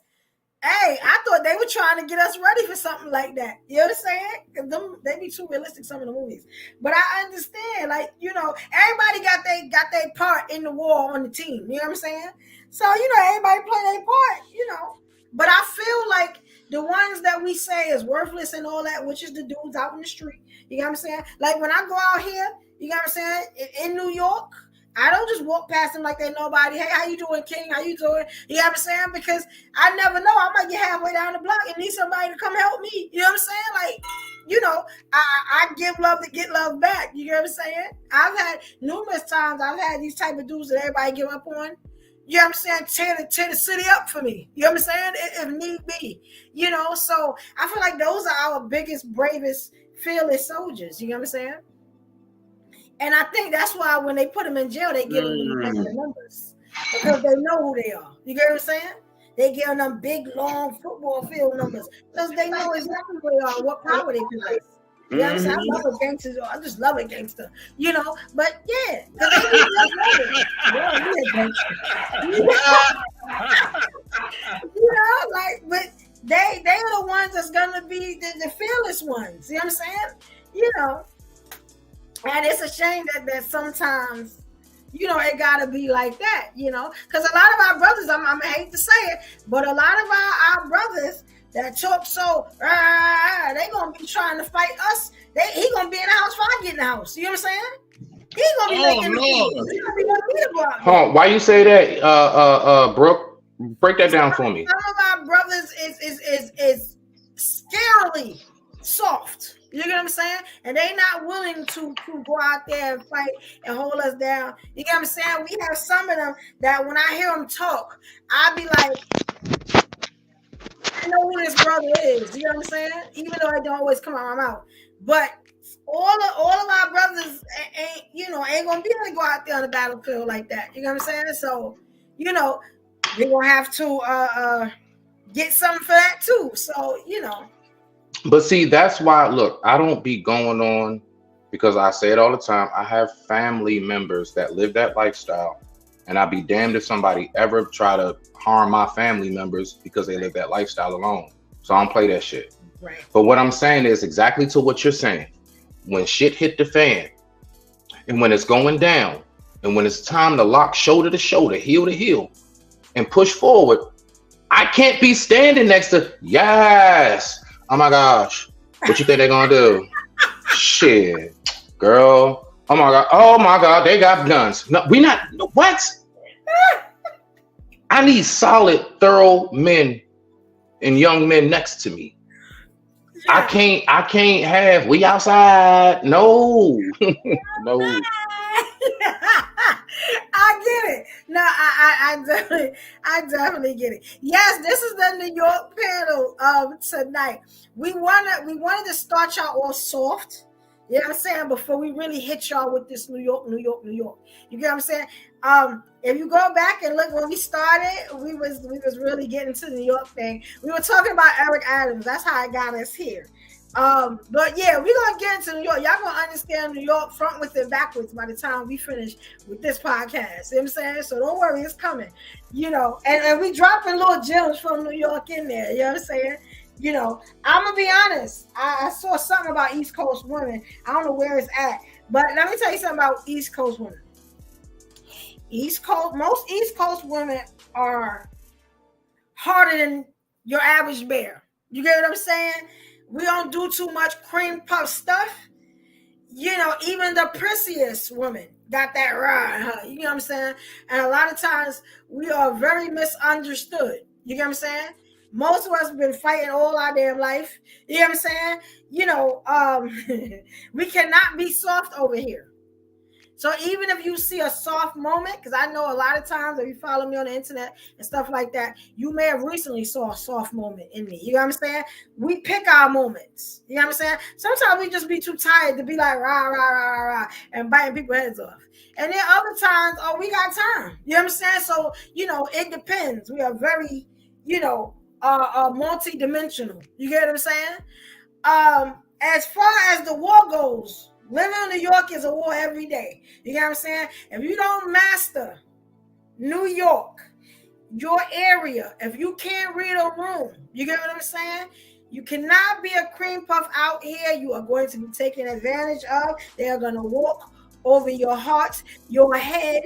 hey, I thought they were trying to get us ready for something like that. You know what I'm saying? Because they be too realistic, some of the movies. But I understand, like, you know, everybody got their part in the war on the team. You know what I'm saying? So, you know, everybody play their part, you know. But I feel like the ones that we say is worthless and all that, which is the dudes out in the street. You know what I'm saying? Like when I go out here, you know what I'm saying? In New York, I don't just walk past them like they're nobody. Hey, how you doing, King? How you doing? You know what I'm saying? Because I never know. I might get halfway down the block and need somebody to come help me. You know what I'm saying? Like, you know, I give love to get love back. You know what I'm saying? I've had numerous times, I've had these type of dudes that everybody give up on. You know what I'm saying? Tear the city up for me. You know what I'm saying? If need be. You know, so I feel like those are our biggest, bravest, fearless soldiers. You know what I'm saying? And I think that's why when they put them in jail, they give them the numbers. Because they know who they are. You get what I'm saying? They give them big, long football field numbers. Because they know exactly who they are, what power they possess. You know what I'm saying? I love a gangster. I just love a gangster. You know, but yeah. You know, like, but they're the ones that's gonna be the fearless ones. You know what I'm saying? You know. And it's a shame that sometimes, you know, it gotta be like that, you know, because a lot of our brothers, I hate to say it, but a lot of our brothers that talk so, they gonna be trying to fight us. He gonna be in the house before I get in the house. You know what I'm saying? He gonna be making the food. He gonna be wanting me to go out. Huh, why you say that, Brooke? Break that down for me. Some of our brothers is scarily soft. You get what I'm saying? And they not willing to go out there and fight and hold us down. You get what I'm saying? We have some of them that when I hear them talk, I be like, I know who this brother is. You know what I'm saying? Even though it don't always come out of my mouth. But all of our brothers ain't gonna be able to go out there on the battlefield like that. You know what I'm saying? So, you know, we're gonna have to get something for that too. So, you know. But see, that's why, look, I don't be going on because I say it all the time. I have family members that live that lifestyle, and I'd be damned if somebody ever try to harm my family members because they live that lifestyle alone. So I don't play that shit. Right. But what I'm saying is exactly to what you're saying. When shit hit the fan, and when it's going down, and when it's time to lock shoulder to shoulder, heel to heel, and push forward, I can't be standing next to, yes. Oh my gosh, what you think they're gonna do? Shit, girl. Oh my God, they got guns. No, we not, what? I need solid, thorough men and young men next to me. I can't have, we outside. No, no. I get it. No, I definitely get it. Yes, this is the New York panel tonight. We wanted to start y'all all soft. You know what I'm saying? Before we really hit y'all with this New York. You get what I'm saying? If you go back and look when we started, we was really getting to the New York thing. We were talking about Eric Adams. That's how it got us here. But yeah, we're gonna get into New York. Y'all gonna understand New York front with and backwards by the time we finish with this podcast. You know what I'm saying? So don't worry, it's coming. You know, and we dropping little gems from New York in there. You know what I'm saying? You know, I'm gonna be honest. I saw something about East Coast women. I don't know where it's at, but let me tell you something about East Coast women. Most East Coast women are harder than your average bear. You get what I'm saying? We don't do too much cream puff stuff. You know, even the prissiest woman got that ride, huh? You know what I'm saying? And a lot of times we are very misunderstood. You get what I'm saying? Most of us have been fighting all our damn life. You know what I'm saying? You know, we cannot be soft over here. So even if you see a soft moment, because I know a lot of times if you follow me on the internet and stuff like that, you may have recently saw a soft moment in me. You know what I'm saying? We pick our moments. You know what I'm saying? Sometimes we just be too tired to be like rah, rah, rah, rah, rah, and biting people's heads off. And then other times, oh, we got time. You know what I'm saying? So, you know, it depends. We are very, you know, multi-dimensional. You get what I'm saying? As far as the war goes, living in New York is a war every day. You know what I'm saying? If you don't master New York, your area, if you can't read a room, you get what I'm saying? You cannot be a cream puff out here. You are going to be taken advantage of. They are going to walk over your heart, your head,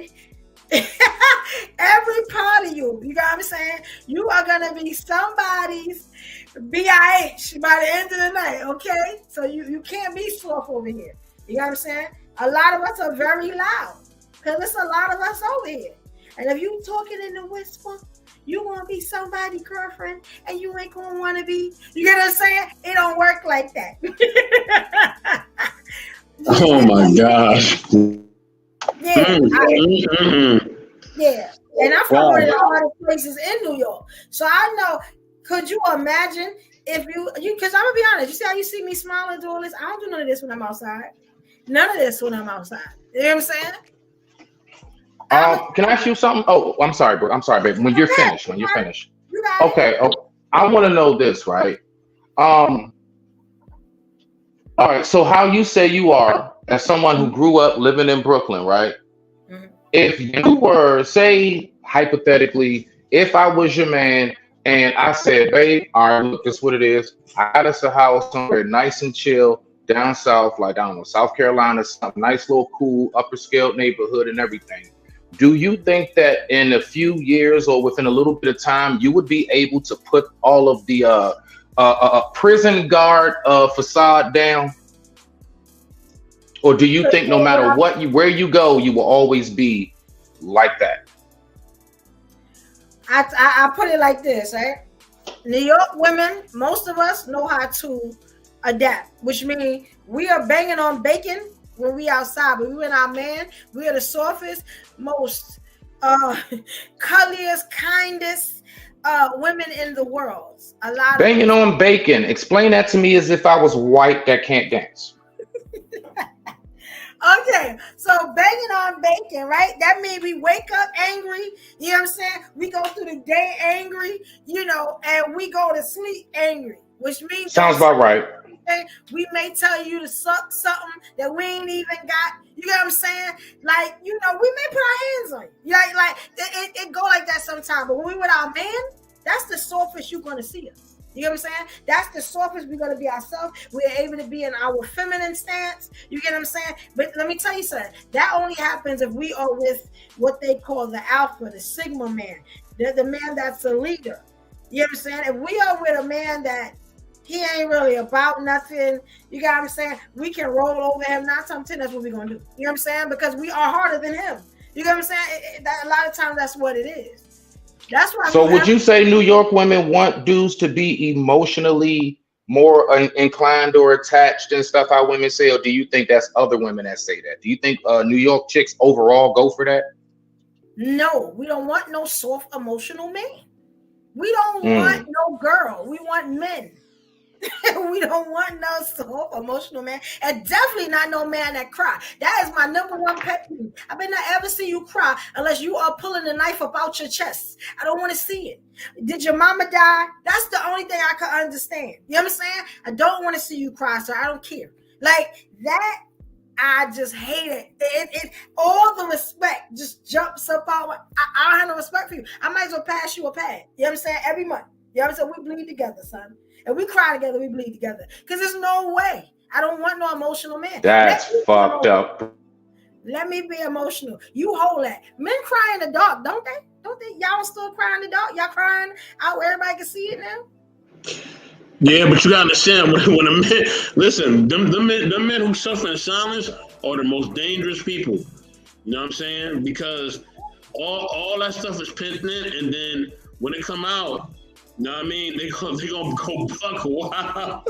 every part of you. You know what I'm saying? You are going to be somebody's BIH by the end of the night, okay? So you can't be soft over here. You know what I'm saying? A lot of us are very loud because there's a lot of us over here. And if you talking in the whisper, you want to be somebody's girlfriend and you ain't going to want to be. You get what I'm saying? It don't work like that. Oh, my gosh. Yeah. Yeah. And I'm from one of the hardest places in New York. So I know, could you imagine if you because I'm going to be honest, you see how you see me smiling through all this? I don't do none of this when I'm outside. None of this when I'm outside. You know what I'm saying? Can I ask you something? Oh, I'm sorry, bro. I'm sorry, babe. When you're finished. Okay. I want to know this, right? All right. So how you say you are as someone who grew up living in Brooklyn, right? Mm-hmm. If you were, say, hypothetically, if I was your man and I said, babe, all right, look, this is what it is. I got us a house somewhere nice and chill down south, like, I don't know, South Carolina, some nice little cool upper scale neighborhood and everything. Do you think that in a few years or within a little bit of time, you would be able to put all of the prison guard facade down? Or do you think no matter where you go, you will always be like that? I put it like this, right? New York women, most of us know how to adapt, which means we are banging on bacon when we outside, but we with our man, we are the softest, most cuddliest, kindest women in the world. A lot banging on bacon. Explain that to me as if I was white that can't dance. Okay, so banging on bacon, right? That means we wake up angry, you know what I'm saying? We go through the day angry, you know, and we go to sleep angry, which means sounds about right. We may tell you to suck something that we ain't even got. You get what I'm saying? Like, you know, we may put our hands on you. Like it go like that sometimes. But when we with our man, that's the softest you're gonna see us. You know what I'm saying? That's the softest we're gonna be ourselves. We're able to be in our feminine stance. You get what I'm saying? But let me tell you something. That only happens if we are with what they call the alpha, the sigma man, the man that's a leader. You know what I'm saying? If we are with a man that he ain't really about nothing, you got what I'm saying? We can roll over him. 9 times out of 10, that's what we're gonna do. You know what I'm saying? Because we are harder than him. You know what I'm saying? A lot of times that's what it is. That's why. So would you say New York women want dudes to be emotionally more inclined or attached and stuff, how women say, or do you think that's other women that say that? Do you think New York chicks overall go for that? No, we don't want no soft emotional man. We don't want no girl. We want men. We don't want no soft, emotional man, and definitely not no man that cry. That is my number one pet peeve. I better not ever see you cry unless you are pulling the knife up out your chest. I don't want to see it. Did your mama die? That's the only thing I can understand. You know what I'm saying? I don't want to see you cry, so I don't care. Like that, I just hate it. It all the respect just jumps up out. I don't have no respect for you. I might as well pass you a pad. You know what I'm saying? Every month. You know what I'm saying? We bleed together, son. And we cry together, we bleed together. Because there's no way. I don't want no emotional man. That's fucked up. Let me be emotional. You hold that. Men cry in the dark, don't they? Don't they? Y'all still cry in the dark? Y'all crying out where everybody can see it now? Yeah, but you gotta understand when a man, listen, them men who suffer in silence are the most dangerous people. You know what I'm saying? Because all that stuff is pent in, and then when it come out, you know what I mean? They gonna go buck wild.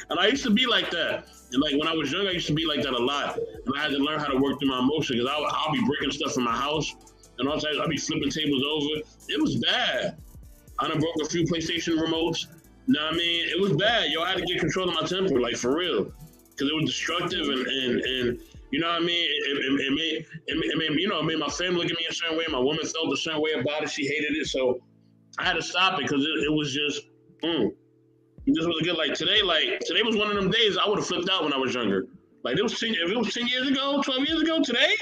And I used to be like that. And like when I was young, I used to be like that a lot. And I had to learn how to work through my emotions, because I'll be breaking stuff in my house, and all times I'll be flipping tables over. It was bad. I done broke a few PlayStation remotes. You know what I mean? It was bad. Yo, I had to get control of my temper, like for real. Because it was destructive, and you know what I mean? It made my family look at me a certain way. My woman felt a certain way about it. She hated it. So I had to stop it, because it was just, it just wasn't good. Like today was one of them days I would have flipped out when I was younger. Like if it was 10 years ago, 12 years ago, today,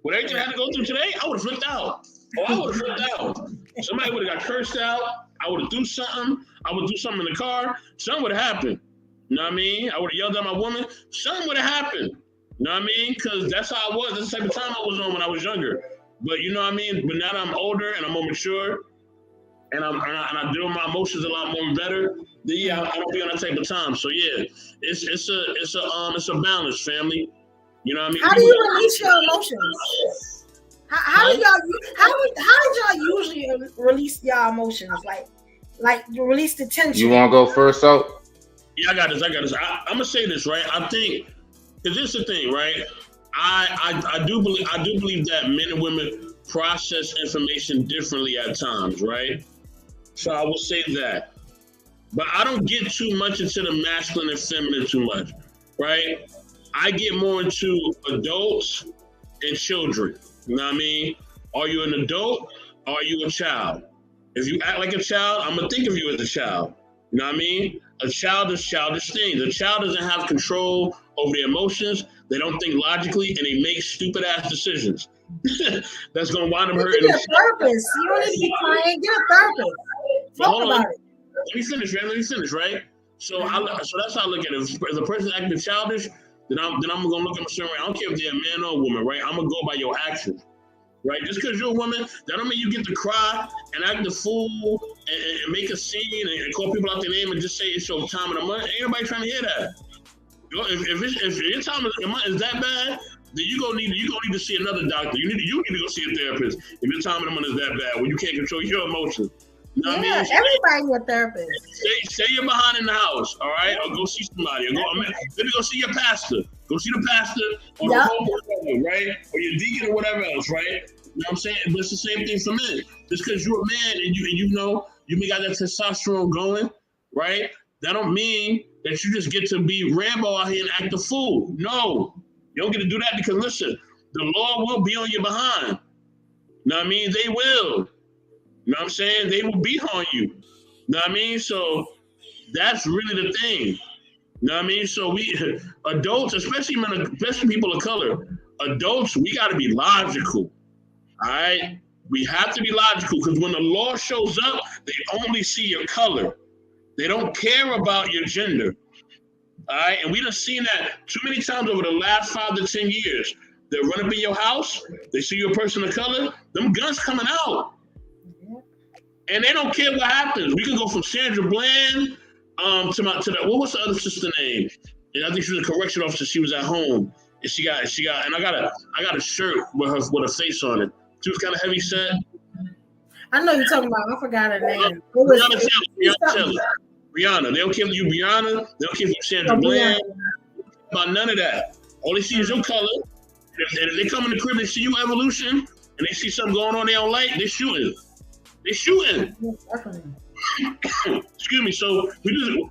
with everything I had to go through today, I would have flipped out. I would have flipped out. Somebody would have got cursed out. I would have do something. I would do something in the car. Something would have happened. You know what I mean? I would have yelled at my woman. Something would have happened. You know what I mean? Because that's how I was. That's the type of time I was on when I was younger. But you know what I mean? But now that I'm older and I'm more mature, and I deal with my emotions a lot more better, then yeah, I don't be on that type of time. So yeah, it's a balance, family. You know what I mean? How do you release your emotions? How did y'all usually release y'all emotions? Like you release the tension. You want to go first out? Yeah, I got this. I'm gonna say this, right? I think, because this is the thing, right? I do believe that men and women process information differently at times, right? So I will say that. But I don't get too much into the masculine and feminine too much, right? I get more into adults and children. You know what I mean? Are you an adult or are you a child? If you act like a child, I'm gonna think of you as a child. You know what I mean? A child is childish things. A child doesn't have control over their emotions. They don't think logically, and they make stupid ass decisions. That's gonna wind up hurting. Get a therapist. You don't need to be crying. Get a therapist. Talk about it. Let me finish, right? So that's how I look at it. If the person acting childish, then I'm gonna look at them a certain way. I don't care if they're a man or a woman, right? I'm gonna go by your actions, right? Just because you're a woman, that don't mean you get to cry and act the fool and make a scene and call people out their name and just say it's your time of the month. Ain't nobody trying to hear that. If your time is that bad, then you gonna need to see another doctor. You need to go see a therapist if your time of the month is that bad, when you can't control your emotions. You know what I mean? Everybody a therapist. Stay your behind in the house, all right? Or go see somebody. Maybe go see your pastor. Go see the pastor or the whole, right? Or your deacon or whatever else, right? You know what I'm saying? But it's the same thing for men. Just because you're a man and you know you got that testosterone going, right? That don't mean that you just get to be Rambo out here and act a fool. No, you don't get to do that, because listen, the law will be on your behind. You know what I mean? They will. You know what I'm saying? They will beat on you. You know what I mean? So that's really the thing. You know what I mean? So we adults, especially people of color, adults, we got to be logical. All right? We have to be logical, because when the law shows up, they only see your color. They don't care about your gender. All right? And we done seen that too many times over the last 5 to 10 years. They run up in your house, they see you a person of color, them guns coming out. And they don't care what happens. We can go from Sandra Bland to that. What was the other sister name? And I think she was a correction officer. She was at home, and she got. And I got a shirt with her face on it. She was kind of heavy set. I know you're talking about. I forgot her name. Rihanna Taylor. Rihanna. They don't care if you Rihanna. They don't care if you Sandra Bland. About none of that. All they see is your color. And if they come in the crib, they see you evolution, and they see something going on they don't like, they shooting. They shooting. Excuse me. So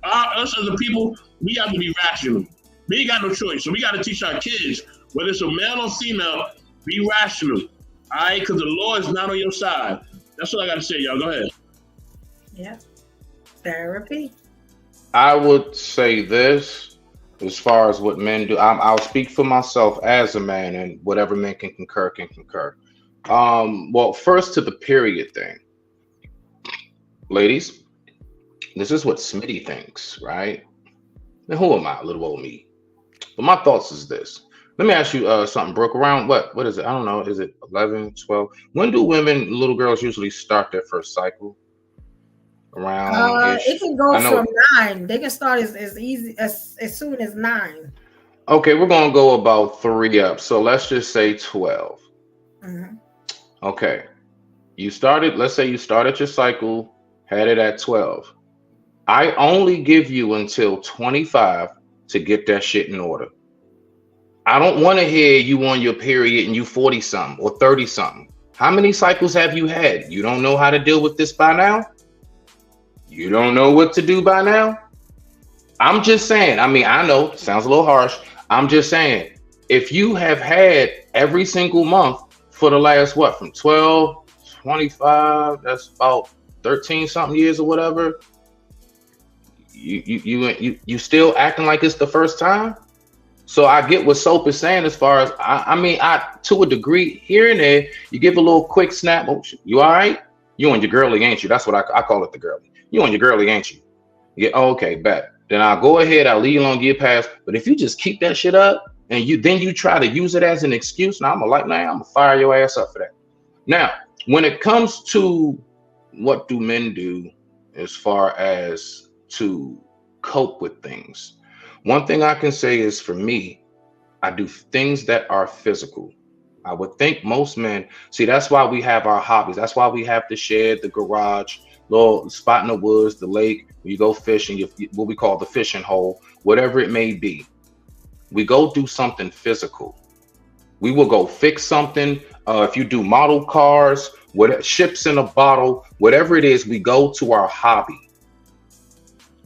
us as a people, we have to be rational. We ain't got no choice. So we got to teach our kids, whether it's a male or female, be rational. All right, because the law is not on your side. That's what I got to say, y'all. Go ahead. Yeah. Therapy. I would say this as far as what men do. I'll speak for myself as a man, and whatever men can concur can concur. Well, first to the period thing. Ladies, this is what Smitty thinks, right? Now, who am I, little old me? But my thoughts is this. Let me ask you something, Brooke. Around what is it? I don't know. Is it 11, 12? When do women, little girls, usually start their first cycle? Around it can go from 9. They can start as easy as soon as 9. Okay, we're gonna go about 3 up. So let's just say 12. Mm-hmm. Okay. Let's say you started your cycle, had it at 12. I only give you until 25 to get that shit in order. I don't want to hear you on your period and you 40 something or 30 something. How many cycles have you had? You don't know how to deal with this by now? You don't know what to do by now? I'm just saying, I mean, I know it sounds a little harsh. I'm just saying, if you have had every single month for the last, from 12, 25, that's about 13 something years or whatever, you still acting like it's the first time? So I get what Soap is saying as far as, I mean, to a degree, here and there, you give a little quick snap. Oh, you all right? You and your girlie, ain't you? That's what I call it, the girlie. You and your girlie, ain't you? Yeah, okay, bet. Then I'll go ahead, I'll leave you alone, get past. But if you just keep that shit up and you try to use it as an excuse, now I'm gonna fire your ass up for that. Now, when it comes to what do men do as far as to cope with things, one thing I can say is for me, I do things that are physical. I would think most men, see, that's why we have our hobbies. That's why we have the shed, the garage, little spot in the woods, the lake, where you go fishing, what we call the fishing hole, whatever it may be. We go do something physical. We will go fix something. If you do model cars, ships in a bottle, whatever it is, we go to our hobby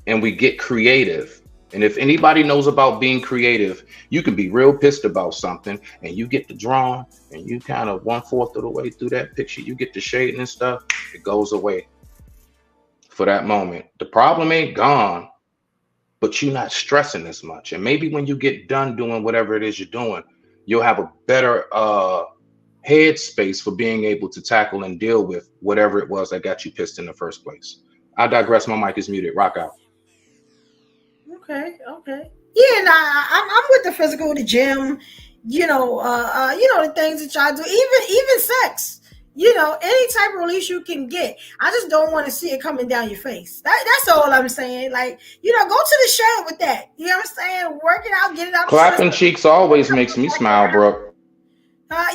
and we get creative. And if anybody knows about being creative, you can be real pissed about something and you get the drawing and you kind of 1/4 of the way through that picture, you get the shading and stuff, it goes away for that moment. The problem ain't gone, but you're not stressing as much. And maybe when you get done doing whatever it is you're doing, you'll have a better headspace for being able to tackle and deal with whatever it was that got you pissed in the first place. I digress. My mic is muted. Rock out. Okay. Yeah, I'm with the physical, the gym, the things that y'all do, even sex. Any type of release you can get. I just don't want to see it coming down your face. That's all I'm saying. Like, go to the shed with that. You know what I'm saying? Work it out, get it out. Clapping cheeks always makes me smile, bro. I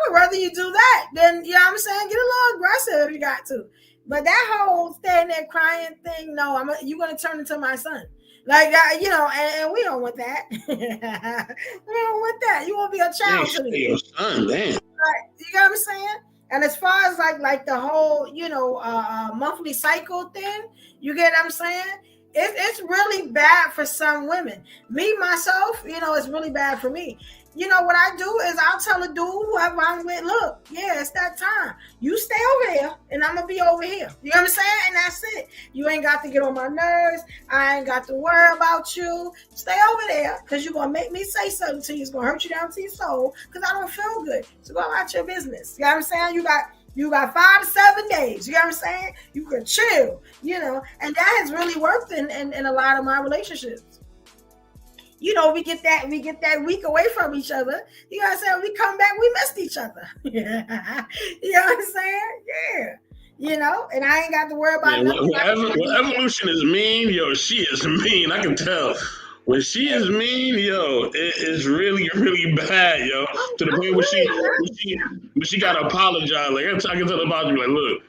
would rather you do that than, you know what I'm saying, get a little aggressive if you got to. But that whole staying there crying thing, no, you're going to turn into my son. Like, and we don't want that. We don't want that. You want to be a child to me. Your son, damn. You know what I'm saying? And as far as like the whole, monthly cycle thing, you get what I'm saying? It's really bad for some women. Me, myself, it's really bad for me. What I do is I'll tell a dude, whoever I'm with, look, yeah, it's that time. You stay over there and I'm going to be over here. You know what I'm saying? And that's it. You ain't got to get on my nerves. I ain't got to worry about you. Stay over there because you're going to make me say something to you. It's going to hurt you down to your soul because I don't feel good. So go about your business. You know what I'm saying? You got 5 to 7 days. You know what I'm saying? You can chill, and that has really worked in a lot of my relationships. We get that week away from each other. You know what I'm saying? We come back, we missed each other. Yeah. You know what I'm saying? Yeah. And I ain't got to worry about nothing. When Evolution is mean, she is mean. I can tell. When she is mean, it is really, really bad, to the point where she gotta apologize. Like I can tell about you, like, look,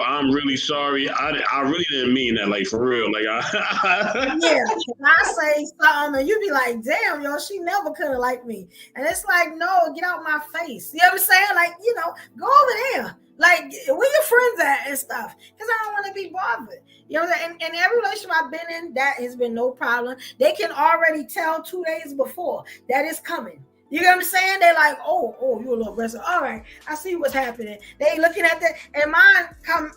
I'm really sorry. I really didn't mean that, like, for real. Like, yeah, I say something and you be like, damn, she never could have liked me. And it's like, no, get out my face. You know what I'm saying? Like, go over there. Like, where your friends at and stuff? Because I don't want to be bothered. You know what I'm saying? And every relationship I've been in, that has been no problem. They can already tell 2 days before that it's coming. You know what I'm saying? They're like, oh, you a little aggressive. All right, I see what's happening. They looking at that, and mine come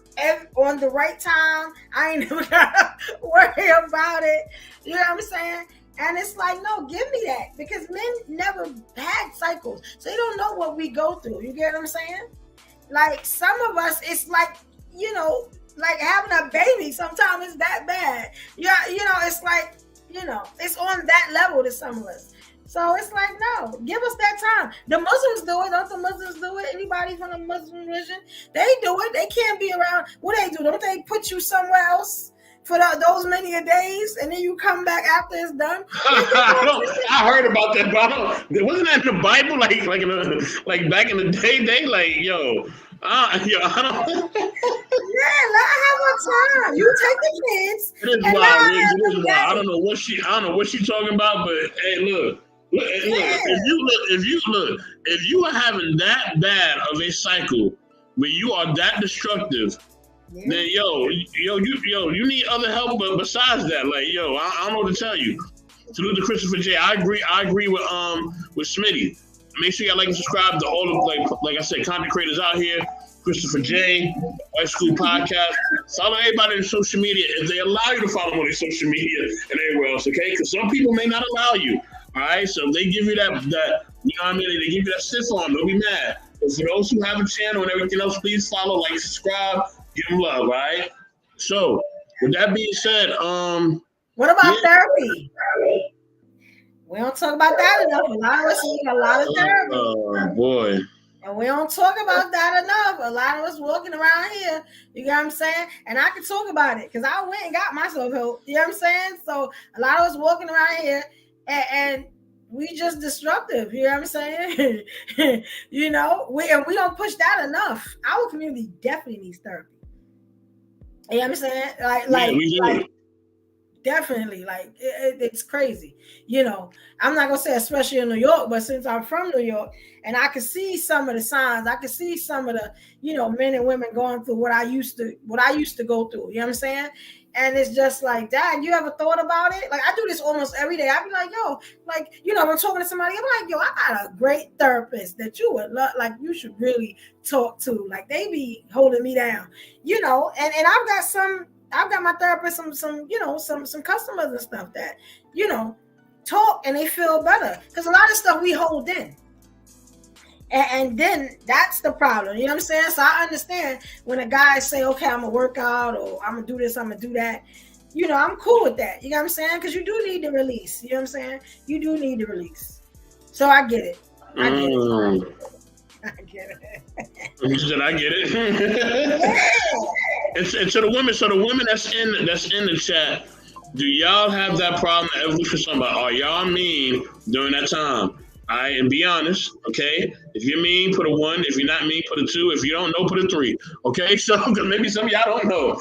on the right time. I ain't never gotta worry about it. You know what I'm saying? And it's like, no, give me that, because men never had cycles, so they don't know what we go through. You get what I'm saying? Like, some of us, it's like, you know, like having a baby. Sometimes it's that bad. Yeah, you know, it's like, you know, it's on that level to some of us. So it's like, no, give us that time. The Muslims do it. Don't the Muslims do it? Anybody from the Muslim religion, they do it. They can't be around. What they do? Don't they put you somewhere else for those many a days, and then you come back after it's done? I heard about that, but wasn't that in the Bible? Like back in the day, they like, yo, I don't. Yeah, let her have her time. You take the kids. It is wild. It is wild. I don't know what she talking about, but hey, look. Look, if you are having that bad of a cycle where you are that destructive, then you need other help. But besides that, like, I don't know what to tell you. Salute to Christopher J. I agree with Smitty. Make sure y'all like and subscribe to all of like I said, content creators out here. Christopher J, White School Podcast. Follow everybody on social media if they allow you to follow them on their social media and everywhere else, okay? Because some people may not allow you. All right, so if they give you that, you know what I mean? They give you that stiff arm, don't be mad. But for those who have a channel and everything else, please follow, like, subscribe, give them love, all right? So, with that being said, what about therapy? We don't talk about that enough. A lot of us need a lot of therapy. Oh, boy. And we don't talk about that enough. A lot of us walking around here, you know what I'm saying? And I can talk about it because I went and got myself help. You know what I'm saying? So, a lot of us walking around here, and we just destructive, you know what I'm saying? You know, we don't push that enough. Our community definitely needs therapy. You know what I'm saying? Like definitely, like it's crazy. You know, I'm not gonna say especially in New York, but since I'm from New York and I can see some of the signs, I can see some of the, you know, men and women going through what I used to go through. You know what I'm saying? And it's just like, Dad, you ever thought about it? Like, I do this almost every day. I be like, yo, like, you know, I'm talking to somebody, I'm like, yo, I got a great therapist that you would love, like, you should really talk to. Like, they be holding me down, you know, and I've got my therapist, some customers and stuff that, you know, talk and they feel better. Because a lot of stuff we hold in. And then that's the problem. You know what I'm saying? So I understand when a guy say, okay, I'm going to work out or I'm going to do this, I'm going to do that. You know, I'm cool with that. You know what I'm saying? Because you do need to release. You know what I'm saying? You do need to release. So I get it. I get it. You said I get it. And to the women that's in the chat, do y'all have that problem at Evolution Summit? Are y'all mean during that time? All right, and be honest, okay? If you're mean, put a 1. If you're not mean, put a 2. If you don't know, put a 3. Okay, so because maybe some of y'all don't know.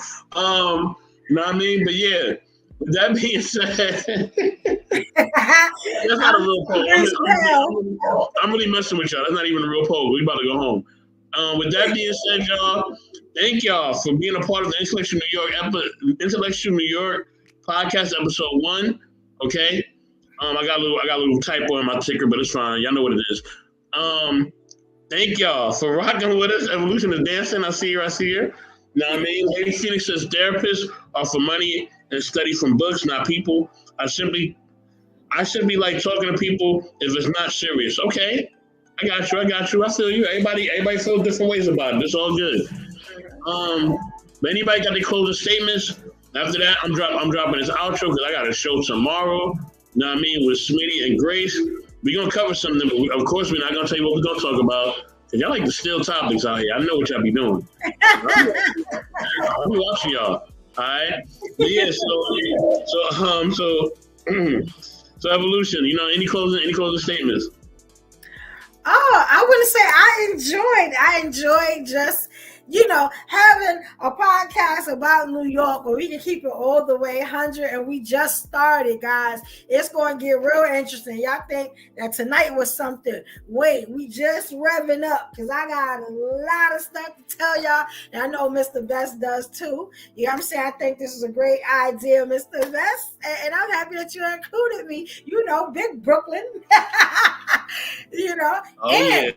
You know what I mean? But yeah, with that being said, that's not a real poll. I'm really messing with y'all. That's not even a real poll. We about to go home. With that being said, y'all, thank y'all for being a part of the Intellectual New York podcast episode 1. Okay. I got a little typo in my ticker, but it's fine. Y'all know what it is. Thank y'all for rocking with us. Evolution is dancing. I see her. You know what I mean? Lady Phoenix says therapists are for money and study from books, not people. I should be like talking to people if it's not serious. Okay. I got you. I feel you. Everybody feels different ways about it. It's all good. But anybody got their closing statements? After that, I'm dropping this outro because I got a show tomorrow. You know what I mean? With Smitty and Grace. We're going to cover something, but of course, we're not going to tell you what we're going to talk about. Because y'all like to steal topics out here. I know what y'all be doing. I'm watching y'all. All right? But yeah, so Evolution, you know, any closing statements? Oh, I want to say I enjoyed just, having a podcast about New York where we can keep it all the way 100, and we just started, guys. It's going to get real interesting. Y'all think that tonight was something? Wait, we just revving up, because I got a lot of stuff to tell y'all, and I know Mr. Best does too. You know what I'm saying? I think this is a great idea, Mr. Best, and I'm happy that you included me. Big Brooklyn. And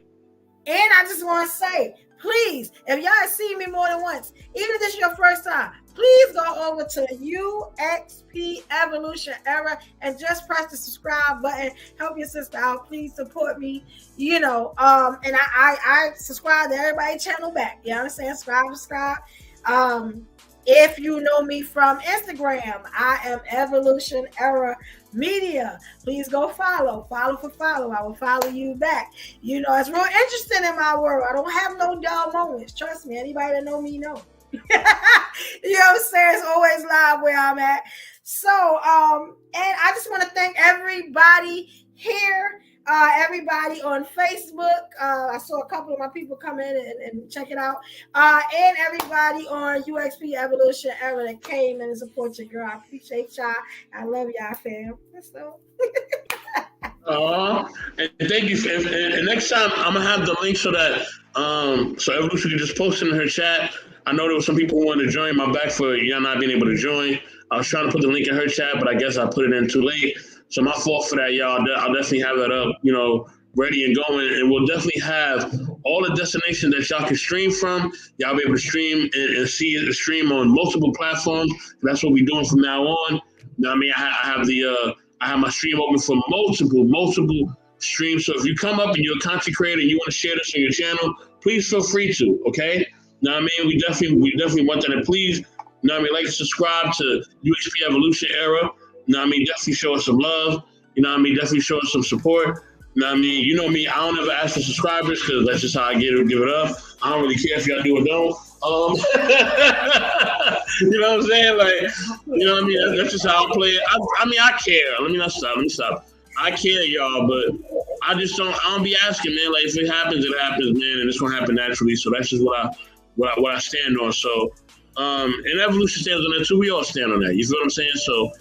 I just want to say, please, if y'all have seen me more than once, even if this is your first time, please go over to UXP Evolution Era and just press the subscribe button. Help your sister out. Please support me. And I subscribe to everybody's channel back. You know what I'm saying? Subscribe. If you know me from Instagram, I am Evolution Era Media. Please go follow. Follow. I will follow you back. It's real interesting in my world. I don't have no dull moments. Trust me. Anybody that know me know. You know what I'm saying? It's always live where I'm at. So, and I just want to thank everybody here. Everybody on Facebook. I saw a couple of my people come in and check it out. And everybody on UXP Evolution Era that came and support your girl. I appreciate y'all. I love y'all, fam. So. And thank you. And next time I'm gonna have the link so that so Evolution can just post it in her chat. I know there was some people who wanted to join. My back for y'all not being able to join. I was trying to put the link in her chat, but I guess I put it in too late. So my fault for that, y'all. I'll definitely have that up, ready and going. And we'll definitely have all the destinations that y'all can stream from. Y'all be able to stream and see the stream on multiple platforms. That's what we're doing from now on. I have my stream open for multiple streams. So if you come up and you're a content creator and you want to share this on your channel, please feel free to. Okay. We definitely want that. And please, like and subscribe to UXP Evolution Era. Definitely show us some love. Definitely show us some support. You know me, I don't ever ask for subscribers because that's just how I give it up. I don't really care if y'all do or don't. You know what I'm saying? That's just how I play it. I care. Let me stop. I care, y'all, but I don't be asking, man. Like, if it happens, man, and it's gonna happen naturally. So that's just what I stand on. So and Evolution stands on that too. We all stand on that. You feel what I'm saying? So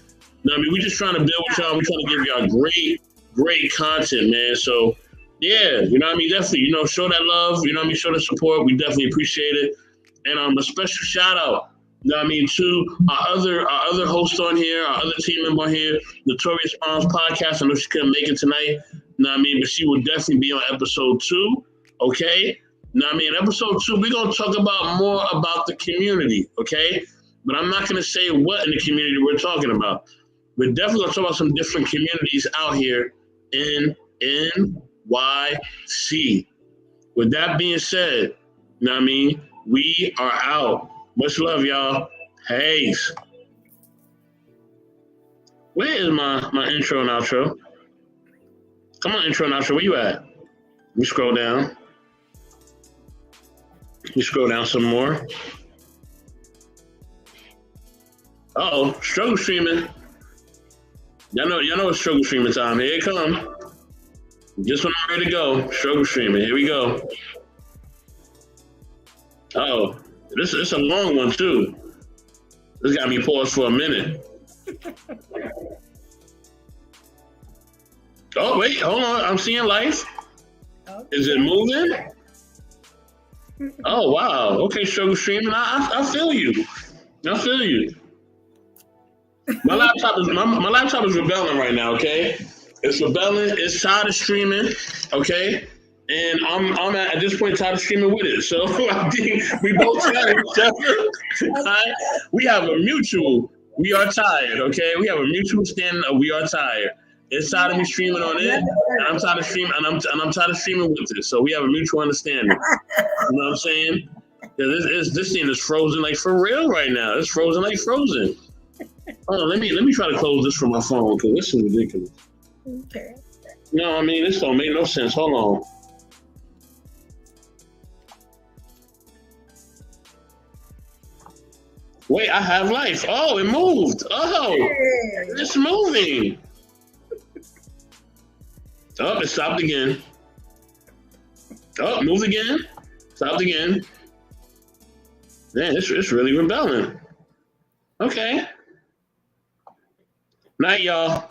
we're just trying to build with y'all. We're trying to give y'all great content, man. So, yeah, definitely, show that love, show the support. We definitely appreciate it. And a special shout out, to our other host on here, our other team member on here, Notorious Moms Podcast. I know she couldn't make it tonight, but she will definitely be on episode 2, okay? Episode 2, we're going to talk more about the community, okay? But I'm not going to say what in the community we're talking about. We're definitely going to talk about some different communities out here in NYC. With that being said, we are out. Much love, y'all. Peace. Where is my intro and outro? Come on, intro and outro. Where you at? Let me scroll down. Let me scroll down some more. Uh-oh, struggle streaming. Y'all know it's struggle streaming time. Here it come. Just when I'm ready to go, struggle streaming. Here we go. Uh-oh, this is a long one too. This got me paused for a minute. Oh wait, hold on. I'm seeing life. Is it moving? Oh wow. Okay, struggle streaming. I feel you. My laptop is rebelling right now, okay? It's rebelling, it's tired of streaming, okay? And I'm at this point tired of streaming with it. So I think we both tired of each other. Right? We have a mutual, we are tired, okay? We have a mutual standing of we are tired. It's tired of me streaming on it, and I'm tired of streaming, and I'm tired of streaming with it. So we have a mutual understanding. You know what I'm saying? This thing is frozen like for real right now. It's frozen like frozen. Oh, let me try to close this from my phone because this is ridiculous. Okay. No, this don't make no sense. Hold on. Wait, I have life. Oh, it moved. Oh, it's moving. Oh, it stopped again. Oh, moved again. Stopped again. Man, it's really rebelling. Okay. Night, y'all.